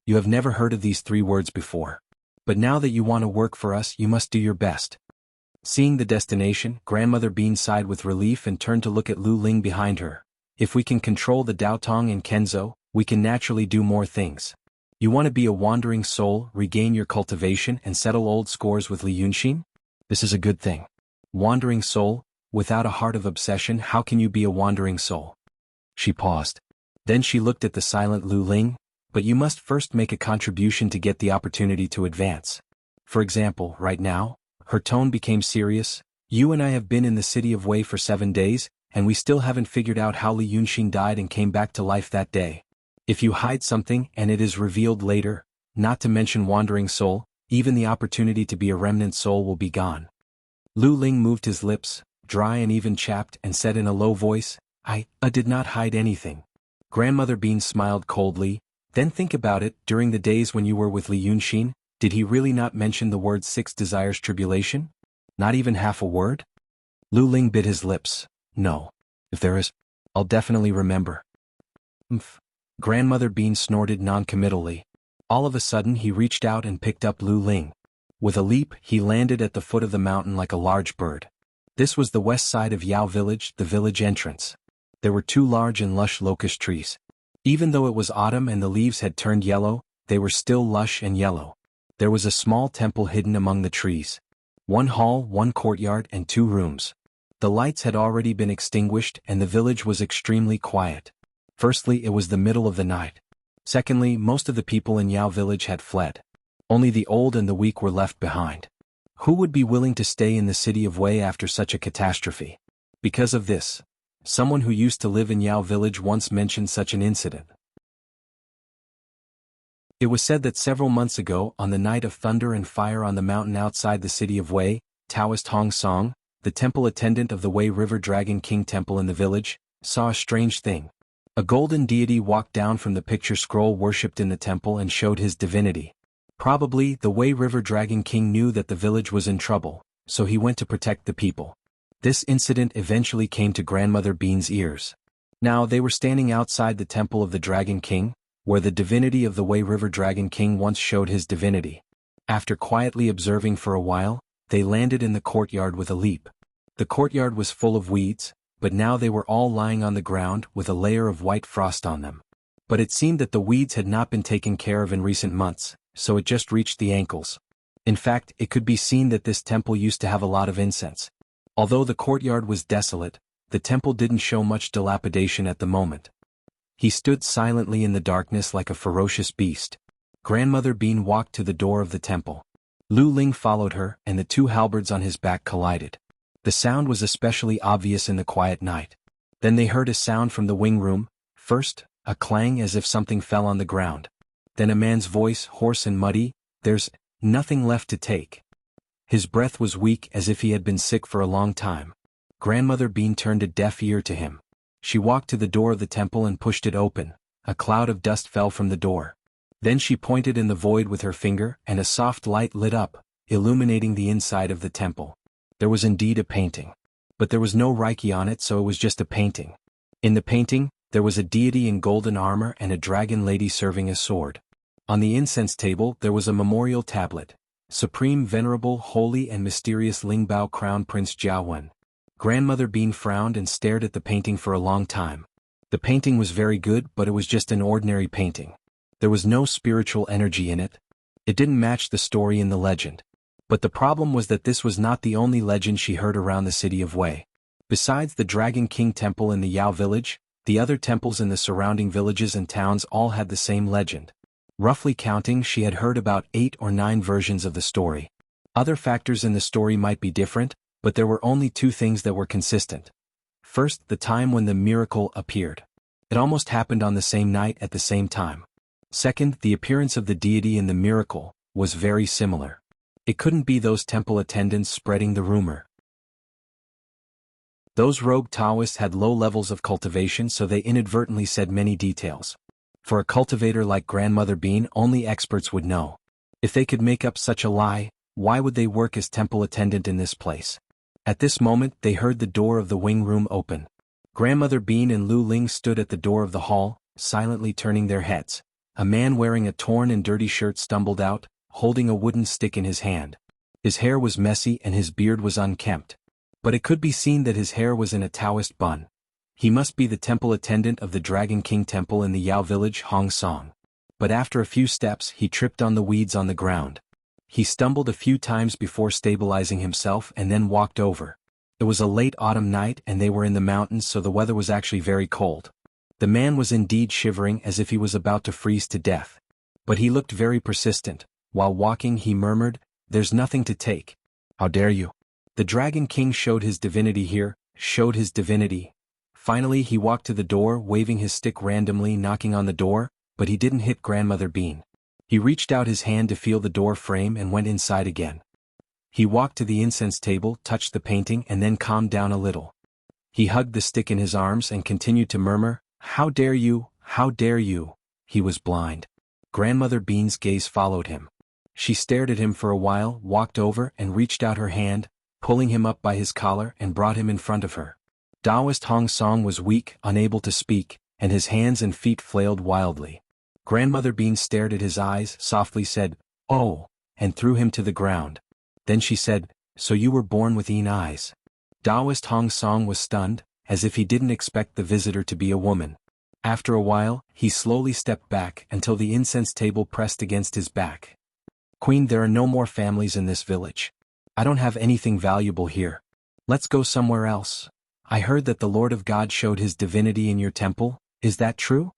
You have never heard of these 3 words before. But now that you want to work for us, you must do your best. Seeing the destination, Grandmother Bean sighed with relief and turned to look at Lu Ling behind her. If we can control the Daotong and Kenzo, we can naturally do more things. You want to be a wandering soul, regain your cultivation and settle old scores with Li Yunxin? This is a good thing. Wandering soul, without a heart of obsession, how can you be a wandering soul? She paused. Then she looked at the silent Lu Ling. But you must first make a contribution to get the opportunity to advance. For example, right now, her tone became serious. You and I have been in the city of Wei for 7 days, and we still haven't figured out how Li Yunxin died and came back to life that day. If you hide something and it is revealed later, not to mention wandering soul, even the opportunity to be a remnant soul will be gone. Lu Ling moved his lips, dry and even chapped, and said in a low voice, I did not hide anything. Grandmother Bean smiled coldly. Then think about it, during the days when you were with Li Yunxin, did he really not mention the word 6 desires tribulation? Not even half a word? Lu Ling bit his lips. No. If there is, I'll definitely remember. Grandmother Bean snorted noncommittally. All of a sudden he reached out and picked up Lu Ling. With a leap, he landed at the foot of the mountain like a large bird. This was the west side of Yao Village, the village entrance. There were 2 large and lush locust trees. Even though it was autumn and the leaves had turned yellow, they were still lush and yellow. There was a small temple hidden among the trees. 1 hall, 1 courtyard, and 2 rooms. The lights had already been extinguished and the village was extremely quiet. Firstly, it was the middle of the night. Secondly, most of the people in Yao Village had fled. Only the old and the weak were left behind. Who would be willing to stay in the city of Wei after such a catastrophe? Because of this, someone who used to live in Yao Village once mentioned such an incident. It was said that several months ago, on the night of thunder and fire on the mountain outside the city of Wei, Taoist Hong Song, the temple attendant of the Wei River Dragon King Temple in the village, saw a strange thing. A golden deity walked down from the picture scroll worshipped in the temple and showed his divinity. Probably, the Wei River Dragon King knew that the village was in trouble, so he went to protect the people. This incident eventually came to Grandmother Bean's ears. Now they were standing outside the temple of the Dragon King, where the divinity of the Wei River Dragon King once showed his divinity. After quietly observing for a while, they landed in the courtyard with a leap. The courtyard was full of weeds, but now they were all lying on the ground with a layer of white frost on them. But it seemed that the weeds had not been taken care of in recent months, so it just reached the ankles. In fact, it could be seen that this temple used to have a lot of incense. Although the courtyard was desolate, the temple didn't show much dilapidation at the moment. He stood silently in the darkness like a ferocious beast. Grandmother Bean walked to the door of the temple. Lu Ling followed her, and the 2 halberds on his back collided. The sound was especially obvious in the quiet night. Then they heard a sound from the wing room. First, a clang as if something fell on the ground. Then a man's voice, hoarse and muddy, "There's nothing left to take." His breath was weak as if he had been sick for a long time. Grandmother Bean turned a deaf ear to him. She walked to the door of the temple and pushed it open. A cloud of dust fell from the door. Then she pointed in the void with her finger, and a soft light lit up, illuminating the inside of the temple. There was indeed a painting. But there was no Reiki on it, so it was just a painting. In the painting, there was a deity in golden armor and a dragon lady serving a sword. On the incense table there was a memorial tablet. Supreme Venerable Holy and Mysterious Lingbao Crown Prince Jiawen. Grandmother Bean frowned and stared at the painting for a long time. The painting was very good, but it was just an ordinary painting. There was no spiritual energy in it. It didn't match the story in the legend. But the problem was that this was not the only legend she heard around the city of Wei. Besides the Dragon King Temple in the Yao Village, The other temples in the surrounding villages and towns all had the same legend. Roughly counting, she had heard about 8 or 9 versions of the story. Other factors in the story might be different, but there were only 2 things that were consistent. First, the time when the miracle appeared. It almost happened on the same night at the same time. Second, the appearance of the deity in the miracle was very similar. It couldn't be those temple attendants spreading the rumor. Those rogue Taoists had low levels of cultivation, so they inadvertently said many details. For a cultivator like Grandmother Bean, only experts would know. If they could make up such a lie, why would they work as temple attendant in this place? At this moment they heard the door of the wing room open. Grandmother Bean and Lu Ling stood at the door of the hall, silently turning their heads. A man wearing a torn and dirty shirt stumbled out, holding a wooden stick in his hand. His hair was messy and his beard was unkempt. But it could be seen that his hair was in a Taoist bun. He must be the temple attendant of the Dragon King Temple in the Yao village, Hong Song. But after a few steps he tripped on the weeds on the ground. He stumbled a few times before stabilizing himself and then walked over. It was a late autumn night and they were in the mountains, so the weather was actually very cold. The man was indeed shivering as if he was about to freeze to death. But he looked very persistent. While walking he murmured, "There's nothing to take. How dare you?" The Dragon King showed his divinity here, showed his divinity. Finally he walked to the door, waving his stick randomly, knocking on the door, but he didn't hit Grandmother Bean. He reached out his hand to feel the door frame and went inside again. He walked to the incense table, touched the painting and then calmed down a little. He hugged the stick in his arms and continued to murmur, "How dare you, how dare you?" He was blind. Grandmother Bean's gaze followed him. She stared at him for a while, walked over and reached out her hand, pulling him up by his collar and brought him in front of her. Taoist Hong Song was weak, unable to speak, and his hands and feet flailed wildly. Grandmother Bean stared at his eyes, softly said, "Oh," and threw him to the ground. Then she said, "So you were born with eyes." Taoist Hong Song was stunned, as if he didn't expect the visitor to be a woman. After a while, he slowly stepped back until the incense table pressed against his back. "Queen, there are no more families in this village. I don't have anything valuable here. Let's go somewhere else. I heard that the Lord of God showed his divinity in your temple, is that true?"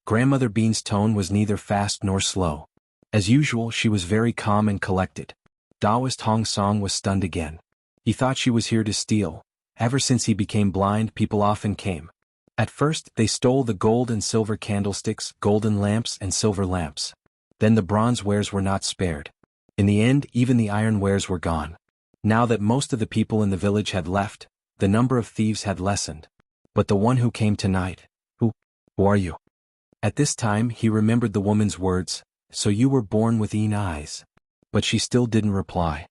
Grandmother Bean's tone was neither fast nor slow. As usual, she was very calm and collected. Taoist Hong Song was stunned again. He thought she was here to steal. Ever since he became blind, people often came. At first, they stole the gold and silver candlesticks, golden lamps and silver lamps. Then the bronze wares were not spared. In the end, even the iron wares were gone. Now that most of the people in the village had left, the number of thieves had lessened. But the one who came tonight, who are you? At this time he remembered the woman's words, "So you were born with eyes." But she still didn't reply.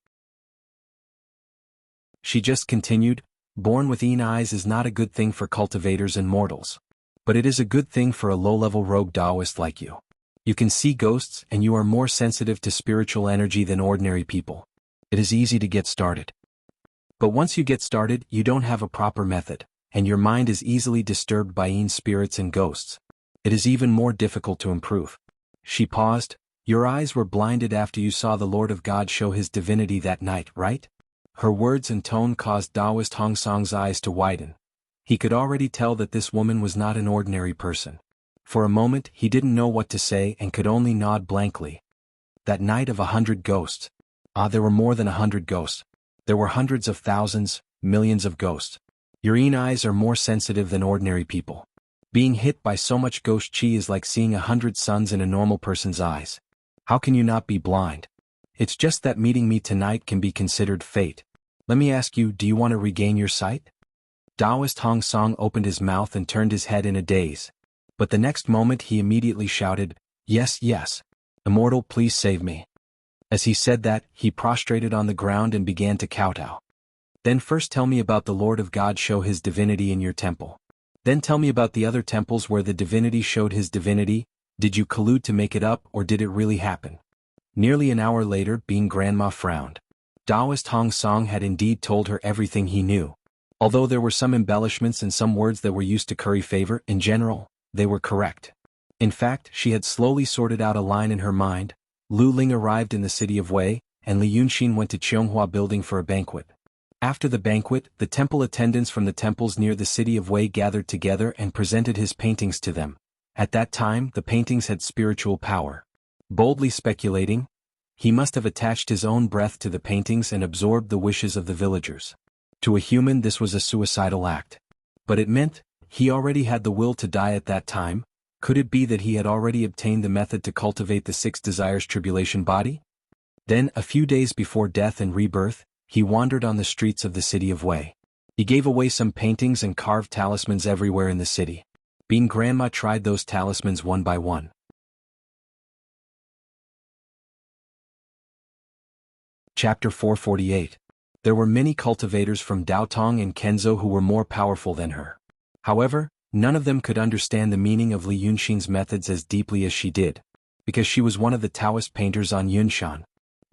She just continued, "Born with eyes is not a good thing for cultivators and mortals. But it is a good thing for a low-level rogue Taoist like you. You can see ghosts and you are more sensitive to spiritual energy than ordinary people. It is easy to get started. But once you get started, you don't have a proper method, and your mind is easily disturbed by spirits and ghosts. It is even more difficult to improve." She paused. "Your eyes were blinded after you saw the Lord of God show his divinity that night, right?" Her words and tone caused Taoist Hong Song's eyes to widen. He could already tell that this woman was not an ordinary person. For a moment he didn't know what to say and could only nod blankly. That night of 100 ghosts. There were more than 100 ghosts. There were hundreds of thousands, millions of ghosts. Your eyes are more sensitive than ordinary people. Being hit by so much ghost chi is like seeing 100 suns in a normal person's eyes. How can you not be blind? It's just that meeting me tonight can be considered fate. Let me ask you, do you want to regain your sight?" Taoist Hong Song opened his mouth and turned his head in a daze. But the next moment he immediately shouted, "Yes, yes. Immortal, please save me." As he said that, he prostrated on the ground and began to kowtow. "Then first tell me about the Lord of God show his divinity in your temple. Then tell me about the other temples where the divinity showed his divinity. Did you collude to make it up or did it really happen?" Nearly an hour later, Bean Grandma frowned. Taoist Hong Song had indeed told her everything he knew. Although there were some embellishments and some words that were used to curry favor, in general, they were correct. In fact, she had slowly sorted out a line in her mind. Lu Ling arrived in the city of Wei, and Li Yunxin went to Cheonghua Building for a banquet. After the banquet, the temple attendants from the temples near the city of Wei gathered together and presented his paintings to them. At that time, the paintings had spiritual power. Boldly speculating, he must have attached his own breath to the paintings and absorbed the wishes of the villagers. To a human, this was a suicidal act. But it meant he already had the will to die at that time. Could it be that he had already obtained the method to cultivate the six desires tribulation body? Then, a few days before death and rebirth, he wandered on the streets of the city of Wei. He gave away some paintings and carved talismans everywhere in the city. Being Grandma tried those talismans one by one. Chapter 448. There were many cultivators from Daotong and Kenzo who were more powerful than her. However, none of them could understand the meaning of Li Yunxin's methods as deeply as she did, because she was one of the Taoist painters on Yunshan.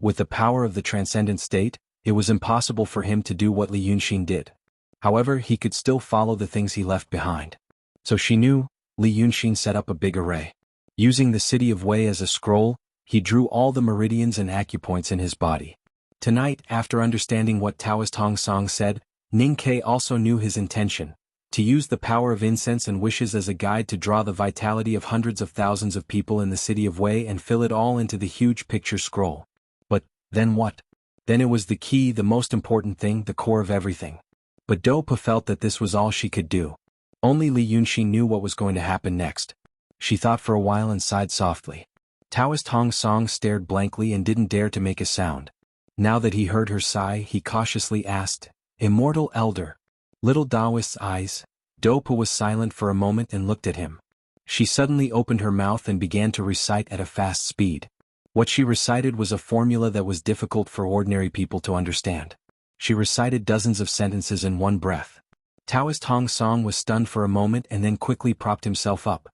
With the power of the transcendent state, it was impossible for him to do what Li Yunxin did. However, he could still follow the things he left behind. So she knew, Li Yunxin set up a big array. Using the city of Wei as a scroll, he drew all the meridians and acupoints in his body. Tonight, after understanding what Taoist Hong Song said, Ning Ke also knew his intention: to use the power of incense and wishes as a guide to draw the vitality of hundreds of thousands of people in the city of Wei and fill it all into the huge picture scroll. But, then what? Then it was the key, the most important thing, the core of everything. But Dopa felt that this was all she could do. Only Li Yunxin knew what was going to happen next. She thought for a while and sighed softly. Taoist Hong Song stared blankly and didn't dare to make a sound. Now that he heard her sigh, he cautiously asked, "Immortal Elder." Little Taoist's eyes. Dopa was silent for a moment and looked at him. She suddenly opened her mouth and began to recite at a fast speed. What she recited was a formula that was difficult for ordinary people to understand. She recited dozens of sentences in one breath. Taoist Hong Song was stunned for a moment and then quickly propped himself up.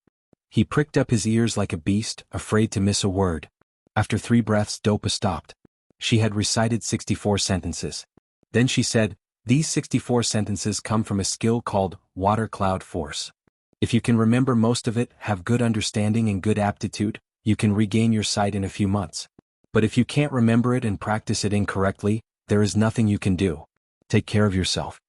He pricked up his ears like a beast, afraid to miss a word. After 3 breaths, Dopa stopped. She had recited 64 sentences. Then she said, "These 64 sentences come from a skill called water cloud force. If you can remember most of it, have good understanding and good aptitude, you can regain your sight in a few months. But if you can't remember it and practice it incorrectly, there is nothing you can do. Take care of yourself."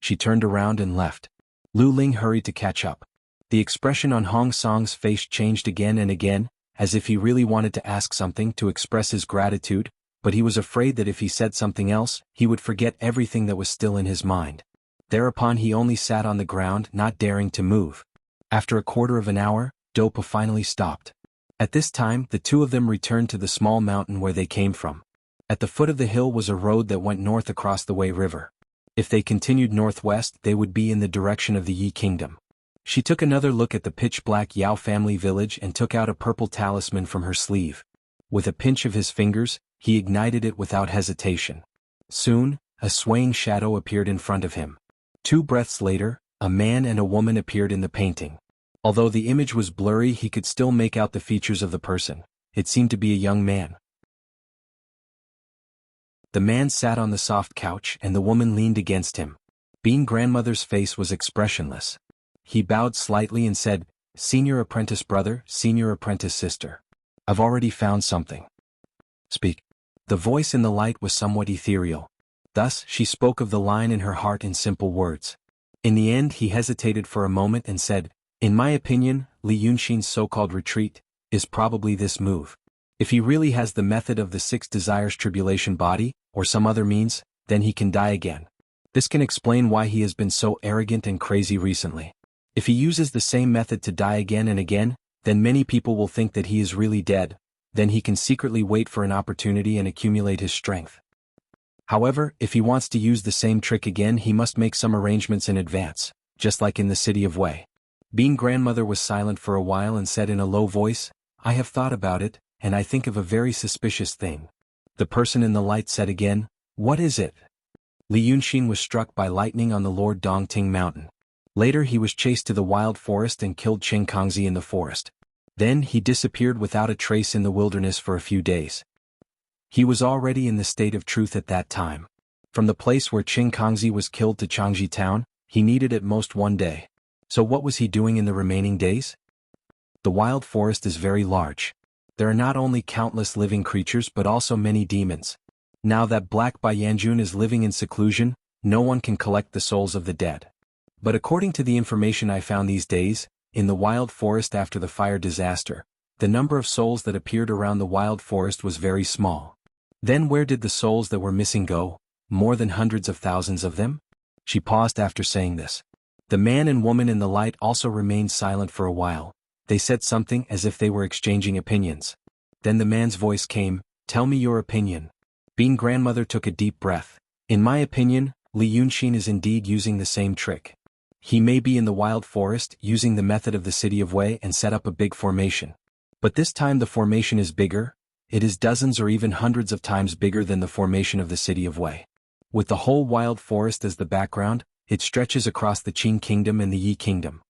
She turned around and left. Lu Ling hurried to catch up. The expression on Hong Song's face changed again and again, as if he really wanted to ask something, to express his gratitude, but he was afraid that if he said something else, he would forget everything that was still in his mind. Thereupon he only sat on the ground, not daring to move. After a quarter of an hour, Dopa finally stopped. At this time, the two of them returned to the small mountain where they came from. At the foot of the hill was a road that went north across the Wei River. If they continued northwest, they would be in the direction of the Yi Kingdom. She took another look at the pitch-black Yao family village and took out a purple talisman from her sleeve. With a pinch of his fingers, he ignited it without hesitation. Soon, a swaying shadow appeared in front of him. 2 breaths later, a man and a woman appeared in the painting. Although the image was blurry, he could still make out the features of the person. It seemed to be a young man. The man sat on the soft couch and the woman leaned against him. Being grandmother's face was expressionless. He bowed slightly and said, "Senior apprentice brother, senior apprentice sister. I've already found something." "Speak." The voice in the light was somewhat ethereal. Thus, she spoke of the line in her heart in simple words. In the end, he hesitated for a moment and said, "In my opinion, Li Yunxin's so-called retreat is probably this move. If he really has the method of the 6 desires tribulation body, or some other means, then he can die again. This can explain why he has been so arrogant and crazy recently. If he uses the same method to die again and again, then many people will think that he is really dead. Then he can secretly wait for an opportunity and accumulate his strength. However, if he wants to use the same trick again, he must make some arrangements in advance, just like in the city of Wei." Being grandmother was silent for a while and said in a low voice, "I have thought about it, and I think of a very suspicious thing." The person in the light said again, "What is it?" Li Yunxin was struck by lightning on the Lord Dongting mountain. Later he was chased to the wild forest and killed Qing Kongzi in the forest. Then he disappeared without a trace in the wilderness for a few days. He was already in the state of truth at that time. From the place where Qing Kongzi was killed to Changji town, he needed at most 1 day. So what was he doing in the remaining days? The wild forest is very large. There are not only countless living creatures but also many demons. Now that Black Bai Yanjun is living in seclusion, no one can collect the souls of the dead. But according to the information I found these days, in the wild forest after the fire disaster, the number of souls that appeared around the wild forest was very small. Then where did the souls that were missing go? More than hundreds of thousands of them? She paused after saying this. The man and woman in the light also remained silent for a while. They said something as if they were exchanging opinions. Then the man's voice came, "Tell me your opinion." Bean grandmother took a deep breath. In my opinion, Li Yunxin is indeed using the same trick. He may be in the wild forest using the method of the city of Wei and set up a big formation. But this time the formation is bigger. It is dozens or even hundreds of times bigger than the formation of the city of Wei. With the whole wild forest as the background, it stretches across the Qing kingdom and the Yi kingdom.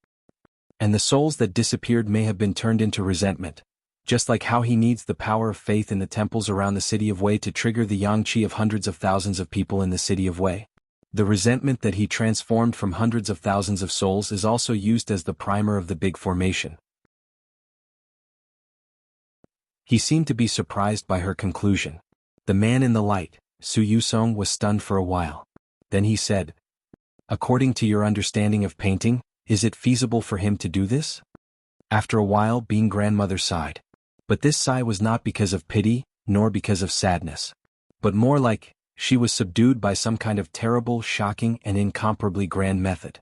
And the souls that disappeared may have been turned into resentment. Just like how he needs the power of faith in the temples around the city of Wei to trigger the yang qi of hundreds of thousands of people in the city of Wei. The resentment that he transformed from hundreds of thousands of souls is also used as the primer of the big formation. He seemed to be surprised by her conclusion. The man in the light, Su Yusong, was stunned for a while. Then he said, "According to your understanding of painting, is it feasible for him to do this?" After a while, Bean grandmother sighed. But this sigh was not because of pity, nor because of sadness. But more like, she was subdued by some kind of terrible, shocking, and incomparably grand method.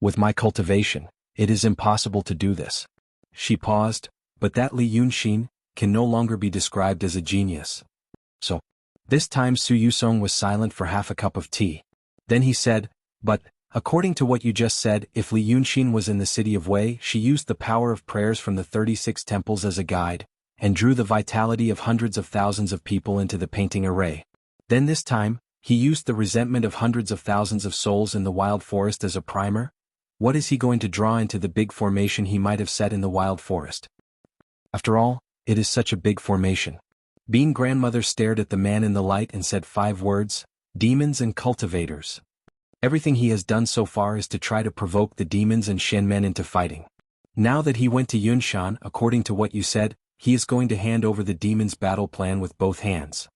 With my cultivation, it is impossible to do this. She paused, but that Li Yunxin can no longer be described as a genius. So, this time Su Yusong was silent for half a cup of tea. Then he said, "But, according to what you just said, if Li Yunxin was in the city of Wei, she used the power of prayers from the 36 temples as a guide, and drew the vitality of hundreds of thousands of people into the painting array. Then this time, he used the resentment of hundreds of thousands of souls in the wild forest as a primer? What is he going to draw into the big formation he might have set in the wild forest? After all, it is such a big formation." Bean grandmother stared at the man in the light and said 5 words, "Demons and cultivators." Everything he has done so far is to try to provoke the demons and Shenmen into fighting. Now that he went to Yunshan, according to what you said, he is going to hand over the demons' battle plan with both hands.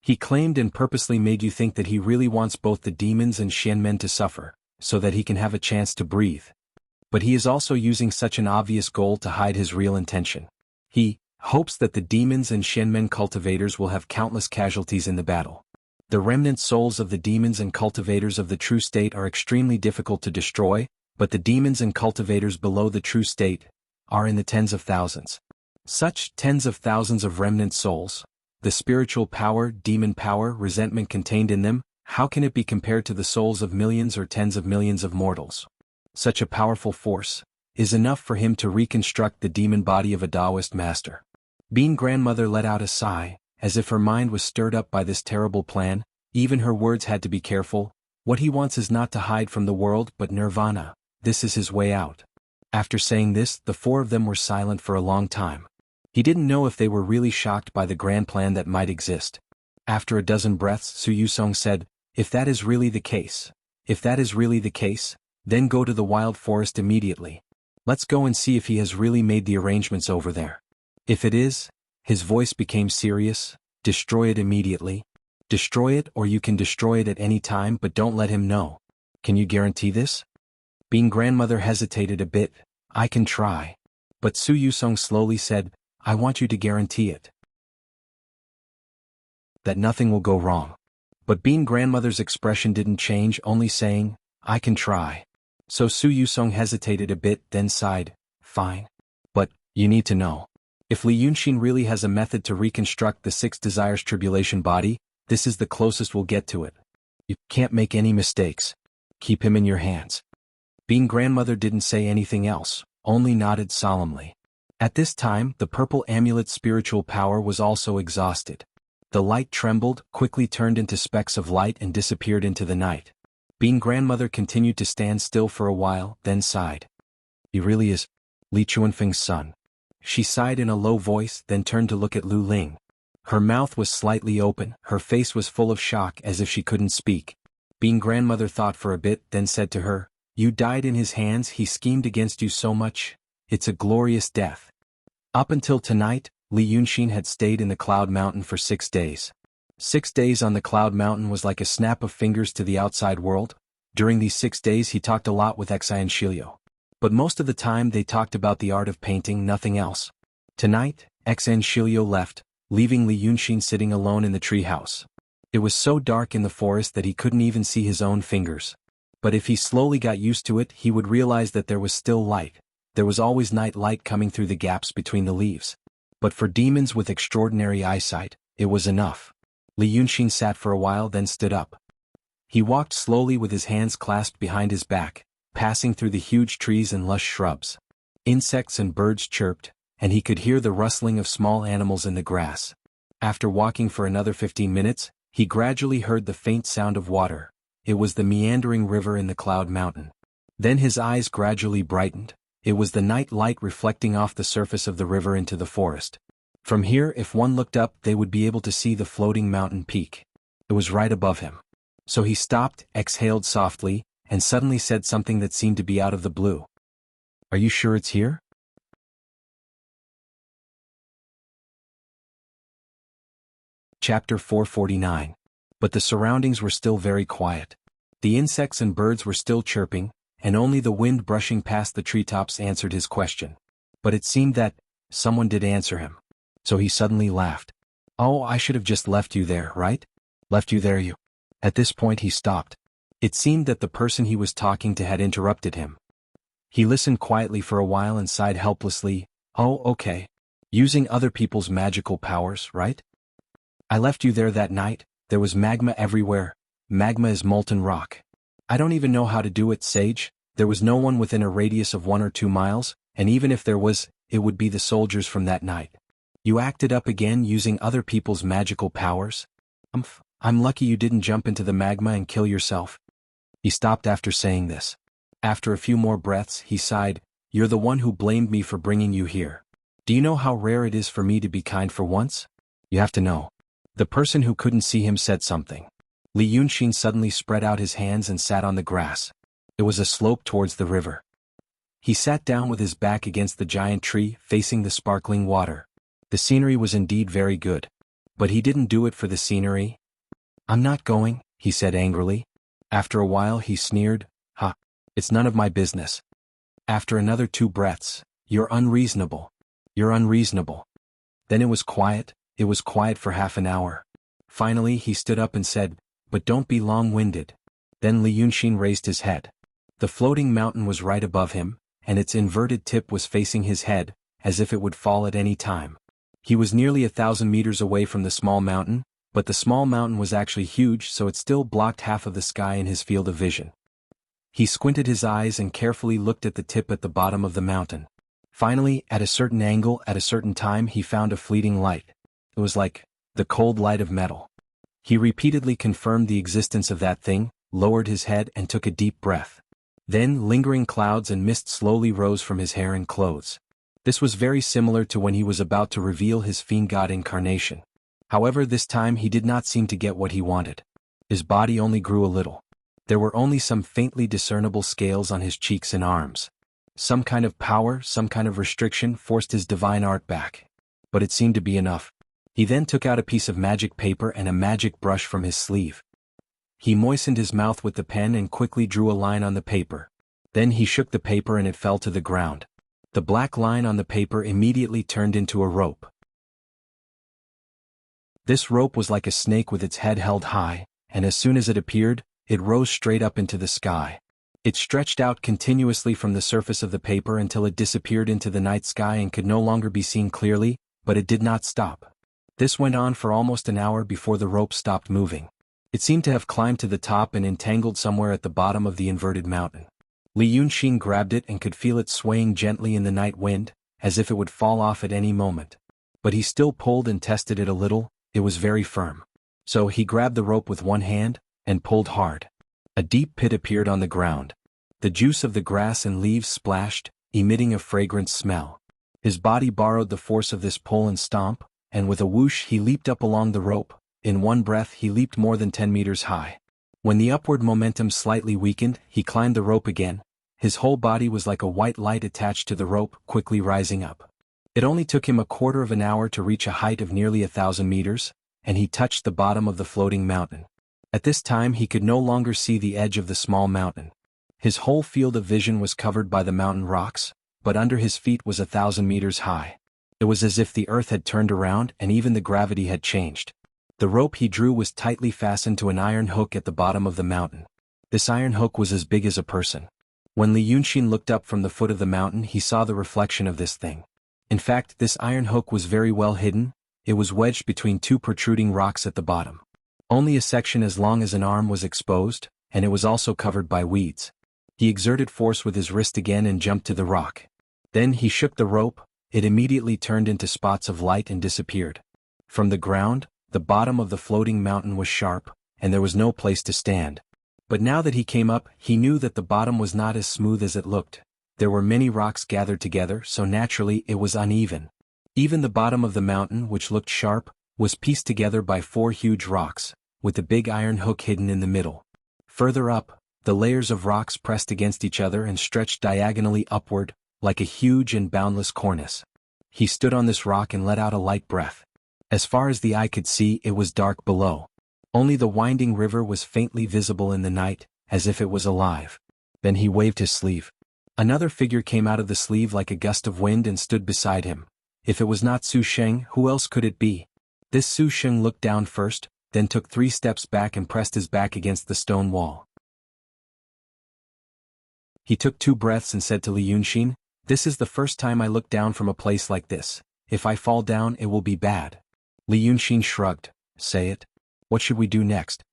He claimed and purposely made you think that he really wants both the demons and Shenmen to suffer, so that he can have a chance to breathe. But he is also using such an obvious goal to hide his real intention. He hopes that the demons and Shenmen cultivators will have countless casualties in the battle. The remnant souls of the demons and cultivators of the true state are extremely difficult to destroy, but the demons and cultivators below the true state are in the tens of thousands. Such tens of thousands of remnant souls, the spiritual power, demon power, resentment contained in them, how can it be compared to the souls of millions or tens of millions of mortals? Such a powerful force is enough for him to reconstruct the demon body of a Taoist master. Bean grandmother let out a sigh, as if her mind was stirred up by this terrible plan. Even her words had to be careful. What he wants is not to hide from the world but nirvana. This is his way out. After saying this, the 4 of them were silent for a long time. He didn't know if they were really shocked by the grand plan that might exist. After a dozen breaths, Su Yusong said, if that is really the case, then go to the wild forest immediately. Let's go and see if he has really made the arrangements over there. If it is, his voice became serious, destroy it immediately. Destroy it, or you can destroy it at any time, but don't let him know. Can you guarantee this? Bean grandmother hesitated a bit. I can try. But Su Yusong slowly said, I want you to guarantee it. That nothing will go wrong. But Bean grandmother's expression didn't change, only saying, I can try. So Su Yusong hesitated a bit, then sighed, fine. But, you need to know. If Li Yunxin really has a method to reconstruct the 6 desires tribulation body, this is the closest we'll get to it. You can't make any mistakes. Keep him in your hands. Bean grandmother didn't say anything else, only nodded solemnly. At this time, the purple amulet's spiritual power was also exhausted. The light trembled, quickly turned into specks of light and disappeared into the night. Bean grandmother continued to stand still for a while, then sighed. He really is Li Chuanfeng's son. She sighed in a low voice, then turned to look at Lu Ling. Her mouth was slightly open, her face was full of shock as if she couldn't speak. Bean grandmother thought for a bit, then said to her, You died in his hands, he schemed against you so much. It's a glorious death. Up until tonight, Li Yunxin had stayed in the Cloud Mountain for 6 days. 6 days on the Cloud Mountain was like a snap of fingers to the outside world. During these 6 days he talked a lot with Xi and Shilio. But most of the time they talked about the art of painting, nothing else. Tonight, Xi and Shilio left, leaving Li Yunxin sitting alone in the treehouse. It was so dark in the forest that he couldn't even see his own fingers. But if he slowly got used to it, he would realize that there was still light. There was always night light coming through the gaps between the leaves. But for demons with extraordinary eyesight, it was enough. Li Yunxin sat for a while, then stood up. He walked slowly with his hands clasped behind his back, passing through the huge trees and lush shrubs. Insects and birds chirped, and he could hear the rustling of small animals in the grass. After walking for another 15 minutes, he gradually heard the faint sound of water. It was the meandering river in the Cloud Mountain. Then his eyes gradually brightened. It was the night light reflecting off the surface of the river into the forest. From here, if one looked up, they would be able to see the floating mountain peak. It was right above him. So he stopped, exhaled softly, and suddenly said something that seemed to be out of the blue. "Are you sure it's here?" Chapter 449. But the surroundings were still very quiet. The insects and birds were still chirping, and only the wind brushing past the treetops answered his question. But it seemed that someone did answer him. So he suddenly laughed. "Oh, I should have just left you there, right? Left you there, you." At this point he stopped. It seemed that the person he was talking to had interrupted him. He listened quietly for a while and sighed helplessly. "Oh, okay. Using other people's magical powers, right? I left you there that night. There was magma everywhere. Magma is molten rock. I don't even know how to do it, Sage. There was no one within a radius of 1 or 2 miles, and even if there was, it would be the soldiers from that night. You acted up again using other people's magical powers? I'm lucky you didn't jump into the magma and kill yourself." He stopped after saying this. After a few more breaths, he sighed. "You're the one who blamed me for bringing you here. Do you know how rare it is for me to be kind for once? You have to know." The person who couldn't see him said something. Li Yunxin suddenly spread out his hands and sat on the grass. It was a slope towards the river. He sat down with his back against the giant tree, facing the sparkling water. The scenery was indeed very good. But he didn't do it for the scenery. "I'm not going," he said angrily. After a while he sneered. "Ha! It's none of my business." After another 2 breaths, "You're unreasonable. You're unreasonable." Then it was quiet. It was quiet for half an hour. Finally he stood up and said, "But don't be long-winded." Then Li Yunxin raised his head. The floating mountain was right above him, and its inverted tip was facing his head, as if it would fall at any time. He was nearly 1,000 meters away from the small mountain, but the small mountain was actually huge, so it still blocked half of the sky in his field of vision. He squinted his eyes and carefully looked at the tip at the bottom of the mountain. Finally, at a certain angle, at a certain time, he found a fleeting light. It was like the cold light of metal. He repeatedly confirmed the existence of that thing, lowered his head and took a deep breath. Then lingering clouds and mist slowly rose from his hair and clothes. This was very similar to when he was about to reveal his fiend god incarnation. However, this time he did not seem to get what he wanted. His body only grew a little. There were only some faintly discernible scales on his cheeks and arms. Some kind of power, some kind of restriction forced his divine art back. But it seemed to be enough. He then took out a piece of magic paper and a magic brush from his sleeve. He moistened his mouth with the pen and quickly drew a line on the paper. Then he shook the paper and it fell to the ground. The black line on the paper immediately turned into a rope. This rope was like a snake with its head held high, and as soon as it appeared, it rose straight up into the sky. It stretched out continuously from the surface of the paper until it disappeared into the night sky and could no longer be seen clearly, but it did not stop. This went on for almost an hour before the rope stopped moving. It seemed to have climbed to the top and entangled somewhere at the bottom of the inverted mountain. Li Yunxin grabbed it and could feel it swaying gently in the night wind, as if it would fall off at any moment. But he still pulled and tested it a little. It was very firm. So he grabbed the rope with one hand, and pulled hard. A deep pit appeared on the ground. The juice of the grass and leaves splashed, emitting a fragrant smell. His body borrowed the force of this pull and stomp, and with a whoosh he leaped up along the rope. In one breath he leaped more than 10 meters high. When the upward momentum slightly weakened, he climbed the rope again. His whole body was like a white light attached to the rope, quickly rising up. It only took him a quarter of an hour to reach a height of nearly 1,000 meters. and he touched the bottom of the floating mountain. At this time he could no longer see the edge of the small mountain. His whole field of vision was covered by the mountain rocks, but under his feet was 1,000 meters high. It was as if the earth had turned around and even the gravity had changed. The rope he drew was tightly fastened to an iron hook at the bottom of the mountain. This iron hook was as big as a person. When Li Yunxin looked up from the foot of the mountain, he saw the reflection of this thing. In fact, this iron hook was very well hidden. It was wedged between two protruding rocks at the bottom. Only a section as long as an arm was exposed, and it was also covered by weeds. He exerted force with his wrist again and jumped to the rock. Then he shook the rope. It immediately turned into spots of light and disappeared. From the ground, the bottom of the floating mountain was sharp, and there was no place to stand. But now that he came up, he knew that the bottom was not as smooth as it looked. There were many rocks gathered together, so naturally it was uneven. Even the bottom of the mountain, which looked sharp, was pieced together by 4 huge rocks, with the big iron hook hidden in the middle. Further up, the layers of rocks pressed against each other and stretched diagonally upward, like a huge and boundless cornice. He stood on this rock and let out a light breath. As far as the eye could see, it was dark below. Only the winding river was faintly visible in the night, as if it was alive. Then he waved his sleeve. Another figure came out of the sleeve like a gust of wind and stood beside him. If it was not Su Sheng, who else could it be? This Su Sheng looked down first, then took 3 steps back and pressed his back against the stone wall. He took 2 breaths and said to Li Yunxin, "This is the first time I look down from a place like this. If I fall down, it will be bad." Li Yunxin shrugged. "Say it. What should we do next?"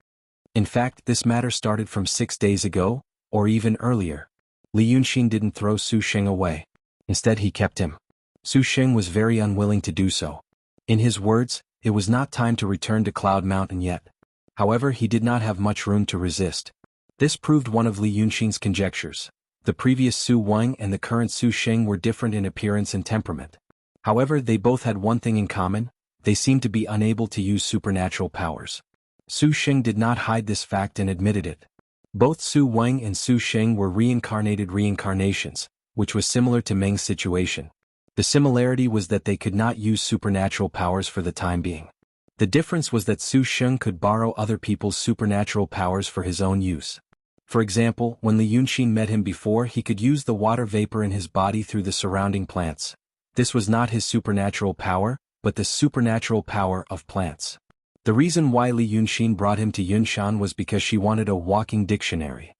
In fact, this matter started from 6 days ago, or even earlier. Li Yunxin didn't throw Su Sheng away. Instead he kept him. Su Sheng was very unwilling to do so. In his words, it was not time to return to Cloud Mountain yet. However, he did not have much room to resist. This proved one of Li Yunxin's conjectures. The previous Su Wang and the current Su Sheng were different in appearance and temperament. However, they both had one thing in common: they seemed to be unable to use supernatural powers. Su Sheng did not hide this fact and admitted it. Both Su Wang and Su Sheng were reincarnated reincarnations, which was similar to Meng's situation. The similarity was that they could not use supernatural powers for the time being. The difference was that Su Sheng could borrow other people's supernatural powers for his own use. For example, when Li Yunxin met him before, he could use the water vapor in his body through the surrounding plants. This was not his supernatural power, but the supernatural power of plants. The reason why Li Yunxin brought him to Yunshan was because she wanted a walking dictionary.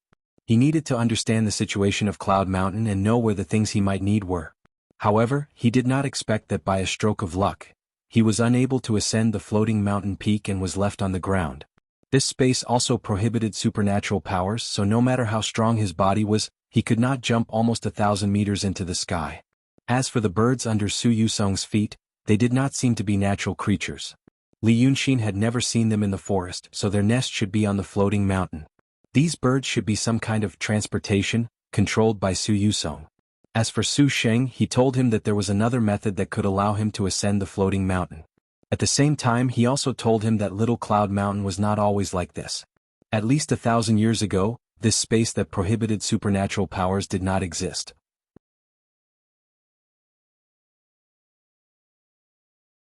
He needed to understand the situation of Cloud Mountain and know where the things he might need were. However, he did not expect that by a stroke of luck, he was unable to ascend the floating mountain peak and was left on the ground. This space also prohibited supernatural powers, so no matter how strong his body was, he could not jump almost 1,000 meters into the sky. As for the birds under Su Yusong's feet, they did not seem to be natural creatures. Li Yunxin had never seen them in the forest, so their nest should be on the floating mountain. These birds should be some kind of transportation, controlled by Su Yusong. As for Su Sheng, he told him that there was another method that could allow him to ascend the floating mountain. At the same time, he also told him that Little Cloud Mountain was not always like this. At least 1,000 years ago, this space that prohibited supernatural powers did not exist.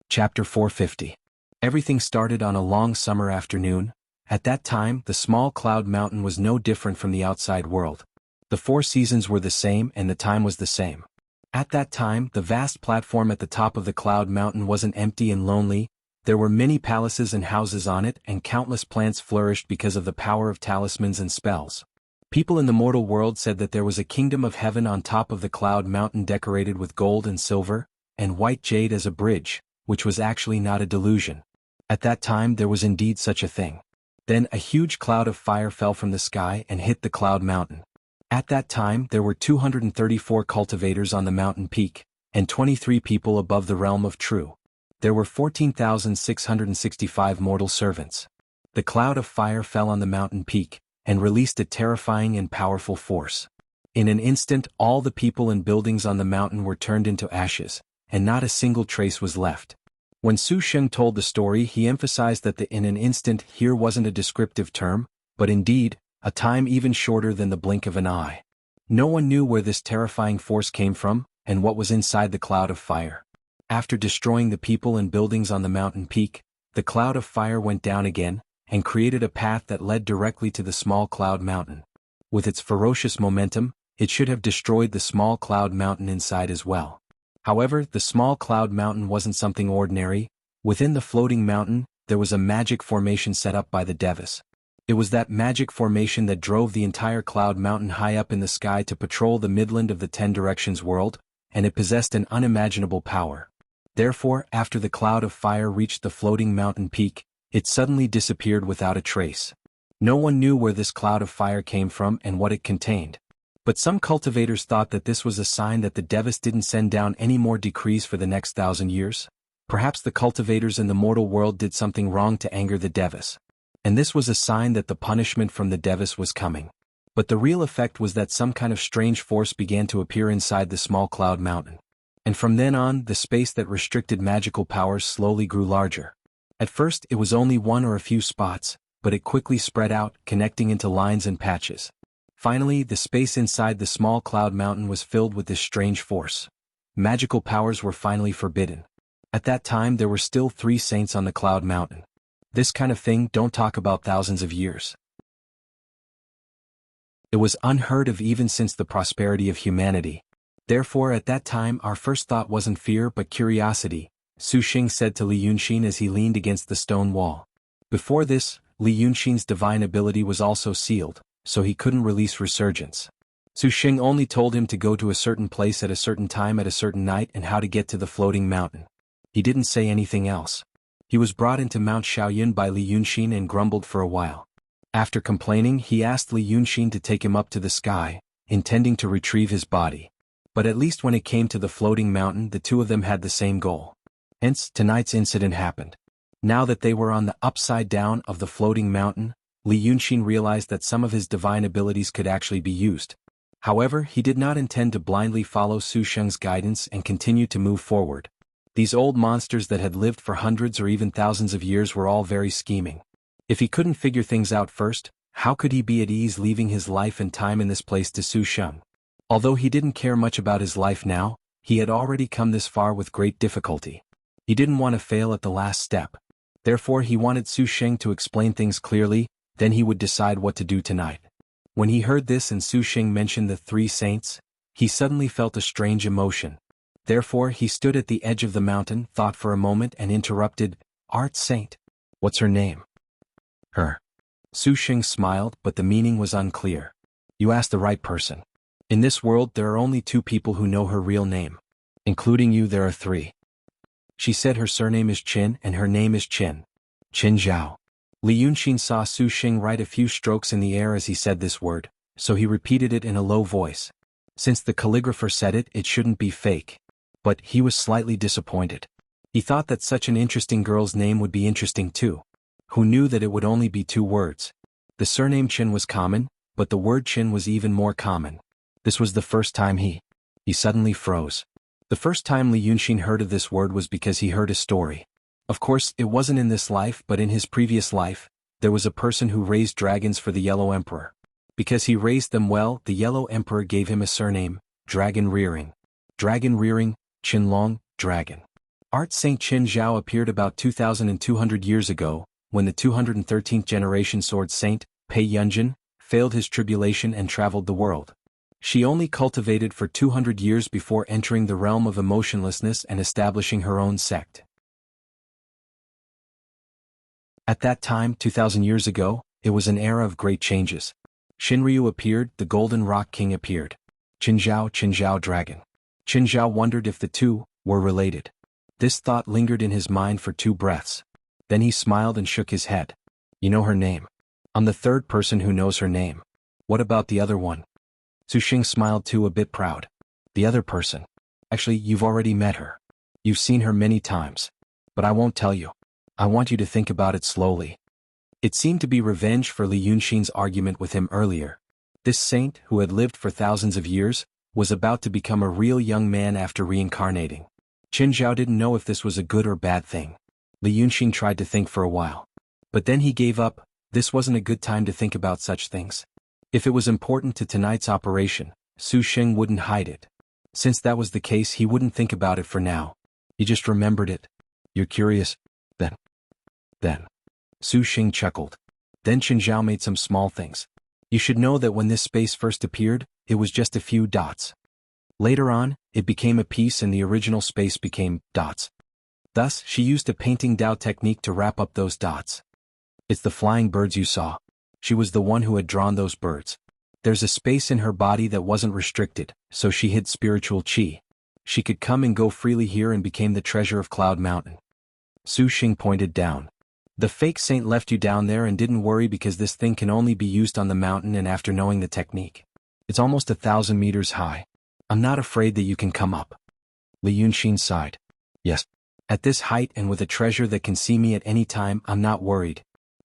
Chapter 450. Everything started on a long summer afternoon. At that time, the small Cloud Mountain was no different from the outside world. The 4 seasons were the same and the time was the same. At that time, the vast platform at the top of the Cloud Mountain wasn't empty and lonely. There were many palaces and houses on it, and countless plants flourished because of the power of talismans and spells. People in the mortal world said that there was a kingdom of heaven on top of the Cloud Mountain decorated with gold and silver, and white jade as a bridge, which was actually not a delusion. At that time there was indeed such a thing. Then a huge cloud of fire fell from the sky and hit the Cloud Mountain. At that time there were 234 cultivators on the mountain peak, and 23 people above the realm of true. There were 14,665 mortal servants. The cloud of fire fell on the mountain peak, and released a terrifying and powerful force. In an instant all the people and buildings on the mountain were turned into ashes, and not a single trace was left. When Su Sheng told the story, he emphasized that the "in an instant" here wasn't a descriptive term, but indeed, a time even shorter than the blink of an eye. No one knew where this terrifying force came from, and what was inside the cloud of fire. After destroying the people and buildings on the mountain peak, the cloud of fire went down again, and created a path that led directly to the small cloud mountain. With its ferocious momentum, it should have destroyed the small cloud mountain inside as well. However, the small cloud mountain wasn't something ordinary. Within the floating mountain, there was a magic formation set up by the Devas. It was that magic formation that drove the entire cloud mountain high up in the sky to patrol the midland of the 10 Directions world, and it possessed an unimaginable power. Therefore, after the cloud of fire reached the floating mountain peak, it suddenly disappeared without a trace. No one knew where this cloud of fire came from and what it contained. But some cultivators thought that this was a sign that the Devas didn't send down any more decrees for the next 1,000 years. Perhaps the cultivators in the mortal world did something wrong to anger the Devas. And this was a sign that the punishment from the Devas was coming. But the real effect was that some kind of strange force began to appear inside the small cloud mountain. And from then on, the space that restricted magical powers slowly grew larger. At first, it was only one or a few spots, but it quickly spread out, connecting into lines and patches. Finally, the space inside the small cloud mountain was filled with this strange force. Magical powers were finally forbidden. At that time, there were still 3 saints on the cloud mountain. This kind of thing don't talk about thousands of years. It was unheard of even since the prosperity of humanity. Therefore, at that time, our first thought wasn't fear but curiosity, Su Xing said to Li Yunxin as he leaned against the stone wall. Before this, Li Yunxin's divine ability was also sealed, so he couldn't release resurgence. Su Xing only told him to go to a certain place at a certain time at a certain night and how to get to the floating mountain. He didn't say anything else. He was brought into Mount Shaoyun by Li Yunxin and grumbled for a while. After complaining, he asked Li Yunxin to take him up to the sky, intending to retrieve his body. But at least when it came to the floating mountain, the two of them had the same goal. Hence, tonight's incident happened. Now that they were on the upside down of the floating mountain, Li Yunxin realized that some of his divine abilities could actually be used. However, he did not intend to blindly follow Su Sheng's guidance and continue to move forward. These old monsters that had lived for hundreds or even thousands of years were all very scheming. If he couldn't figure things out first, how could he be at ease leaving his life and time in this place to Su Sheng? Although he didn't care much about his life now, he had already come this far with great difficulty. He didn't want to fail at the last step. Therefore he wanted Su Sheng to explain things clearly, then he would decide what to do tonight. When he heard this and Su Sheng mentioned the 3 saints, he suddenly felt a strange emotion. Therefore he stood at the edge of the mountain, thought for a moment and interrupted, "Art Saint? What's her name?" "Her." Su Sheng smiled, but the meaning was unclear. "You asked the right person. In this world there are only 2 people who know her real name. Including you there are 3. She said her surname is Qin and her name is Qin. Qin Zhao." Li Yunxin saw Su Sheng write a few strokes in the air as he said this word, so he repeated it in a low voice. Since the calligrapher said it, it shouldn't be fake. But he was slightly disappointed. He thought that such an interesting girl's name would be interesting too. Who knew that it would only be 2 words? The surname Qin was common, but the word Qin was even more common. This was the first time he suddenly froze. The first time Li Yunxin heard of this word was because he heard a story. Of course, it wasn't in this life but in his previous life, there was a person who raised dragons for the Yellow Emperor. Because he raised them well, the Yellow Emperor gave him a surname, Dragon Rearing. Dragon Rearing, Qinlong, Dragon. Art Saint Qin Zhao appeared about 2,200 years ago, when the 213th generation sword saint, Pei Yunjin, failed his tribulation and traveled the world. She only cultivated for 200 years before entering the realm of emotionlessness and establishing her own sect. At that time, 2,000 years ago, it was an era of great changes. Shinryu appeared, the Golden Rock King appeared. Qin Zhao Dragon. Qin Zhao wondered if the 2 were related. This thought lingered in his mind for 2 breaths. Then he smiled and shook his head. "You know her name. I'm the 3rd person who knows her name. What about the other one?" Su Sheng smiled too, a bit proud. "The other person. Actually, you've already met her. You've seen her many times. But I won't tell you. I want you to think about it slowly." It seemed to be revenge for Li Yunxin's argument with him earlier. This saint, who had lived for thousands of years, was about to become a real young man after reincarnating. Qin Zhao didn't know if this was a good or bad thing. Li Yunxin tried to think for a while. But then he gave up. This wasn't a good time to think about such things. If it was important to tonight's operation, Su Sheng wouldn't hide it. Since that was the case, he wouldn't think about it for now. He just remembered it. "You're curious, then?" Then. Su Xing chuckled. Then Chen Zhao made some small things. You should know that when this space first appeared, it was just a few dots. Later on, it became a piece and the original space became dots. Thus, she used a painting Dao technique to wrap up those dots. It's the flying birds you saw. She was the one who had drawn those birds. There's a space in her body that wasn't restricted, so she hid spiritual qi. She could come and go freely here and became the treasure of Cloud Mountain. Su Xing pointed down. The fake saint left you down there and didn't worry because this thing can only be used on the mountain and after knowing the technique. It's almost 1,000 meters high. I'm not afraid that you can come up. Li Yunxin sighed. Yes. At this height and with a treasure that can see me at any time, I'm not worried.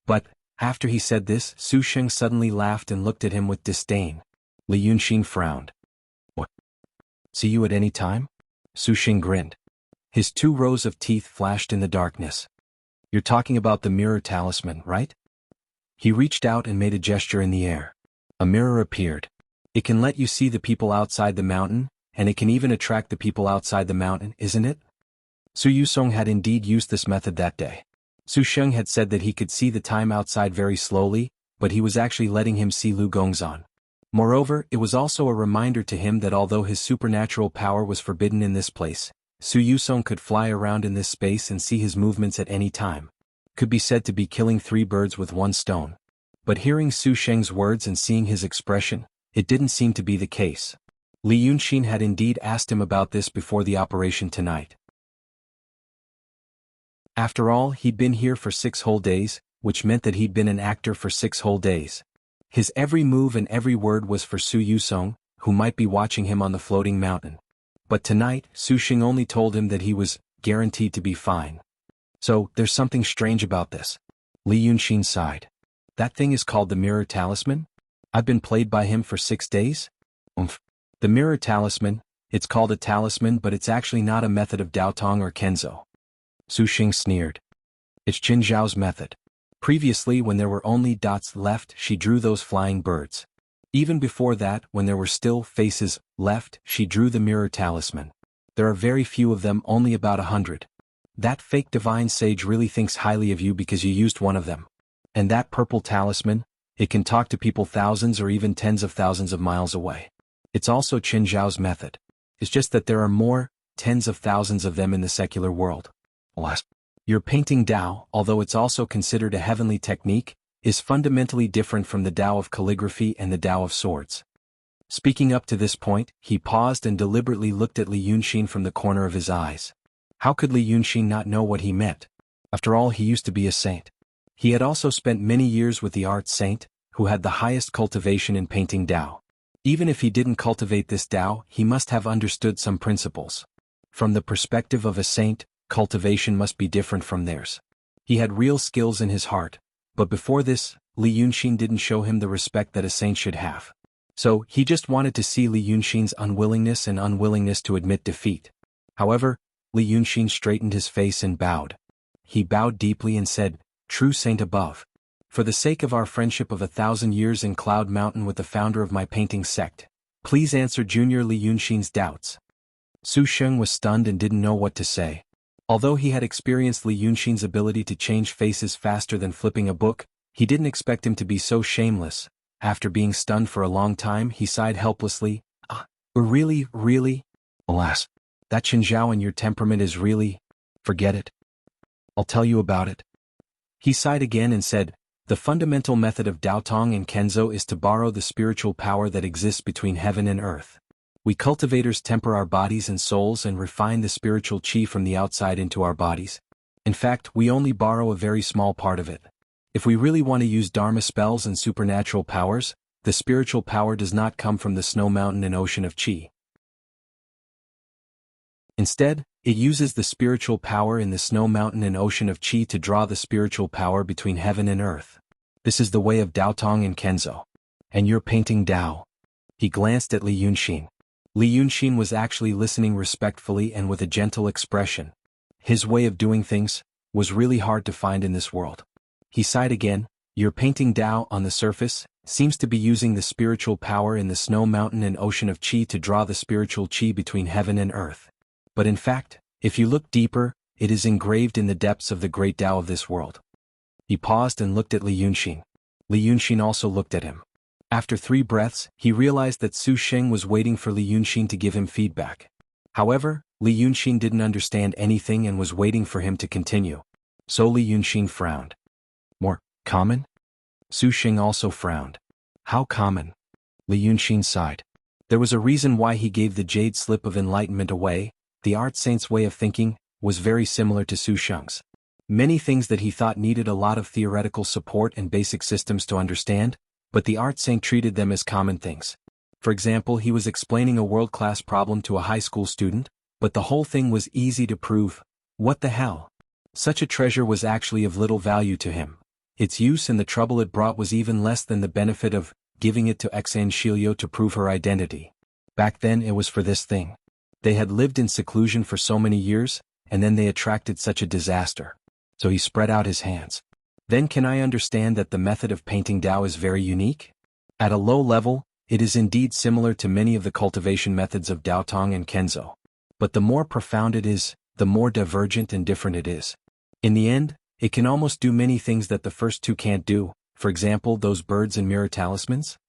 But, after he said this, Su Xing suddenly laughed and looked at him with disdain. Li Yunxin frowned. What? See you at any time? Su Xing grinned. His 2 rows of teeth flashed in the darkness. You're talking about the mirror talisman, right? He reached out and made a gesture in the air. A mirror appeared. It can let you see the people outside the mountain, and it can even attract the people outside the mountain, isn't it? Su Yusong had indeed used this method that day. Su Sheng had said that he could see the time outside very slowly, but he was actually letting him see Lu Gongzan. Moreover, it was also a reminder to him that although his supernatural power was forbidden in this place, Su Yusong could fly around in this space and see his movements at any time. Could be said to be killing 3 birds with 1 stone. But hearing Su Sheng's words and seeing his expression, it didn't seem to be the case. Li Yunxin had indeed asked him about this before the operation tonight. After all, he'd been here for 6 whole days, which meant that he'd been an actor for 6 whole days. His every move and every word was for Su Yusong, who might be watching him on the floating mountain. But tonight, Su Xing only told him that he was guaranteed to be fine. So, there's something strange about this. Li Yunxin sighed. That thing is called the mirror talisman? I've been played by him for 6 days? The mirror talisman, it's called a talisman but it's actually not a method of Daotong or Kenzo. Su Xing sneered. It's Qin Zhao's method. Previously when there were only dots left she drew those flying birds. Even before that, when there were still faces left, she drew the mirror talisman. There are very few of them, only about 100. That fake divine sage really thinks highly of you because you used one of them. And that purple talisman, it can talk to people thousands or even tens of thousands of miles away. It's also Qin Zhao's method. It's just that there are more, tens of thousands of them in the secular world. Alas, your painting Dao, although it's also considered a heavenly technique, is fundamentally different from the Dao of calligraphy and the Dao of swords. Speaking up to this point, he paused and deliberately looked at Li Yunxin from the corner of his eyes. How could Li Yunxin not know what he meant? After all, he used to be a saint. He had also spent many years with the art saint, who had the highest cultivation in painting Dao. Even if he didn't cultivate this Dao, he must have understood some principles. From the perspective of a saint, cultivation must be different from theirs. He had real skills in his heart, but before this, Li Yunxin didn't show him the respect that a saint should have. So, he just wanted to see Li Yunxin's unwillingness and unwillingness to admit defeat. However, Li Yunxin straightened his face and bowed. He bowed deeply and said, "True saint above. For the sake of our friendship of 1,000 years in Cloud Mountain with the founder of my painting sect, please answer Junior Li Yunxin's doubts." Su Sheng was stunned and didn't know what to say. Although he had experienced Li Yunxin's ability to change faces faster than flipping a book, he didn't expect him to be so shameless. After being stunned for a long time, he sighed helplessly. Really? Alas, that Qin Zhao and your temperament is really... Forget it. I'll tell you about it. He sighed again and said, the fundamental method of Daotong and Kenzo is to borrow the spiritual power that exists between heaven and earth. We cultivators temper our bodies and souls and refine the spiritual qi from the outside into our bodies. In fact, we only borrow a very small part of it. If we really want to use Dharma spells and supernatural powers, the spiritual power does not come from the snow mountain and ocean of qi. Instead, it uses the spiritual power in the snow mountain and ocean of qi to draw the spiritual power between heaven and earth. This is the way of Daotong and Kenzo. And you're painting Dao. He glanced at Li Yunxin. Li Yunxin was actually listening respectfully and with a gentle expression. His way of doing things was really hard to find in this world. He sighed again. Your painting Dao on the surface seems to be using the spiritual power in the snow mountain and ocean of qi to draw the spiritual qi between heaven and earth. But in fact, if you look deeper, it is engraved in the depths of the great Dao of this world. He paused and looked at Li Yunxin. Li Yunxin also looked at him. After 3 breaths, he realized that Su Sheng was waiting for Li Yunxin to give him feedback. However, Li Yunxin didn't understand anything and was waiting for him to continue. So Li Yunxin frowned. More common? Su Sheng also frowned. How common? Li Yunxin sighed. There was a reason why he gave the jade slip of enlightenment away. The art saint's way of thinking was very similar to Su Sheng's. Many things that he thought needed a lot of theoretical support and basic systems to understand, but the art saint treated them as common things. For example, he was explaining a world-class problem to a high school student, but the whole thing was easy to prove. What the hell? Such a treasure was actually of little value to him. Its use and the trouble it brought was even less than the benefit of giving it to Xan Shilio to prove her identity. Back then it was for this thing. They had lived in seclusion for so many years, and then they attracted such a disaster. So he spread out his hands. Then can I understand that the method of painting Dao is very unique? At a low level, it is indeed similar to many of the cultivation methods of Daotong and Kenzo. But the more profound it is, the more divergent and different it is. In the end, it can almost do many things that the first 2 can't do, for example those birds and mirror talismans.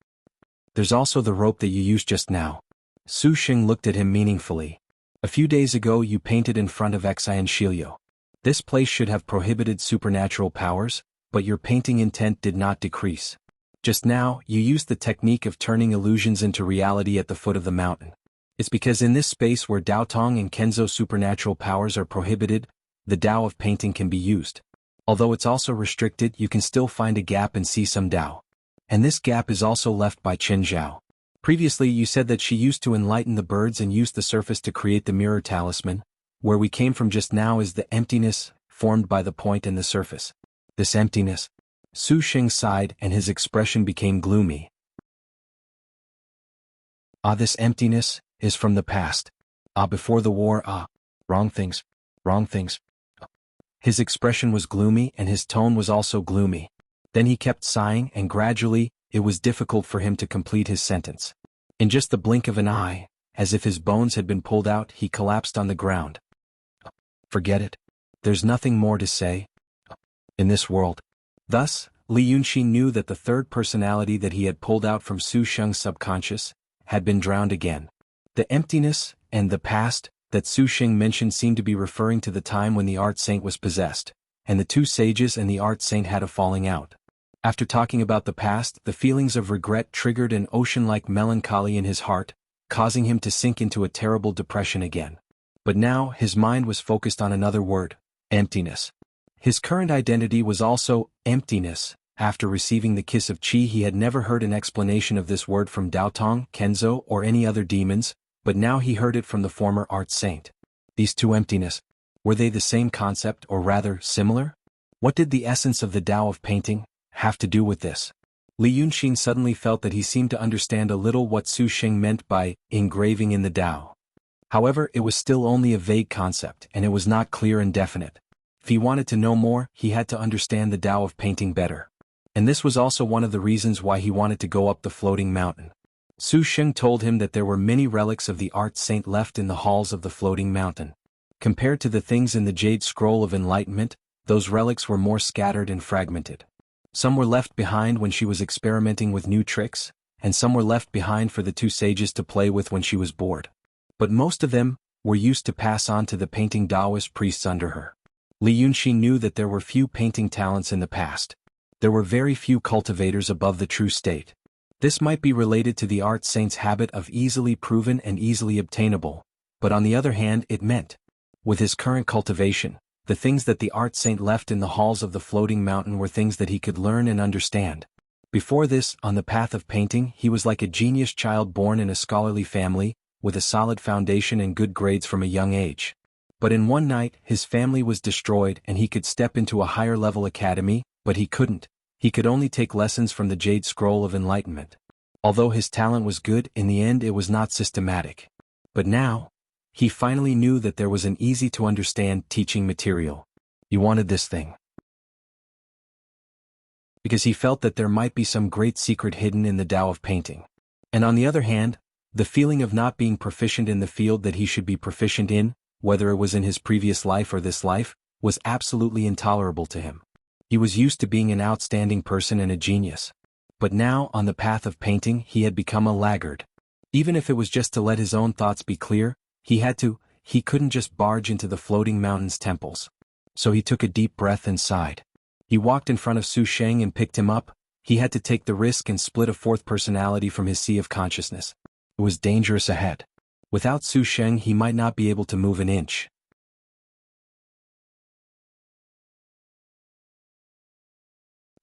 There's also the rope that you used just now. Su Sheng looked at him meaningfully. A few days ago you painted in front of Xian Shilio. This place should have prohibited supernatural powers, but your painting intent did not decrease. Just now, you used the technique of turning illusions into reality at the foot of the mountain. It's because in this space where Daotong and Kenzo supernatural powers are prohibited, the Dao of painting can be used. Although it's also restricted, you can still find a gap and see some Dao. And this gap is also left by Qin Zhao. Previously you said that she used to enlighten the birds and use the surface to create the mirror talisman. Where we came from just now is the emptiness formed by the point and the surface. This emptiness. Su Sheng sighed and his expression became gloomy. This emptiness is from the past. Before the war. Wrong things. Wrong things. His expression was gloomy and his tone was also gloomy. Then he kept sighing and gradually, it was difficult for him to complete his sentence. In just the blink of an eye, as if his bones had been pulled out, he collapsed on the ground. Forget it. There's nothing more to say. In this world. Thus, Li Yunxin knew that the third personality that he had pulled out from Su Sheng's subconscious had been drowned again. The emptiness and the past that Su Sheng mentioned seemed to be referring to the time when the art saint was possessed, and the 2 sages and the art saint had a falling out. After talking about the past, the feelings of regret triggered an ocean-like melancholy in his heart, causing him to sink into a terrible depression again. But now his mind was focused on another word, emptiness. His current identity was also emptiness. After receiving the kiss of Qi, he had never heard an explanation of this word from Daotong, Kenzo, or any other demons, but now he heard it from the former art saint. These 2 emptiness, were they the same concept or rather similar? What did the essence of the Dao of painting have to do with this? Li Yunxin suddenly felt that he seemed to understand a little what Su Sheng meant by engraving in the Dao. However, it was still only a vague concept and it was not clear and definite. If he wanted to know more, he had to understand the Dao of painting better. And this was also one of the reasons why he wanted to go up the floating mountain. Su Sheng told him that there were many relics of the art saint left in the halls of the floating mountain. Compared to the things in the Jade Scroll of Enlightenment, those relics were more scattered and fragmented. Some were left behind when she was experimenting with new tricks, and some were left behind for the 2 sages to play with when she was bored. But most of them were used to pass on to the painting Taoist priests under her. Li Yunxin knew that there were few painting talents in the past. There were very few cultivators above the true state. This might be related to the art saint's habit of easily proven and easily obtainable, but on the other hand it meant, with his current cultivation, the things that the art saint left in the halls of the floating mountain were things that he could learn and understand. Before this, on the path of painting, he was like a genius child born in a scholarly family, with a solid foundation and good grades from a young age. But in one night, his family was destroyed and he could step into a higher level academy, but he couldn't. He could only take lessons from the Jade Scroll of Enlightenment. Although his talent was good, in the end it was not systematic. But now, he finally knew that there was an easy-to-understand teaching material. He wanted this thing because he felt that there might be some great secret hidden in the Tao of painting. And on the other hand, the feeling of not being proficient in the field that he should be proficient in, whether it was in his previous life or this life, was absolutely intolerable to him. He was used to being an outstanding person and a genius. But now, on the path of painting, he had become a laggard. Even if it was just to let his own thoughts be clear, he couldn't just barge into the floating mountain's temples. So he took a deep breath and sighed. He walked in front of Su Sheng and picked him up. He had to take the risk and split a fourth personality from his sea of consciousness. It was dangerous ahead. Without Su Sheng, he might not be able to move an inch.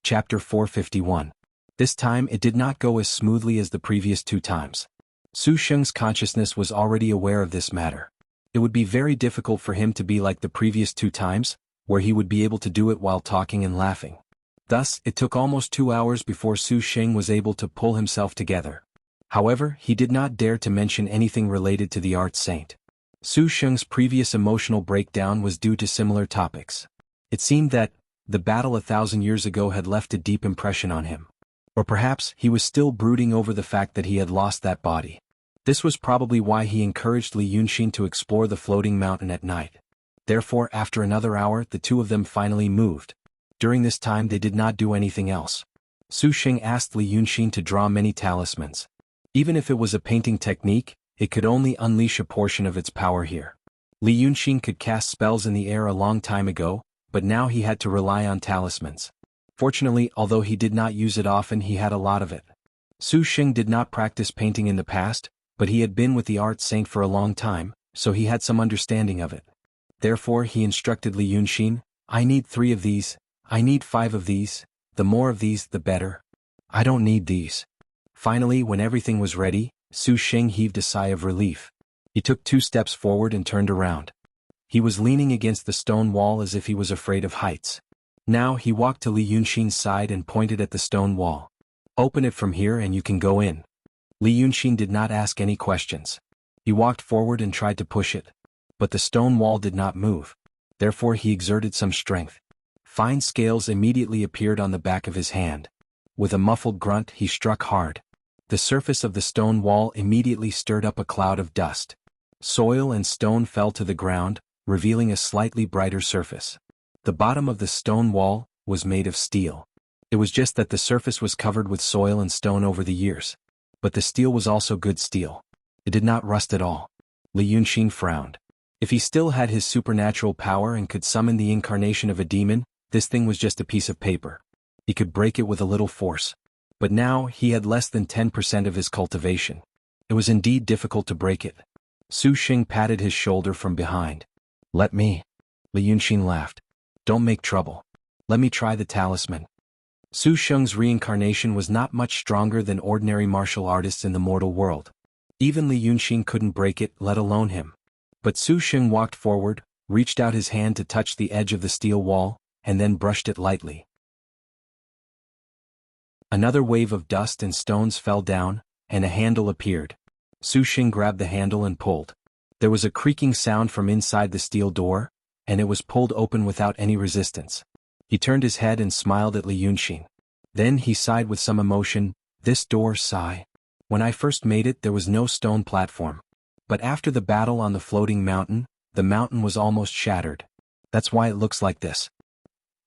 Chapter 451. This time it did not go as smoothly as the previous 2 times. Su Sheng's consciousness was already aware of this matter. It would be very difficult for him to be like the previous 2 times, where he would be able to do it while talking and laughing. Thus, it took almost 2 hours before Su Sheng was able to pull himself together. However, he did not dare to mention anything related to the art saint. Su Sheng's previous emotional breakdown was due to similar topics. It seemed that the battle 1,000 years ago had left a deep impression on him. Or perhaps he was still brooding over the fact that he had lost that body. This was probably why he encouraged Li Yunxin to explore the floating mountain at night. Therefore, after another hour, the 2 of them finally moved. During this time they did not do anything else. Su Sheng asked Li Yunxin to draw many talismans. Even if it was a painting technique, it could only unleash a portion of its power here. Li Yunxin could cast spells in the air a long time ago, but now he had to rely on talismans. Fortunately, although he did not use it often, he had a lot of it. Su Sheng did not practice painting in the past, but he had been with the art saint for a long time, so he had some understanding of it. Therefore he instructed Li Yunxin, "I need 3 of these, I need 5 of these, the more of these the better. I don't need these." Finally, when everything was ready, Su Sheng heaved a sigh of relief. He took 2 steps forward and turned around. He was leaning against the stone wall as if he was afraid of heights. Now he walked to Li Yunxin's side and pointed at the stone wall. "Open it from here and you can go in." Li Yunxin did not ask any questions. He walked forward and tried to push it. But the stone wall did not move. Therefore he exerted some strength. Fine scales immediately appeared on the back of his hand. With a muffled grunt he struck hard. The surface of the stone wall immediately stirred up a cloud of dust. Soil and stone fell to the ground, revealing a slightly brighter surface. The bottom of the stone wall was made of steel. It was just that the surface was covered with soil and stone over the years. But the steel was also good steel. It did not rust at all. Li Yunxin frowned. If he still had his supernatural power and could summon the incarnation of a demon, this thing was just a piece of paper. He could break it with a little force. But now he had less than 10% of his cultivation. It was indeed difficult to break it. Su Sheng patted his shoulder from behind. "Let me." Li Yunxin laughed. "Don't make trouble. Let me try the talisman." Su Sheng's reincarnation was not much stronger than ordinary martial artists in the mortal world. Even Li Yunxin couldn't break it, let alone him. But Su Sheng walked forward, reached out his hand to touch the edge of the steel wall, and then brushed it lightly. Another wave of dust and stones fell down, and a handle appeared. Su Sheng grabbed the handle and pulled. There was a creaking sound from inside the steel door, and it was pulled open without any resistance. He turned his head and smiled at Li Yunxin. Then he sighed with some emotion, "This door, sigh. When I first made it there was no stone platform. But after the battle on the floating mountain, the mountain was almost shattered. That's why it looks like this."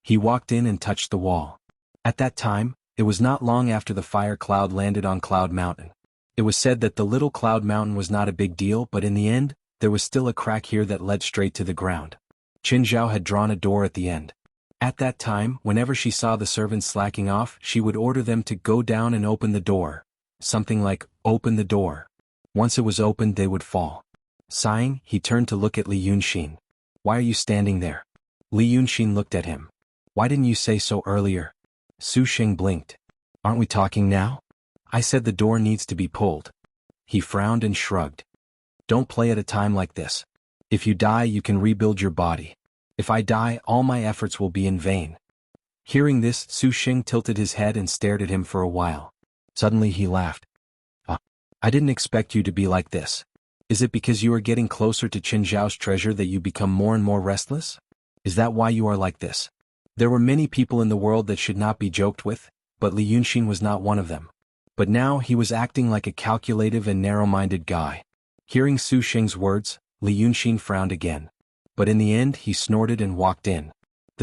He walked in and touched the wall. At that time, it was not long after the fire cloud landed on Cloud Mountain. It was said that the little Cloud Mountain was not a big deal, but in the end, there was still a crack here that led straight to the ground. Qin Zhao had drawn a door at the end. At that time, whenever she saw the servants slacking off, she would order them to go down and open the door. Something like, "Open the door." Once it was opened they would fall. Sighing, he turned to look at Li Yunxin. "Why are you standing there?" Li Yunxin looked at him. "Why didn't you say so earlier?" Su Sheng blinked. "Aren't we talking now? I said the door needs to be pulled." He frowned and shrugged. "Don't play at a time like this. If you die you can rebuild your body. If I die, all my efforts will be in vain." Hearing this, Su Sheng tilted his head and stared at him for a while. Suddenly he laughed. I didn't expect you to be like this. Is it because you are getting closer to Qin Zhao's treasure that you become more and more restless? Is that why you are like this?" There were many people in the world that should not be joked with, but Li Yunxin was not one of them. But now he was acting like a calculative and narrow-minded guy. Hearing Su Sheng's words, Li Yunxin frowned again. But in the end he snorted and walked in.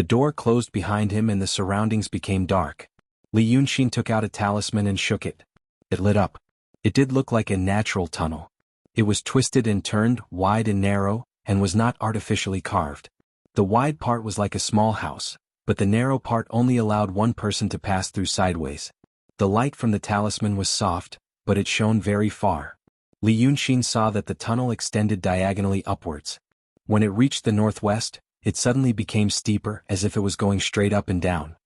The door closed behind him and the surroundings became dark. Li Yunxin took out a talisman and shook it. It lit up. It did look like a natural tunnel. It was twisted and turned, wide and narrow, and was not artificially carved. The wide part was like a small house, but the narrow part only allowed one person to pass through sideways. The light from the talisman was soft, but it shone very far. Li Yunxin saw that the tunnel extended diagonally upwards. When it reached the northwest, it suddenly became steeper as if it was going straight up and down.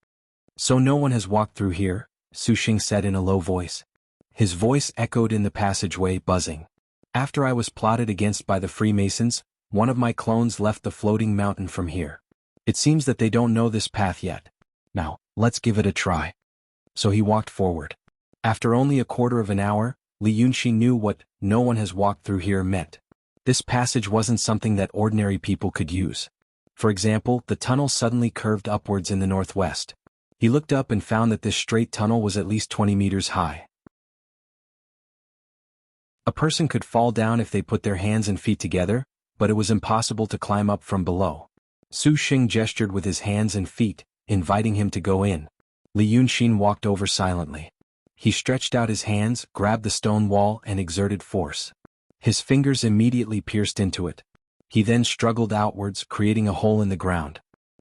So no one has walked through here, Su Xing said in a low voice. His voice echoed in the passageway, buzzing. After I was plotted against by the Freemasons, one of my clones left the floating mountain from here. It seems that they don't know this path yet. Now, let's give it a try. So he walked forward. After only a quarter of an hour, Li Yunxin knew what "no one has walked through here" meant. This passage wasn't something that ordinary people could use. For example, the tunnel suddenly curved upwards in the northwest. He looked up and found that this straight tunnel was at least 20 meters high. A person could fall down if they put their hands and feet together, but it was impossible to climb up from below. Su Xing gestured with his hands and feet, inviting him to go in. Li Yunxin walked over silently. He stretched out his hands, grabbed the stone wall and exerted force. His fingers immediately pierced into it. He then struggled outwards, creating a hole in the ground.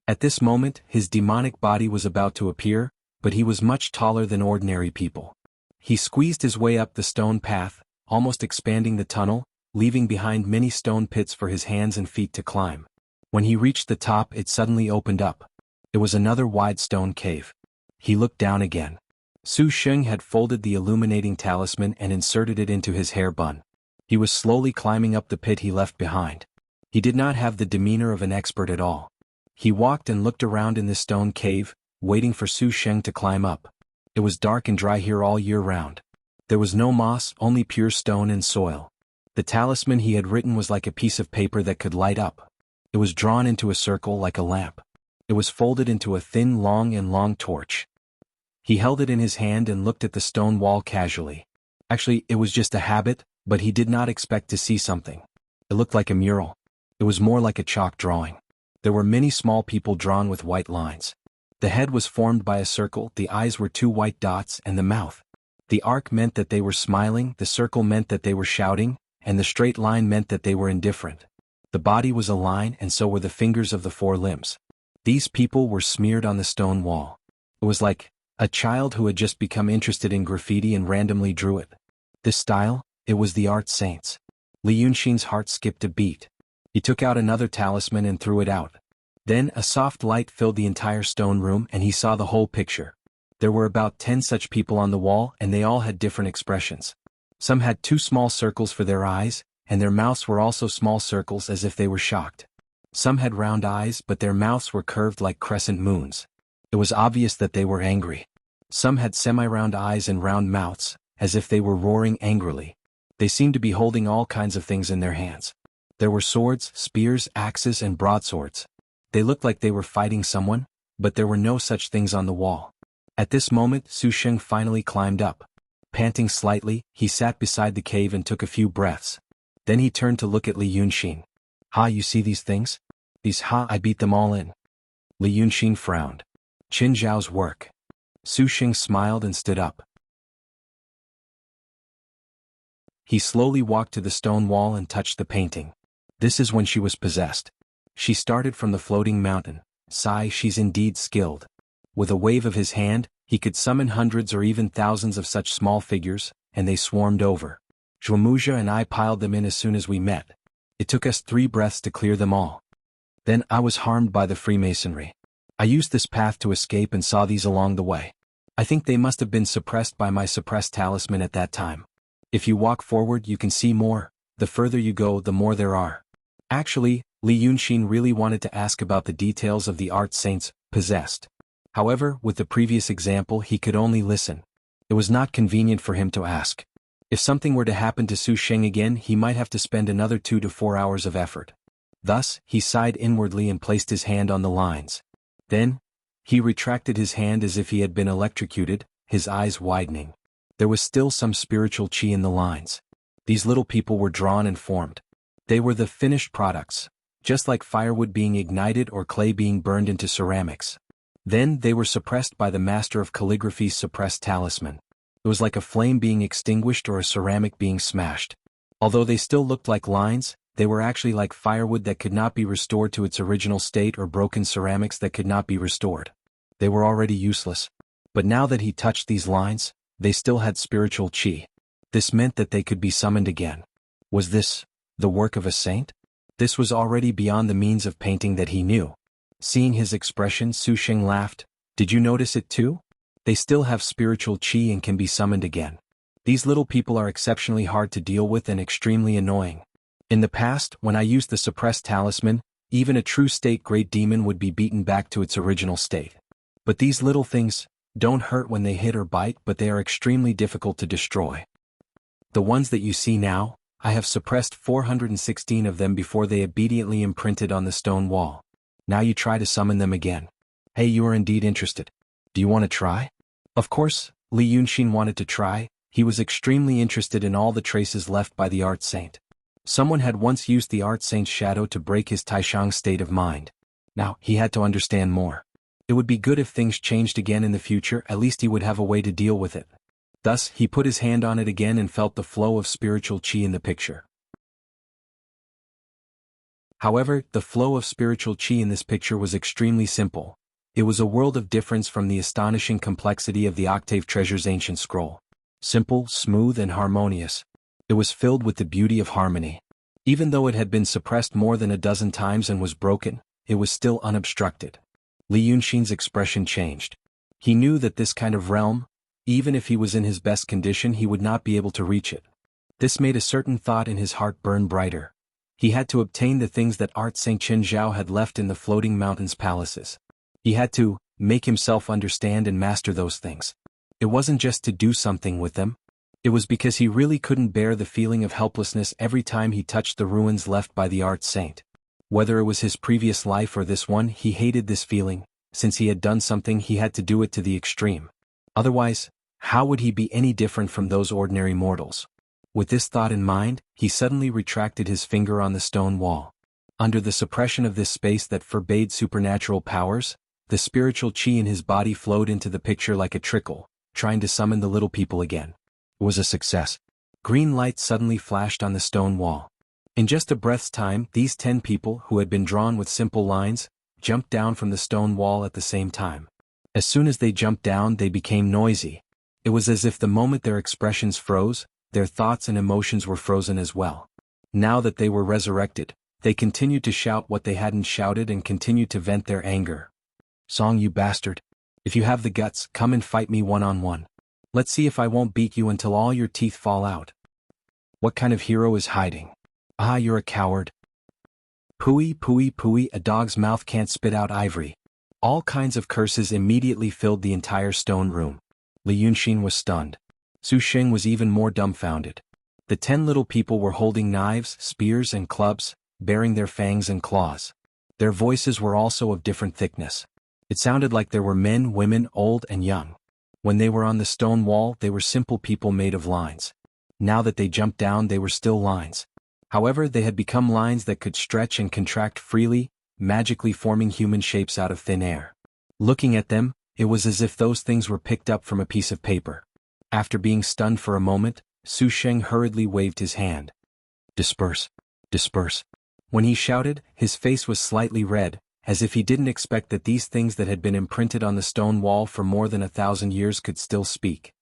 At this moment, his demonic body was about to appear, but he was much taller than ordinary people. He squeezed his way up the stone path, almost expanding the tunnel, leaving behind many stone pits for his hands and feet to climb. When he reached the top, it suddenly opened up. It was another wide stone cave. He looked down again. Su Xing had folded the illuminating talisman and inserted it into his hair bun. He was slowly climbing up the pit he left behind. He did not have the demeanor of an expert at all. He walked and looked around in this stone cave, waiting for Su Xing to climb up. It was dark and dry here all year round. There was no moss, only pure stone and soil. The talisman he had written was like a piece of paper that could light up. It was drawn into a circle like a lamp. It was folded into a thin, long torch. He held it in his hand and looked at the stone wall casually. Actually, it was just a habit, but he did not expect to see something. It looked like a mural. It was more like a chalk drawing. There were many small people drawn with white lines. The head was formed by a circle, the eyes were two white dots, and the mouth. The arc meant that they were smiling, the circle meant that they were shouting, and the straight line meant that they were indifferent. The body was a line and so were the fingers of the four limbs. These people were smeared on the stone wall. It was like a child who had just become interested in graffiti and randomly drew it. This style, it was the art saints. Li Yunxin's heart skipped a beat. He took out another talisman and threw it out. Then a soft light filled the entire stone room and he saw the whole picture. There were about 10 such people on the wall and they all had different expressions. Some had two small circles for their eyes, and their mouths were also small circles as if they were shocked. Some had round eyes but their mouths were curved like crescent moons. It was obvious that they were angry. Some had semi-round eyes and round mouths, as if they were roaring angrily. They seemed to be holding all kinds of things in their hands. There were swords, spears, axes, and broadswords. They looked like they were fighting someone, but there were no such things on the wall. At this moment, Su Xing finally climbed up. Panting slightly, he sat beside the cave and took a few breaths. Then he turned to look at Li Yunxin. "Ha, you see these things? I beat them all in." Li Yunxin frowned. Qin Zhao's work. Su Xing smiled and stood up. He slowly walked to the stone wall and touched the painting. This is when she was possessed. She started from the floating mountain. She's indeed skilled. With a wave of his hand, he could summon hundreds or even thousands of such small figures, and they swarmed over. Zhuomuxia and I piled them in as soon as we met. It took us 3 breaths to clear them all. Then I was harmed by the Freemasonry. I used this path to escape and saw these along the way. I think they must have been suppressed by my suppressed talisman at that time. If you walk forward you can see more, the further you go the more there are. Actually, Li Yunxin really wanted to ask about the details of the art saints possessed. However, with the previous example he could only listen. It was not convenient for him to ask. If something were to happen to Su Xing again he might have to spend another 2 to 4 hours of effort. Thus, he sighed inwardly and placed his hand on the lines. Then, he retracted his hand as if he had been electrocuted, his eyes widening. There was still some spiritual chi in the lines. These little people were drawn and formed. They were the finished products. just like firewood being ignited or clay being burned into ceramics. Then they were suppressed by the master of calligraphy's suppressed talisman. It was like a flame being extinguished or a ceramic being smashed. Although they still looked like lines, they were actually like firewood that could not be restored to its original state or broken ceramics that could not be restored. They were already useless. But now that he touched these lines, they still had spiritual qi. This meant that they could be summoned again. Was this the work of a saint? This was already beyond the means of painting that he knew. Seeing his expression, Su Sheng laughed. Did you notice it too? They still have spiritual qi and can be summoned again. These little people are exceptionally hard to deal with and extremely annoying. In the past, when I used the suppressed talisman, even a true state great demon would be beaten back to its original state. But these little things don't hurt when they hit or bite, but they are extremely difficult to destroy. The ones that you see now, I have suppressed 416 of them before they obediently imprinted on the stone wall. Now you try to summon them again. Hey, you are indeed interested. Do you want to try? Of course, Li Yunxin wanted to try. He was extremely interested in all the traces left by the art saint. Someone had once used the art saint's shadow to break his Taishang state of mind. Now, he had to understand more. It would be good if things changed again in the future, at least he would have a way to deal with it. Thus, he put his hand on it again and felt the flow of spiritual qi in the picture. However, the flow of spiritual qi in this picture was extremely simple. It was a world of difference from the astonishing complexity of the Octave Treasure's ancient scroll. Simple, smooth, and harmonious. It was filled with the beauty of harmony. Even though it had been suppressed more than a dozen times and was broken, it was still unobstructed. Li Yunxin's expression changed. He knew that this kind of realm, even if he was in his best condition, he would not be able to reach it. This made a certain thought in his heart burn brighter. He had to obtain the things that Art Saint Chen Zhao had left in the floating mountains palaces. He had to make himself understand and master those things. It wasn't just to do something with them. It was because he really couldn't bear the feeling of helplessness every time he touched the ruins left by the art saint. Whether it was his previous life or this one, he hated this feeling. Since he had done something, he had to do it to the extreme. Otherwise, how would he be any different from those ordinary mortals? With this thought in mind, he suddenly retracted his finger on the stone wall. Under the suppression of this space that forbade supernatural powers, the spiritual qi in his body flowed into the picture like a trickle, trying to summon the little people again. It was a success. Green light suddenly flashed on the stone wall. In just a breath's time, these 10 people, who had been drawn with simple lines, jumped down from the stone wall at the same time. As soon as they jumped down, they became noisy. It was as if the moment their expressions froze, their thoughts and emotions were frozen as well. Now that they were resurrected, they continued to shout what they hadn't shouted and continued to vent their anger. Song, you bastard. If you have the guts, come and fight me one-on-one. Let's see if I won't beat you until all your teeth fall out. What kind of hero is hiding? Ah, you're a coward. Pooey, pooey, pooey, a dog's mouth can't spit out ivory. All kinds of curses immediately filled the entire stone room. Li Yunxin was stunned. Su Sheng was even more dumbfounded. The 10 little people were holding knives, spears, and clubs, bearing their fangs and claws. Their voices were also of different thickness. It sounded like there were men, women, old and young. When they were on the stone wall, they were simple people made of lines. Now that they jumped down, they were still lines. However, they had become lines that could stretch and contract freely, magically forming human shapes out of thin air. Looking at them, it was as if those things were picked up from a piece of paper. After being stunned for a moment, Su Sheng hurriedly waved his hand. Disperse. Disperse. When he shouted, his face was slightly red, as if he didn't expect that these things that had been imprinted on the stone wall for more than 1,000 years could still speak.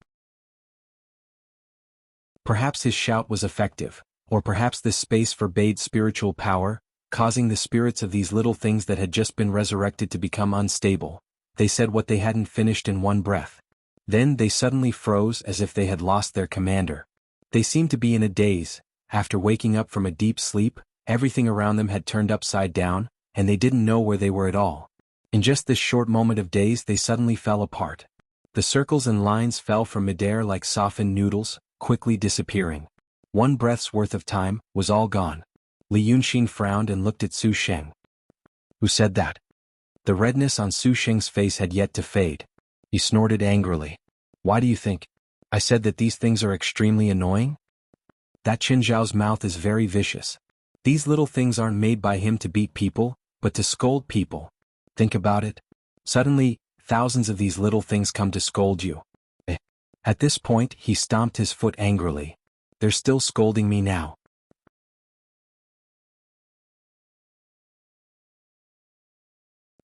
Perhaps his shout was effective, or perhaps this space forbade spiritual power, causing the spirits of these little things that had just been resurrected to become unstable. They said what they hadn't finished in one breath. Then they suddenly froze as if they had lost their commander. They seemed to be in a daze. After waking up from a deep sleep, everything around them had turned upside down, and they didn't know where they were at all. In just this short moment of daze, they suddenly fell apart. The circles and lines fell from midair like softened noodles, quickly disappearing. One breath's worth of time was all gone. Li Yunxin frowned and looked at Su Sheng. Who said that? The redness on Su Sheng's face had yet to fade. He snorted angrily. Why do you think I said that these things are extremely annoying? That Qin Zhao's mouth is very vicious. These little things aren't made by him to beat people, but to scold people. Think about it. Suddenly, thousands of these little things come to scold you. At this point, he stomped his foot angrily. They're still scolding me now.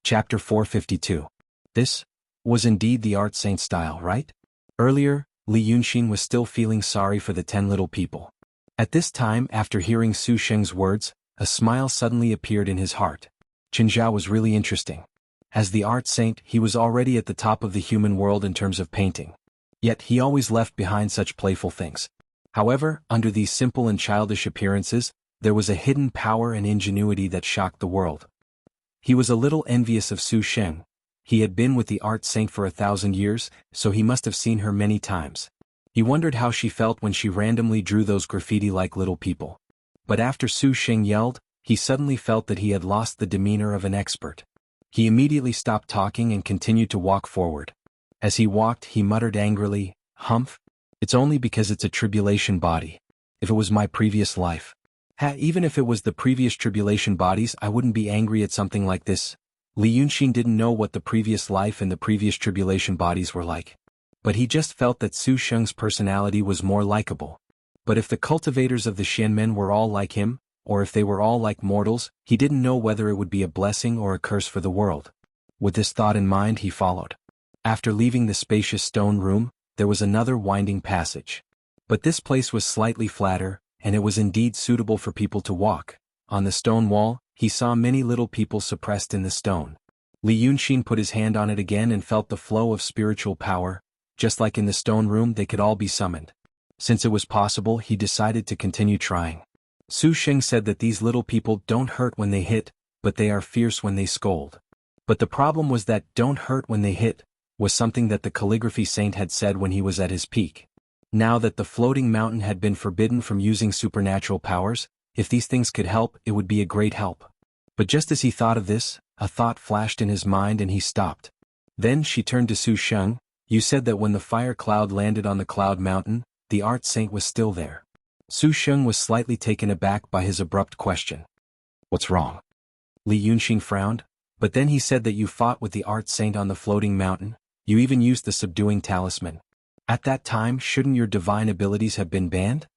Chapter 452. This was indeed the art saint style, right? Earlier, Li Yunxin was still feeling sorry for the 10 little people. At this time, after hearing Su Sheng's words, a smile suddenly appeared in his heart. Qinzhao was really interesting. As the art saint, he was already at the top of the human world in terms of painting. Yet he always left behind such playful things. However, under these simple and childish appearances, there was a hidden power and ingenuity that shocked the world. He was a little envious of Su Sheng. He had been with the art saint for 1,000 years, so he must have seen her many times. He wondered how she felt when she randomly drew those graffiti-like little people. But after Su Sheng yelled, he suddenly felt that he had lost the demeanor of an expert. He immediately stopped talking and continued to walk forward. As he walked, he muttered angrily, "Humph! It's only because it's a tribulation body. If it was my previous life. Even if it was the previous tribulation bodies, I wouldn't be angry at something like this." Li Yunxin didn't know what the previous life and the previous tribulation bodies were like. But he just felt that Su Sheng's personality was more likable. But if the cultivators of the Xianmen were all like him, or if they were all like mortals, he didn't know whether it would be a blessing or a curse for the world. With this thought in mind, he followed. After leaving the spacious stone room, there was another winding passage. But this place was slightly flatter, and it was indeed suitable for people to walk. On the stone wall, he saw many little people suppressed in the stone. Li Yunxin put his hand on it again and felt the flow of spiritual power. Just like in the stone room, they could all be summoned. Since it was possible, he decided to continue trying. Su Sheng said that these little people don't hurt when they hit, but they are fierce when they scold. But the problem was that "don't hurt when they hit" was something that the calligraphy saint had said when he was at his peak. Now that the floating mountain had been forbidden from using supernatural powers, if these things could help, it would be a great help. But just as he thought of this, a thought flashed in his mind and he stopped. Then she turned to Su Sheng. "You said that when the fire cloud landed on the cloud mountain, the art saint was still there." Su Sheng was slightly taken aback by his abrupt question. "What's wrong?" Li Yunxin frowned. "But then he said that you fought with the art saint on the floating mountain. You even used the subduing talisman. At that time, shouldn't your divine abilities have been banned?"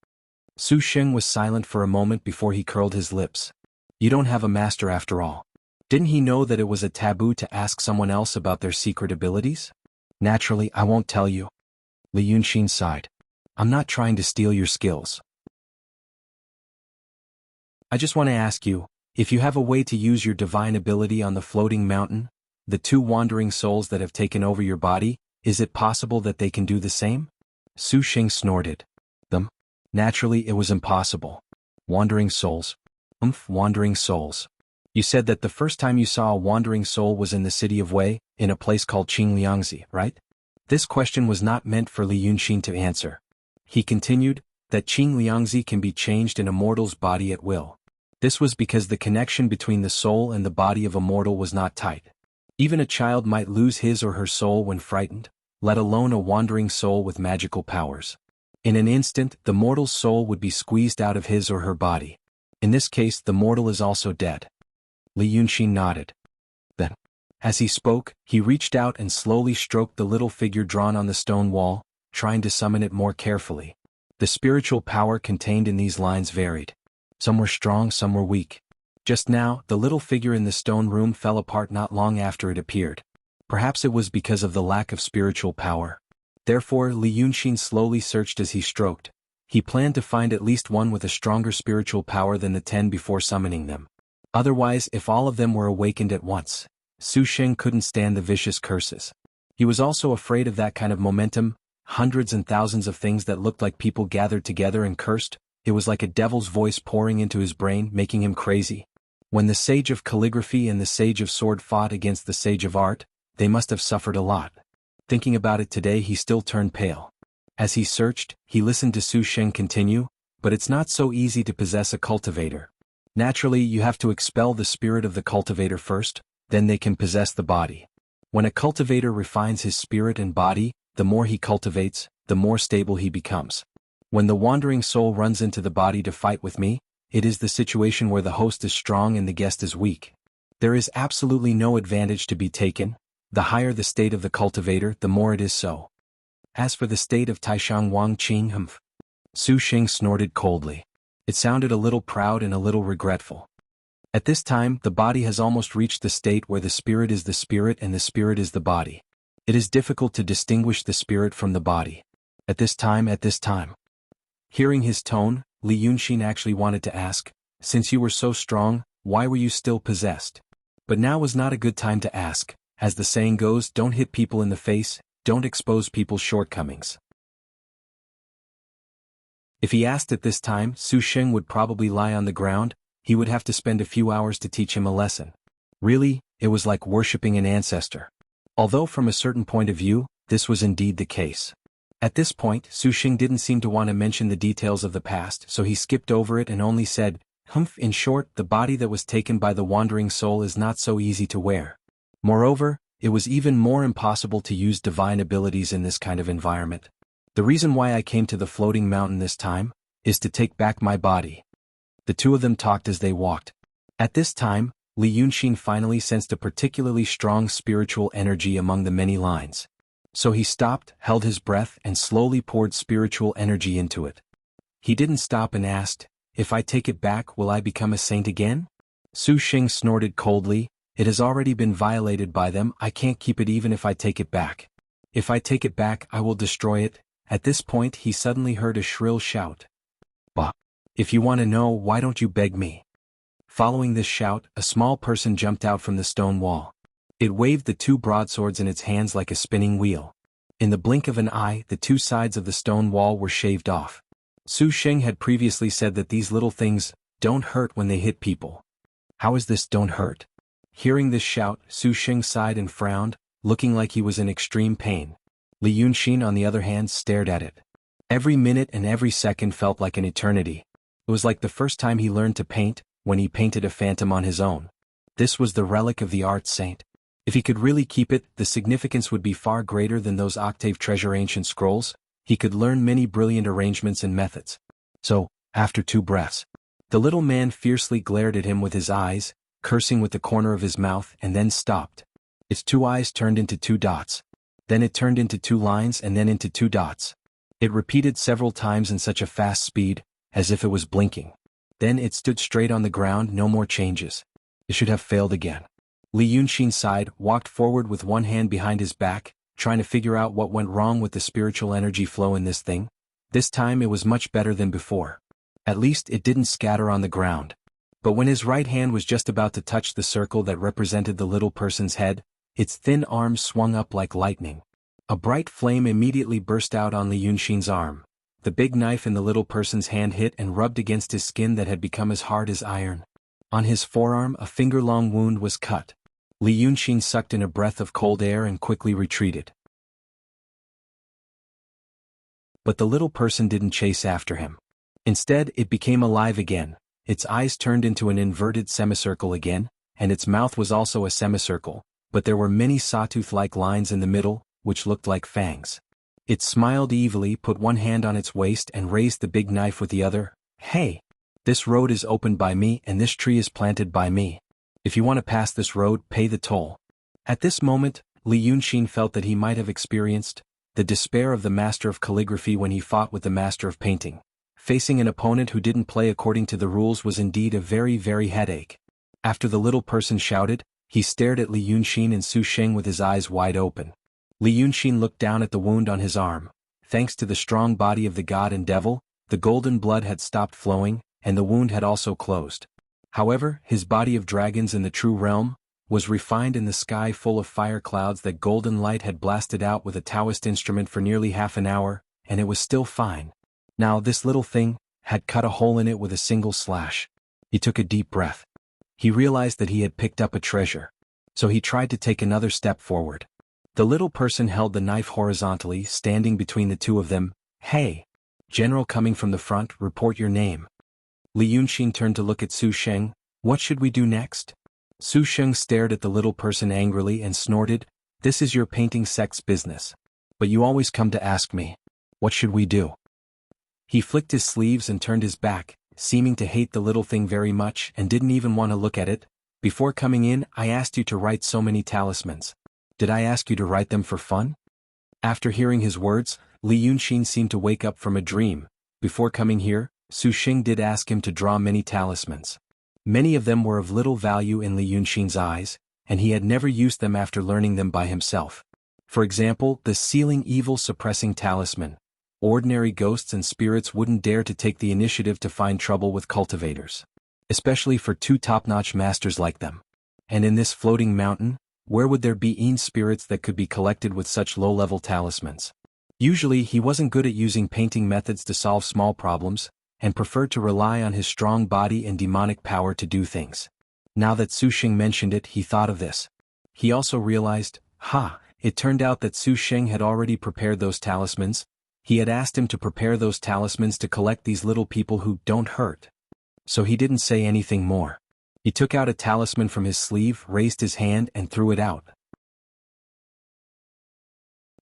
Su Sheng was silent for a moment before he curled his lips. "You don't have a master after all." Didn't he know that it was a taboo to ask someone else about their secret abilities? "Naturally, I won't tell you." Li Yunxin sighed. "I'm not trying to steal your skills. I just want to ask you, if you have a way to use your divine ability on the floating mountain, the 2 wandering souls that have taken over your body, is it possible that they can do the same?" Su Sheng snorted. "Them? Naturally, it was impossible. Wandering souls? Wandering souls. You said that the first time you saw a wandering soul was in the city of Wei, in a place called Qingliangzi, right?" This question was not meant for Li Yunxin to answer. He continued, that Qingliangzi can be changed in a mortal's body at will. This was because the connection between the soul and the body of a mortal was not tight. Even a child might lose his or her soul when frightened, let alone a wandering soul with magical powers. In an instant, the mortal's soul would be squeezed out of his or her body. In this case, the mortal is also dead. Li Yunxin nodded. Then, as he spoke, he reached out and slowly stroked the little figure drawn on the stone wall, trying to summon it more carefully. The spiritual power contained in these lines varied. Some were strong, some were weak. Just now, the little figure in the stone room fell apart not long after it appeared. Perhaps it was because of the lack of spiritual power. Therefore, Li Yunxin slowly searched as he stroked. He planned to find at least one with a stronger spiritual power than the 10 before summoning them. Otherwise, if all of them were awakened at once, Su Sheng couldn't stand the vicious curses. He was also afraid of that kind of momentum, hundreds and thousands of things that looked like people gathered together and cursed. It was like a devil's voice pouring into his brain, making him crazy. When the sage of calligraphy and the sage of sword fought against the sage of art, they must have suffered a lot. Thinking about it today, he still turned pale. As he searched, he listened to Su Sheng continue, "But it's not so easy to possess a cultivator. Naturally, you have to expel the spirit of the cultivator first, then they can possess the body. When a cultivator refines his spirit and body, the more he cultivates, the more stable he becomes. When the wandering soul runs into the body to fight with me, it is the situation where the host is strong and the guest is weak. There is absolutely no advantage to be taken. The higher the state of the cultivator, the more it is so. As for the state of Taishang Wang Qing Humph, Su Xing snorted coldly. It sounded a little proud and a little regretful. At this time, the body has almost reached the state where the spirit is the spirit and the spirit is the body. It is difficult to distinguish the spirit from the body. At this time. Hearing his tone, Li Yunxin actually wanted to ask, since you were so strong, why were you still possessed? But now was not a good time to ask. As the saying goes, don't hit people in the face, don't expose people's shortcomings. If he asked at this time, Su Xing would probably lie on the ground. He would have to spend a few hours to teach him a lesson. Really, it was like worshipping an ancestor. Although from a certain point of view, this was indeed the case. At this point, Su Xing didn't seem to want to mention the details of the past, so he skipped over it and only said, "Humph." In short, the body that was taken by the wandering soul is not so easy to wear. Moreover, it was even more impossible to use divine abilities in this kind of environment. The reason why I came to the floating mountain this time is to take back my body. The two of them talked as they walked. At this time, Li Yunxin finally sensed a particularly strong spiritual energy among the many lines. So he stopped, held his breath, and slowly poured spiritual energy into it. He didn't stop and asked, "If I take it back, will I become a saint again?" Su Xing snorted coldly, "It has already been violated by them. I can't keep it even if I take it back. If I take it back, I will destroy it." At this point he suddenly heard a shrill shout. "Bah! If you want to know, why don't you beg me?" Following this shout, a small person jumped out from the stone wall. It waved the two broadswords in its hands like a spinning wheel. In the blink of an eye, the two sides of the stone wall were shaved off. Su Xing had previously said that these little things don't hurt when they hit people. How is this don't hurt? Hearing this shout, Su Xing sighed and frowned, looking like he was in extreme pain. Li Yunxin, on the other hand, stared at it. Every minute and every second felt like an eternity. It was like the first time he learned to paint, when he painted a phantom on his own. This was the relic of the art saint. If he could really keep it, the significance would be far greater than those octave treasure ancient scrolls. He could learn many brilliant arrangements and methods. So, after 2 breaths, the little man fiercely glared at him with his eyes, cursing with the corner of his mouth, and then stopped. Its 2 eyes turned into 2 dots. Then it turned into 2 lines and then into 2 dots. It repeated several times in such a fast speed, as if it was blinking. Then it stood straight on the ground, no more changes. It should have failed again. Li Yunxin sighed, walked forward with one hand behind his back, trying to figure out what went wrong with the spiritual energy flow in this thing. This time it was much better than before. At least it didn't scatter on the ground. But when his right hand was just about to touch the circle that represented the little person's head, its thin arms swung up like lightning. A bright flame immediately burst out on Li Yunxin's arm. The big knife in the little person's hand hit and rubbed against his skin that had become as hard as iron. On his forearm, a finger-long wound was cut. Li Yunxin sucked in a breath of cold air and quickly retreated. But the little person didn't chase after him. Instead, it became alive again. Its eyes turned into an inverted semicircle again, and its mouth was also a semicircle, but there were many sawtooth-like lines in the middle, which looked like fangs. It smiled evilly, put one hand on its waist and raised the big knife with the other. "Hey! This road is opened by me and this tree is planted by me. If you want to pass this road, pay the toll." At this moment, Li Yunxin felt that he might have experienced the despair of the master of calligraphy when he fought with the master of painting. Facing an opponent who didn't play according to the rules was indeed a very, very headache. After the little person shouted, he stared at Li Yunxin and Su Xing with his eyes wide open. Li Yunxin looked down at the wound on his arm. Thanks to the strong body of the god and devil, the golden blood had stopped flowing, and the wound had also closed. However, his body of dragons in the true realm was refined in the sky full of fire clouds that golden light had blasted out with a Taoist instrument for nearly half an hour, and it was still fine. Now this little thing had cut a hole in it with a single slash. He took a deep breath. He realized that he had picked up a treasure. So he tried to take another step forward. The little person held the knife horizontally, standing between the two of them. "Hey! General coming from the front, report your name." Li Yunxin turned to look at Su Xing. "What should we do next?" Su Xing stared at the little person angrily and snorted, "This is your painting sect's business. But you always come to ask me. What should we do?" He flicked his sleeves and turned his back, seeming to hate the little thing very much and didn't even want to look at it. "Before coming in, I asked you to write so many talismans. Did I ask you to write them for fun?" After hearing his words, Li Yunxin seemed to wake up from a dream. Before coming here, Su Xing did ask him to draw many talismans. Many of them were of little value in Li Yunxin's eyes, and he had never used them after learning them by himself. For example, the sealing evil suppressing talisman. Ordinary ghosts and spirits wouldn't dare to take the initiative to find trouble with cultivators. Especially for two top-notch masters like them. And in this floating mountain, where would there be spirits that could be collected with such low-level talismans? Usually he wasn't good at using painting methods to solve small problems, and preferred to rely on his strong body and demonic power to do things. Now that Su Xing mentioned it, he thought of this. He also realized, it turned out that Su Xing had already prepared those talismans. He had asked him to prepare those talismans to collect these little people who don't hurt. So he didn't say anything more. He took out a talisman from his sleeve, raised his hand and threw it out.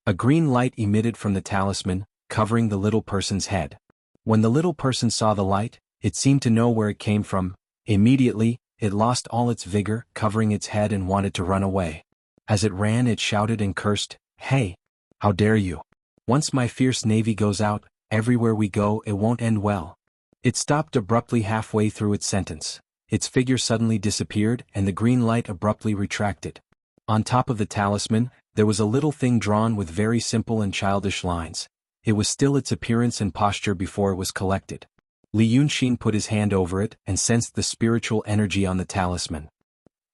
A green light emitted from the talisman, covering the little person's head. When the little person saw the light, it seemed to know where it came from. Immediately, it lost all its vigor, covering its head and wanted to run away. As it ran, it shouted and cursed, "Hey! How dare you! Once my fierce navy goes out, everywhere we go it won't end well." It stopped abruptly halfway through its sentence. Its figure suddenly disappeared and the green light abruptly retracted. On top of the talisman, there was a little thing drawn with very simple and childish lines. It was still its appearance and posture before it was collected. Li Yunxin put his hand over it and sensed the spiritual energy on the talisman.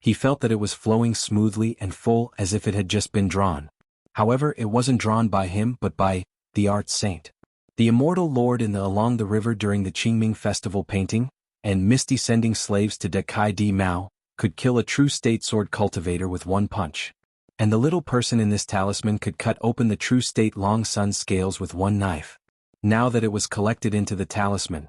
He felt that it was flowing smoothly and full as if it had just been drawn. However, it wasn't drawn by him but by the art saint. The immortal lord along the river during the Qingming festival painting, and misty sending slaves to Decai Di Mao, could kill a true state sword cultivator with one punch. And the little person in this talisman could cut open the true state Long Sun scales with one knife. Now that it was collected into the talisman,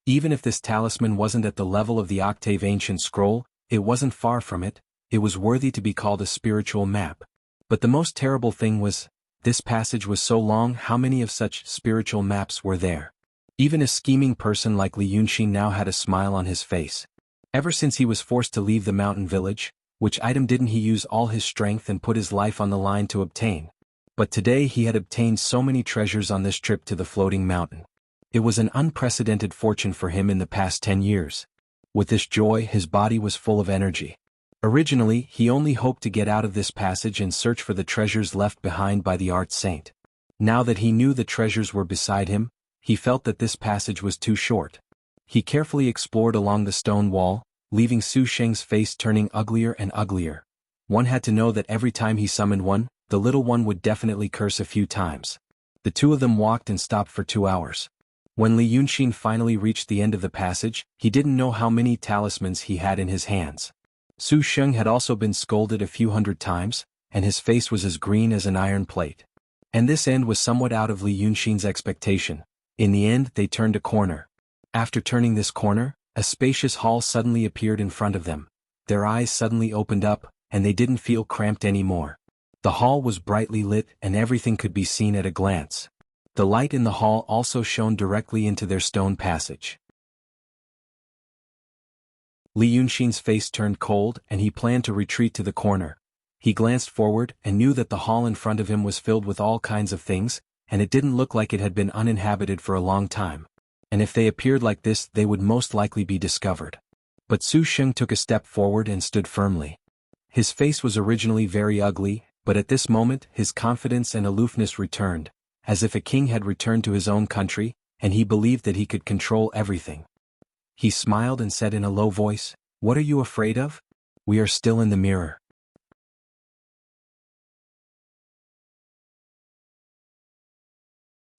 even if this talisman wasn't at the level of the octave ancient scroll, it wasn't far from it. It was worthy to be called a spiritual map. But the most terrible thing was, this passage was so long. How many of such spiritual maps were there? Even a scheming person like Li Yunxin now had a smile on his face. Ever since he was forced to leave the mountain village, which item didn't he use all his strength and put his life on the line to obtain? But today he had obtained so many treasures on this trip to the floating mountain. It was an unprecedented fortune for him in the past 10 years. With this joy, his body was full of energy. Originally, he only hoped to get out of this passage and search for the treasures left behind by the art saint. Now that he knew the treasures were beside him, he felt that this passage was too short. He carefully explored along the stone wall, leaving Su Xing's face turning uglier and uglier. One had to know that every time he summoned one, the little one would definitely curse a few times. The two of them walked and stopped for 2 hours. When Li Yunxin finally reached the end of the passage, he didn't know how many talismans he had in his hands. Su Xing had also been scolded a few hundred times, and his face was as green as an iron plate. And this end was somewhat out of Li Yunxin's expectation. In the end, they turned a corner. After turning this corner, a spacious hall suddenly appeared in front of them. Their eyes suddenly opened up, and they didn't feel cramped anymore. The hall was brightly lit and everything could be seen at a glance. The light in the hall also shone directly into their stone passage. Li Yunxin's face turned cold and he planned to retreat to the corner. He glanced forward and knew that the hall in front of him was filled with all kinds of things, and it didn't look like it had been uninhabited for a long time. And if they appeared like this, they would most likely be discovered. But Su Xing took a step forward and stood firmly. His face was originally very ugly, but at this moment his confidence and aloofness returned, as if a king had returned to his own country, and he believed that he could control everything. He smiled and said in a low voice, "What are you afraid of? We are still in the mirror."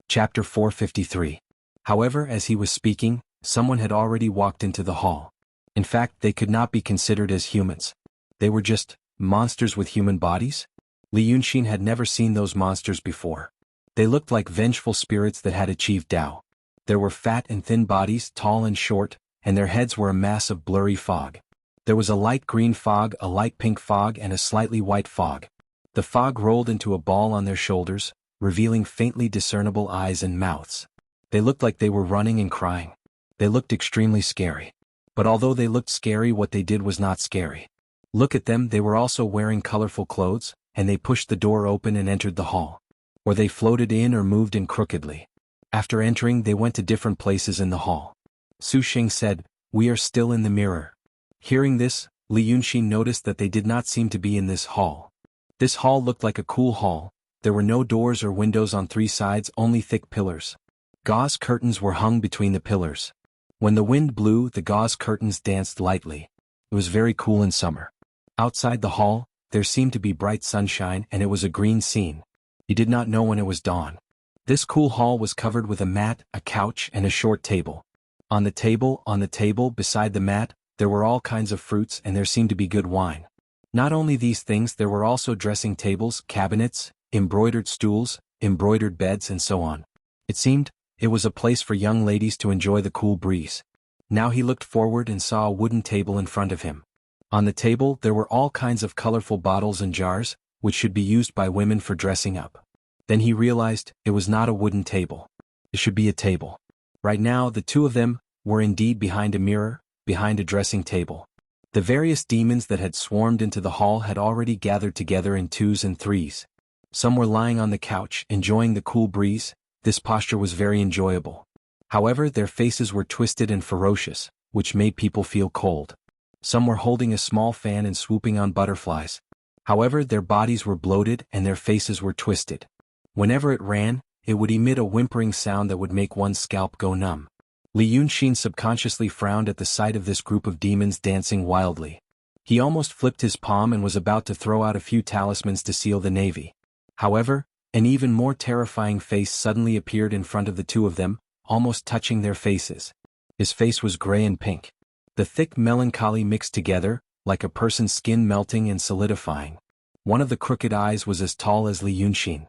Chapter 453. However, as he was speaking, someone had already walked into the hall. In fact, they could not be considered as humans. They were just monsters with human bodies? Li Yunxin had never seen those monsters before. They looked like vengeful spirits that had achieved Tao. There were fat and thin bodies, tall and short, and their heads were a mass of blurry fog. There was a light green fog, a light pink fog, and a slightly white fog. The fog rolled into a ball on their shoulders, revealing faintly discernible eyes and mouths. They looked like they were running and crying. They looked extremely scary. But although they looked scary, what they did was not scary. Look at them, they were also wearing colorful clothes, and they pushed the door open and entered the hall. Or they floated in or moved in crookedly. After entering, they went to different places in the hall. Su Sheng said, "We are still in the mirror." Hearing this, Li Yunxin noticed that they did not seem to be in this hall. This hall looked like a cool hall. There were no doors or windows on three sides, only thick pillars. Gauze curtains were hung between the pillars. When the wind blew, the gauze curtains danced lightly. It was very cool in summer. Outside the hall, there seemed to be bright sunshine, and it was a green scene. He did not know when it was dawn. This cool hall was covered with a mat, a couch, and a short table. On the table, beside the mat, there were all kinds of fruits, and there seemed to be good wine. Not only these things, there were also dressing tables, cabinets, embroidered stools, embroidered beds, and so on. It seemed it was a place for young ladies to enjoy the cool breeze. Now he looked forward and saw a wooden table in front of him. On the table, there were all kinds of colorful bottles and jars, which should be used by women for dressing up. Then he realized it was not a wooden table. It should be a table. Right now, the two of them were indeed behind a mirror, behind a dressing table. The various demons that had swarmed into the hall had already gathered together in twos and threes. Some were lying on the couch, enjoying the cool breeze. This posture was very enjoyable. However, their faces were twisted and ferocious, which made people feel cold. Some were holding a small fan and swooping on butterflies. However, their bodies were bloated and their faces were twisted. Whenever it ran, it would emit a whimpering sound that would make one's scalp go numb. Li Yunxin subconsciously frowned at the sight of this group of demons dancing wildly. He almost flipped his palm and was about to throw out a few talismans to seal the navy. However, an even more terrifying face suddenly appeared in front of the two of them, almost touching their faces. His face was gray and pink. The thick melancholy mixed together, like a person's skin melting and solidifying. One of the crooked eyes was as tall as Li Yunxin.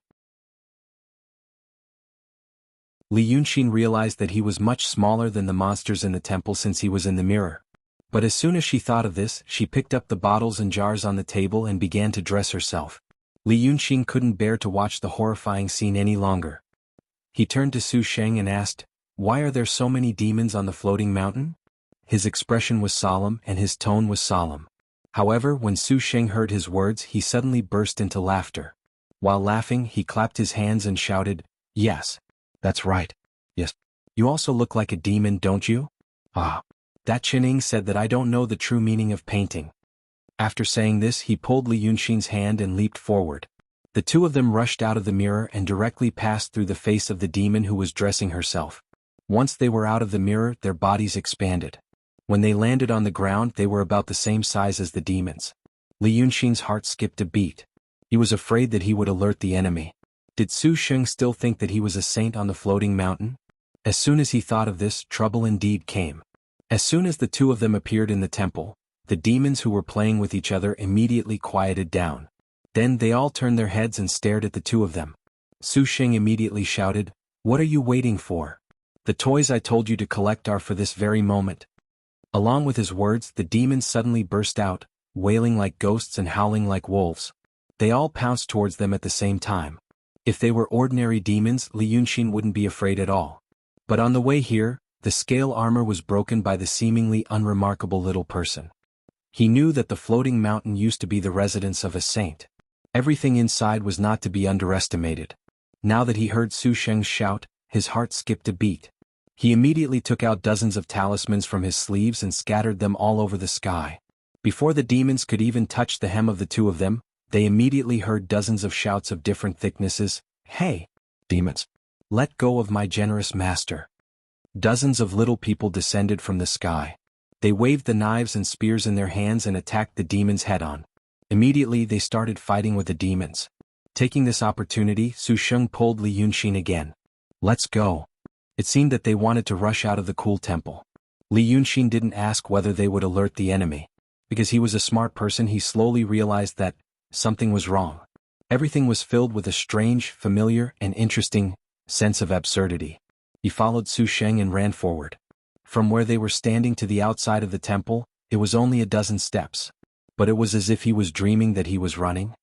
Li Yunxin realized that he was much smaller than the monsters in the temple since he was in the mirror. But as soon as she thought of this, she picked up the bottles and jars on the table and began to dress herself. Li Yunxin couldn't bear to watch the horrifying scene any longer. He turned to Su Sheng and asked, "Why are there so many demons on the floating mountain?" His expression was solemn and his tone was solemn. However, when Su Sheng heard his words, he suddenly burst into laughter. While laughing, he clapped his hands and shouted, "Yes. That's right. Yes. You also look like a demon, don't you?" "Ah." That Qining said that I don't know the true meaning of painting. After saying this, he pulled Li Yunxin's hand and leaped forward. The two of them rushed out of the mirror and directly passed through the face of the demon who was dressing herself. Once they were out of the mirror, their bodies expanded. When they landed on the ground, they were about the same size as the demons. Li Yunxin's heart skipped a beat. He was afraid that he would alert the enemy. Did Su Sheng still think that he was a saint on the floating mountain? As soon as he thought of this, trouble indeed came. As soon as the two of them appeared in the temple, the demons who were playing with each other immediately quieted down. Then they all turned their heads and stared at the two of them. Su Sheng immediately shouted, "What are you waiting for? The toys I told you to collect are for this very moment." Along with his words, the demons suddenly burst out, wailing like ghosts and howling like wolves. They all pounced towards them at the same time. If they were ordinary demons, Li Yunxin wouldn't be afraid at all. But on the way here, the scale armor was broken by the seemingly unremarkable little person. He knew that the floating mountain used to be the residence of a saint. Everything inside was not to be underestimated. Now that he heard Su Sheng's shout, his heart skipped a beat. He immediately took out dozens of talismans from his sleeves and scattered them all over the sky. Before the demons could even touch the hem of the two of them, they immediately heard dozens of shouts of different thicknesses. "Hey, demons! Let go of my generous master!" Dozens of little people descended from the sky. They waved the knives and spears in their hands and attacked the demons head-on. Immediately they started fighting with the demons. Taking this opportunity, Su Sheng pulled Li Yunxin again. "Let's go." It seemed that they wanted to rush out of the cool temple. Li Yunxin didn't ask whether they would alert the enemy. Because he was a smart person, he slowly realized that something was wrong. Everything was filled with a strange, familiar, and interesting sense of absurdity. He followed Su Sheng and ran forward. From where they were standing to the outside of the temple, it was only a dozen steps. But it was as if he was dreaming that he was running.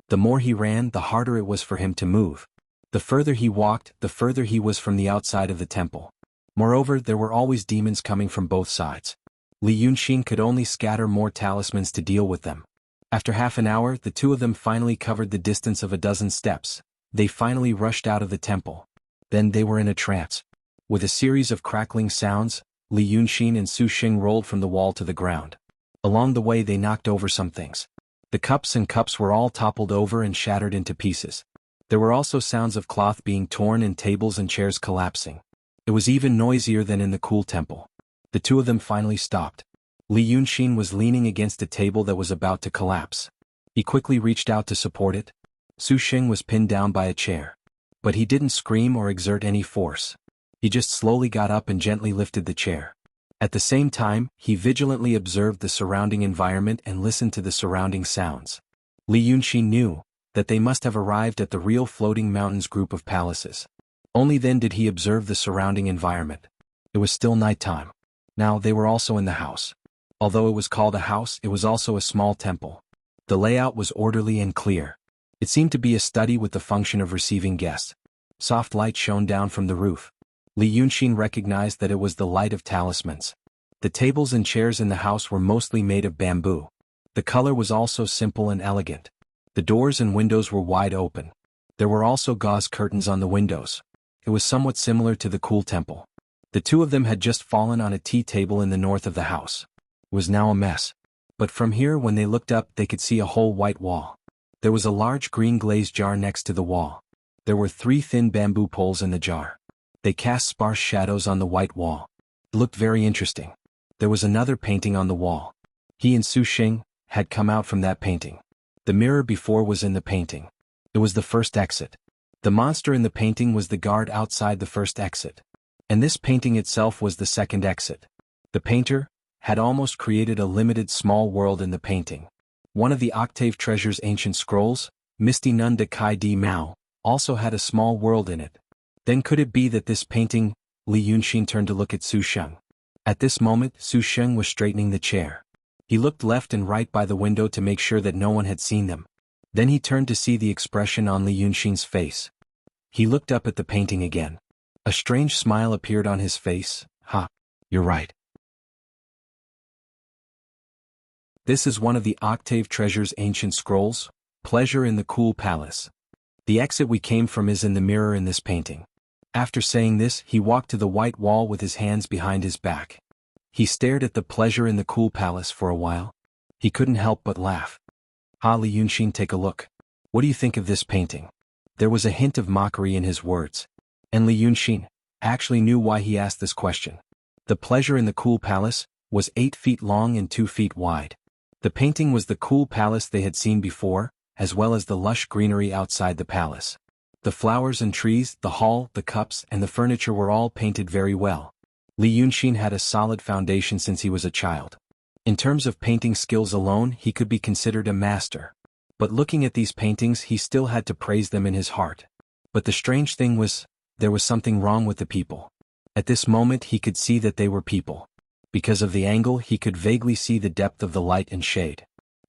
The more he ran, the harder it was for him to move. The further he walked, the further he was from the outside of the temple. Moreover, there were always demons coming from both sides. Li Yunxin could only scatter more talismans to deal with them. After half an hour, the two of them finally covered the distance of a dozen steps. They finally rushed out of the temple. Then they were in a trance. With a series of crackling sounds, Li Yunxin and Su Xing rolled from the wall to the ground. Along the way they knocked over some things. The cups and cups were all toppled over and shattered into pieces. There were also sounds of cloth being torn and tables and chairs collapsing. It was even noisier than in the cool temple. The two of them finally stopped. Li Yunxin was leaning against a table that was about to collapse. He quickly reached out to support it. Su Xing was pinned down by a chair. But he didn't scream or exert any force. He just slowly got up and gently lifted the chair. At the same time, he vigilantly observed the surrounding environment and listened to the surrounding sounds. Li Yunxin knew that they must have arrived at the real floating mountains group of palaces. Only then did he observe the surrounding environment. It was still nighttime. Now they were also in the house. Although it was called a house, it was also a small temple. The layout was orderly and clear. It seemed to be a study with the function of receiving guests. Soft light shone down from the roof. Li Yunxin recognized that it was the light of talismans. The tables and chairs in the house were mostly made of bamboo. The color was also simple and elegant. The doors and windows were wide open. There were also gauze curtains on the windows. It was somewhat similar to the cool temple. The two of them had just fallen on a tea table in the north of the house. It was now a mess. But from here, when they looked up, they could see a whole white wall. There was a large green glazed jar next to the wall. There were 3 thin bamboo poles in the jar. They cast sparse shadows on the white wall. It looked very interesting. There was another painting on the wall. He and Su Xing had come out from that painting. The mirror before was in the painting. It was the first exit. The monster in the painting was the guard outside the first exit. And this painting itself was the second exit. The painter had almost created a limited small world in the painting. One of the octave treasure's ancient scrolls, Misty Nun de Kai Di Mao, also had a small world in it. Then could it be that this painting? Li Yunxin turned to look at Su Xing. At this moment, Su Xing was straightening the chair. He looked left and right by the window to make sure that no one had seen them. Then he turned to see the expression on Li Yunxin's face. He looked up at the painting again. A strange smile appeared on his face. Ha! You're right. This is one of the octave treasure's ancient scrolls, Pleasure in the Cool Palace. The exit we came from is in the mirror in this painting. After saying this, he walked to the white wall with his hands behind his back. He stared at the Pleasure in the Cool Palace for a while. He couldn't help but laugh. Ha, Li Yunxin, take a look. What do you think of this painting? There was a hint of mockery in his words. And Li Yunxin actually knew why he asked this question. The Pleasure in the Cool Palace was 8 feet long and 2 feet wide. The painting was the cool palace they had seen before, as well as the lush greenery outside the palace. The flowers and trees, the hall, the cups, and the furniture were all painted very well. Li Yunxin had a solid foundation since he was a child. In terms of painting skills alone, he could be considered a master. But looking at these paintings, he still had to praise them in his heart. But the strange thing was, there was something wrong with the people. At this moment he could see that they were people. Because of the angle, he could vaguely see the depth of the light and shade.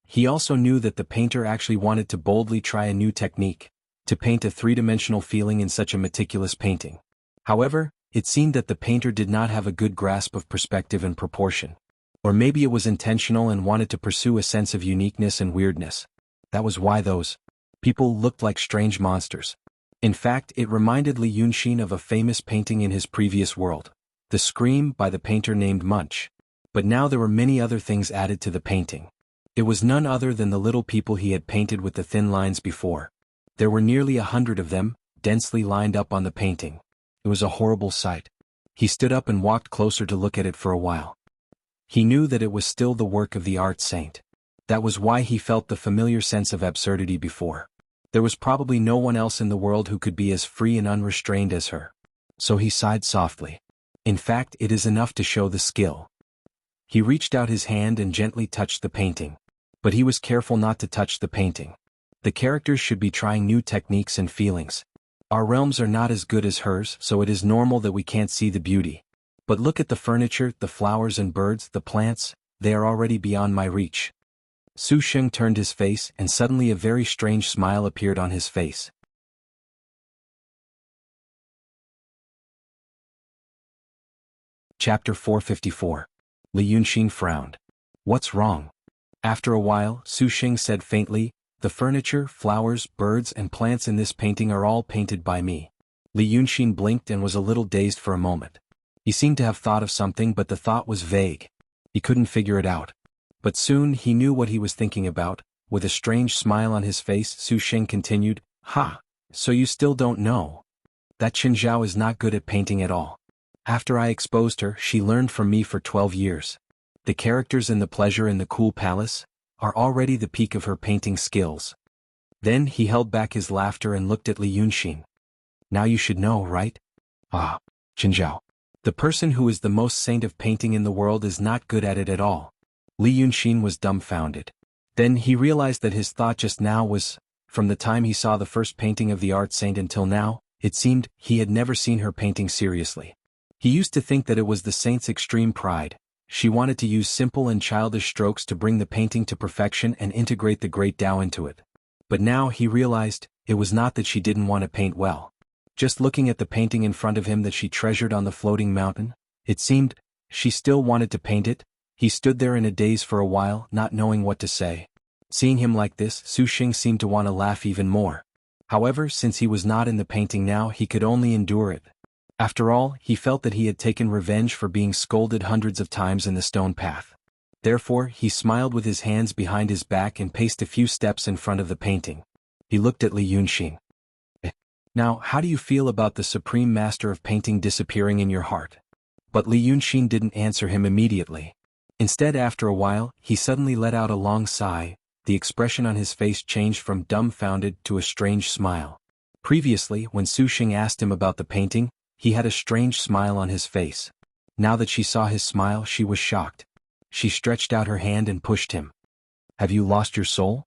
He also knew that the painter actually wanted to boldly try a new technique, to paint a 3-dimensional feeling in such a meticulous painting. However, it seemed that the painter did not have a good grasp of perspective and proportion. Or maybe it was intentional and wanted to pursue a sense of uniqueness and weirdness. That was why those people looked like strange monsters. In fact, it reminded Li Yunxin of a famous painting in his previous world, The Scream by the painter named Munch. But now there were many other things added to the painting. It was none other than the little people he had painted with the thin lines before. There were nearly 100 of them, densely lined up on the painting. It was a horrible sight. He stood up and walked closer to look at it for a while. He knew that it was still the work of the art saint. That was why he felt the familiar sense of absurdity before. There was probably no one else in the world who could be as free and unrestrained as her. So he sighed softly. In fact, it is enough to show the skill. He reached out his hand and gently touched the painting. But he was careful not to touch the painting. The characters should be trying new techniques and feelings. Our realms are not as good as hers, so it is normal that we can't see the beauty. But look at the furniture, the flowers and birds, the plants, they are already beyond my reach. Su Xing turned his face and suddenly a very strange smile appeared on his face. Chapter 454. Li Yunxin frowned. What's wrong? After a while, Su Xing said faintly, the furniture, flowers, birds and plants in this painting are all painted by me. Li Yunxin blinked and was a little dazed for a moment. He seemed to have thought of something, but the thought was vague. He couldn't figure it out. But soon he knew what he was thinking about. With a strange smile on his face, Su Xing continued, Ha! So you still don't know? That Qin Zhao is not good at painting at all. After I exposed her, she learned from me for 12 years. The characters in The Pleasure in the Cool Palace are already the peak of her painting skills. Then he held back his laughter and looked at Li Yunxin. Now you should know, right? Ah, Qin Zhao. The person who is the most saint of painting in the world is not good at it at all. Li Yunxin was dumbfounded. Then he realized that his thought just now was, from the time he saw the first painting of the art saint until now, it seemed he had never seen her painting seriously. He used to think that it was the saint's extreme pride. She wanted to use simple and childish strokes to bring the painting to perfection and integrate the great Tao into it. But now he realized, it was not that she didn't want to paint well. Just looking at the painting in front of him that she treasured on the floating mountain, it seemed, she still wanted to paint it. He stood there in a daze for a while, not knowing what to say. Seeing him like this, Su Xing seemed to want to laugh even more. However, since he was not in the painting now, he could only endure it. After all, he felt that he had taken revenge for being scolded hundreds of times in the stone path. Therefore, he smiled with his hands behind his back and paced a few steps in front of the painting. He looked at Li Yunxin. Now, how do you feel about the supreme master of painting disappearing in your heart? But Li Yunxin didn't answer him immediately. Instead, after a while, he suddenly let out a long sigh. The expression on his face changed from dumbfounded to a strange smile. Previously, when Su Xing asked him about the painting, he had a strange smile on his face. Now that she saw his smile, she was shocked. She stretched out her hand and pushed him. Have you lost your soul?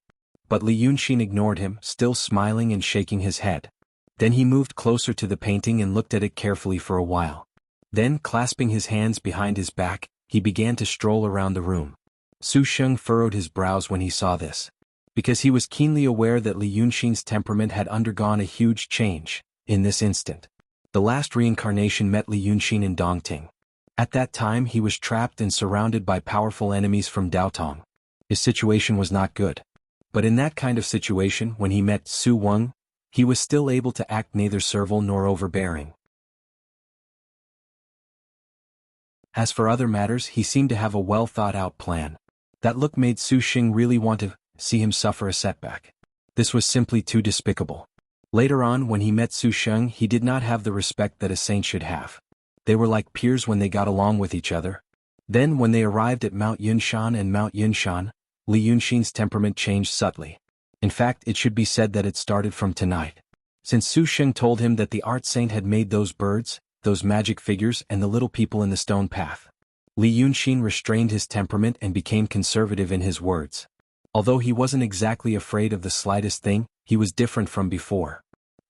But Li Yunxin ignored him, still smiling and shaking his head. Then he moved closer to the painting and looked at it carefully for a while. Then, clasping his hands behind his back, he began to stroll around the room. Su Xing furrowed his brows when he saw this. Because he was keenly aware that Li Yunxin's temperament had undergone a huge change, in this instant. The last reincarnation met Li Yunxin in Dongting. At that time he was trapped and surrounded by powerful enemies from Daotong. His situation was not good. But in that kind of situation, when he met Su Weng, he was still able to act neither servile nor overbearing. As for other matters, he seemed to have a well-thought-out plan. That look made Su Xing really want to see him suffer a setback. This was simply too despicable. Later on, when he met Su Xing, he did not have the respect that a saint should have. They were like peers when they got along with each other. Then, when they arrived at Mount Yunshan and Mount Yunshan, Li Yunxin's temperament changed subtly. In fact, it should be said that it started from tonight. Since Su Xing told him that the art saint had made those birds, those magic figures and the little people in the stone path, Li Yunxin restrained his temperament and became conservative in his words. Although he wasn't exactly afraid of the slightest thing, he was different from before.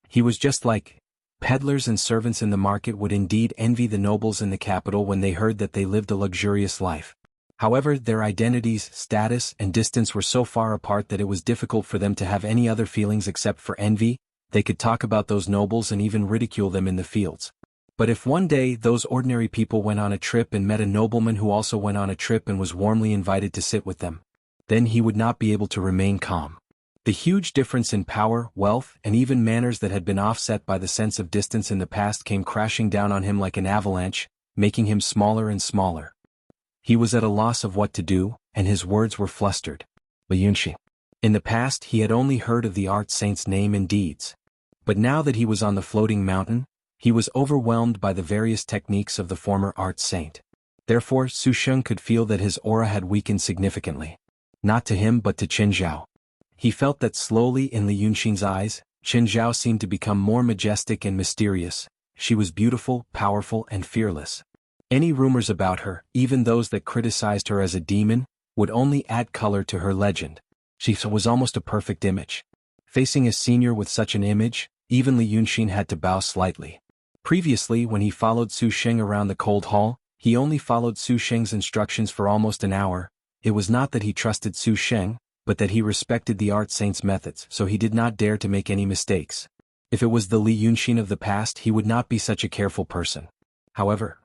He was just like, peddlers and servants in the market would indeed envy the nobles in the capital when they heard that they lived a luxurious life. However, their identities, status, and distance were so far apart that it was difficult for them to have any other feelings except for envy. They could talk about those nobles and even ridicule them in the fields. But if one day those ordinary people went on a trip and met a nobleman who also went on a trip and was warmly invited to sit with them, then he would not be able to remain calm. The huge difference in power, wealth, and even manners that had been offset by the sense of distance in the past came crashing down on him like an avalanche, making him smaller and smaller. He was at a loss of what to do, and his words were flustered. Li Yunxin. In the past he had only heard of the art saint's name and deeds. But now that he was on the floating mountain, he was overwhelmed by the various techniques of the former art saint. Therefore, Su Xing could feel that his aura had weakened significantly. Not to him but to Qin Zhao. He felt that slowly in Li Yunxin's eyes, Qin Zhao seemed to become more majestic and mysterious. She was beautiful, powerful, and fearless. Any rumors about her, even those that criticized her as a demon, would only add color to her legend. She was almost a perfect image. Facing a senior with such an image, even Li Yunxin had to bow slightly. Previously, when he followed Su Xing around the cold hall, he only followed Su Xing's instructions for almost an hour. It was not that he trusted Su Xing, but that he respected the art saint's methods, so he did not dare to make any mistakes. If it was the Li Yunxin of the past, he would not be such a careful person. However,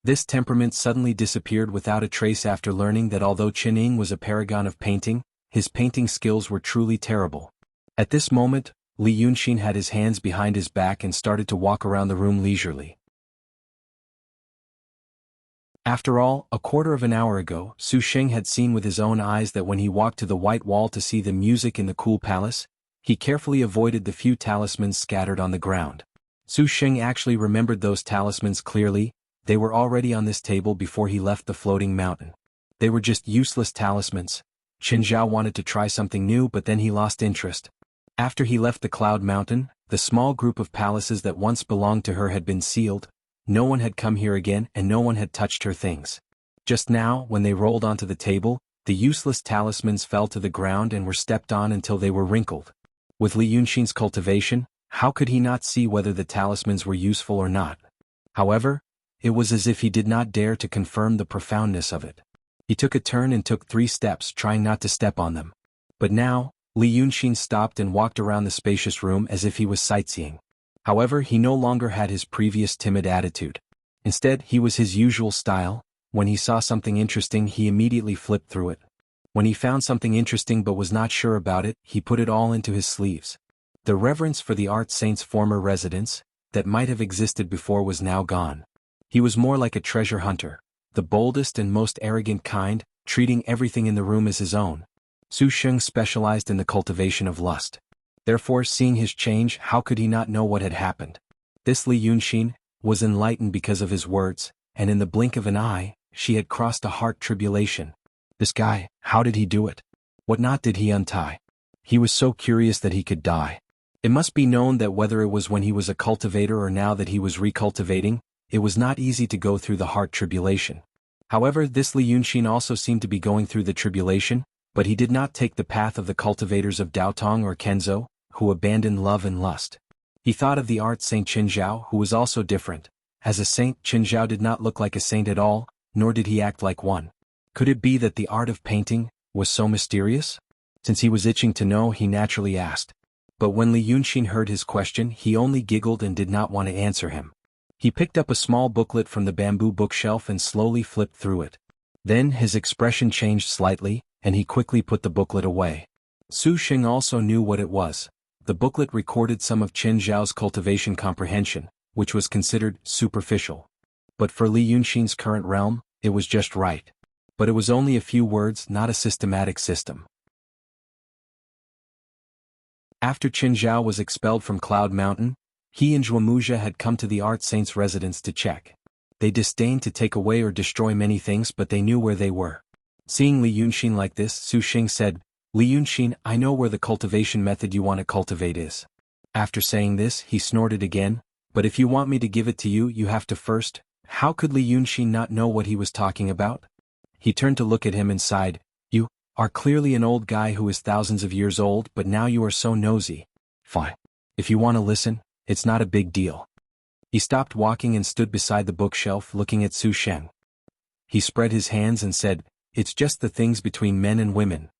This temperament suddenly disappeared without a trace after learning that although Qining was a paragon of painting, his painting skills were truly terrible. At this moment, Li Yunxin had his hands behind his back and started to walk around the room leisurely. After all, a quarter of an hour ago, Su Sheng had seen with his own eyes that when he walked to the white wall to see the music in the cool palace, he carefully avoided the few talismans scattered on the ground. Su Sheng actually remembered those talismans clearly. They were already on this table before he left the floating mountain. They were just useless talismans. Qin Zhao wanted to try something new, but then he lost interest. After he left the Cloud Mountain, the small group of palaces that once belonged to her had been sealed. No one had come here again and no one had touched her things. Just now, when they rolled onto the table, the useless talismans fell to the ground and were stepped on until they were wrinkled. With Li Yunxin's cultivation, how could he not see whether the talismans were useful or not? However, it was as if he did not dare to confirm the profoundness of it. He took a turn and took 3 steps, trying not to step on them. But now, Li Yunxin stopped and walked around the spacious room as if he was sightseeing. However, he no longer had his previous timid attitude. Instead, he was his usual style. When he saw something interesting, he immediately flipped through it. When he found something interesting but was not sure about it, he put it all into his sleeves. The reverence for the art saint's former residence, that might have existed before, was now gone. He was more like a treasure hunter, the boldest and most arrogant kind, treating everything in the room as his own. Su Sheng specialized in the cultivation of lust. Therefore, seeing his change, how could he not know what had happened? This Li Yunxin was enlightened because of his words, and in the blink of an eye, she had crossed a heart tribulation. This guy, how did he do it? What knot did he untie? He was so curious that he could die. It must be known that whether it was when he was a cultivator or now that he was recultivating, it was not easy to go through the heart tribulation. However, this Li Yunxin also seemed to be going through the tribulation, but he did not take the path of the cultivators of Daotong or Kenzo, who abandoned love and lust. He thought of the art saint Qin Zhao, who was also different. As a saint, Qin Zhao did not look like a saint at all, nor did he act like one. Could it be that the art of painting was so mysterious? Since he was itching to know, he naturally asked. But when Li Yunxin heard his question, he only giggled and did not want to answer him. He picked up a small booklet from the bamboo bookshelf and slowly flipped through it. Then his expression changed slightly, and he quickly put the booklet away. Su Sheng also knew what it was. The booklet recorded some of Qin Zhao's cultivation comprehension, which was considered superficial. But for Li Yunxin's current realm, it was just right. But it was only a few words, not a systematic system. After Qin Zhao was expelled from Cloud Mountain, he and Zhuomuxia had come to the art saint's residence to check. They disdained to take away or destroy many things, but they knew where they were. Seeing Li Yunxin like this, Su Sheng said, "Li Yunxin, I know where the cultivation method you want to cultivate is." After saying this, he snorted again, "But if you want me to give it to you, you have to first." How could Li Yunxin not know what he was talking about? He turned to look at him and sighed, "You are clearly an old guy who is thousands of years old, but now you are so nosy. Fine. If you want to listen, it's not a big deal." He stopped walking and stood beside the bookshelf looking at Su Sheng. He spread his hands and said, "It's just the things between men and women.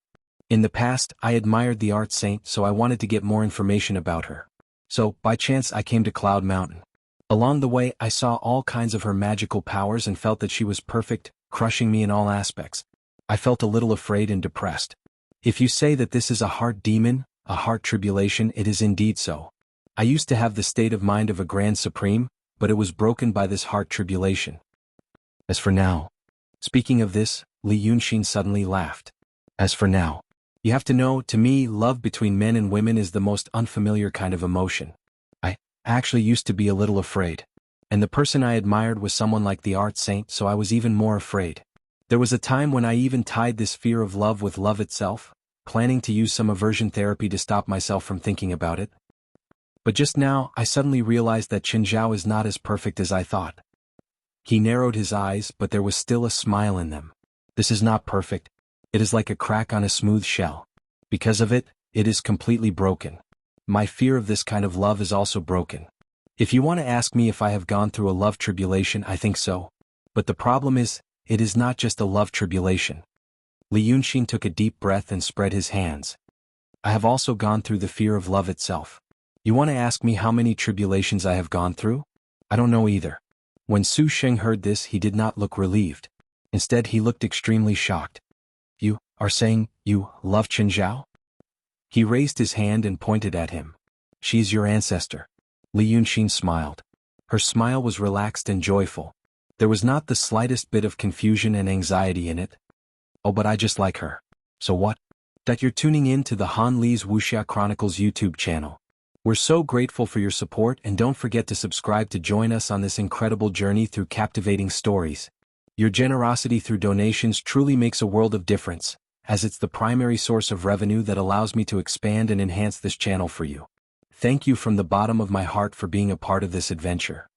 In the past, I admired the art saint, so I wanted to get more information about her. So, by chance I came to Cloud Mountain. Along the way I saw all kinds of her magical powers and felt that she was perfect, crushing me in all aspects. I felt a little afraid and depressed. If you say that this is a heart demon, a heart tribulation, it is indeed so. I used to have the state of mind of a grand supreme, but it was broken by this heart tribulation. As for now..." Speaking of this, Li Yunxin suddenly laughed. "As for now. You have to know, to me, love between men and women is the most unfamiliar kind of emotion. I actually used to be a little afraid. And the person I admired was someone like the art saint, so I was even more afraid. There was a time when I even tied this fear of love with love itself, planning to use some aversion therapy to stop myself from thinking about it. But just now, I suddenly realized that Qin Zhao is not as perfect as I thought." He narrowed his eyes, but there was still a smile in them. "This is not perfect. It is like a crack on a smooth shell. Because of it, it is completely broken. My fear of this kind of love is also broken. If you want to ask me if I have gone through a love tribulation, I think so. But the problem is, it is not just a love tribulation." Li Yunxin took a deep breath and spread his hands. "I have also gone through the fear of love itself. You want to ask me how many tribulations I have gone through? I don't know either. When Su Sheng heard this, he did not look relieved. Instead, he looked extremely shocked. You are saying you love Chen Zhao? He raised his hand and pointed at him. She's your ancestor. Li Yunxin smiled. Her smile was relaxed and joyful. There was not the slightest bit of confusion and anxiety in it. Oh, but I just like her. So what? That you're tuning in to the Han Li's Wuxia Chronicles YouTube channel. We're so grateful for your support, and don't forget to subscribe to join us on this incredible journey through captivating stories. Your generosity through donations truly makes a world of difference, as it's the primary source of revenue that allows me to expand and enhance this channel for you. Thank you from the bottom of my heart for being a part of this adventure.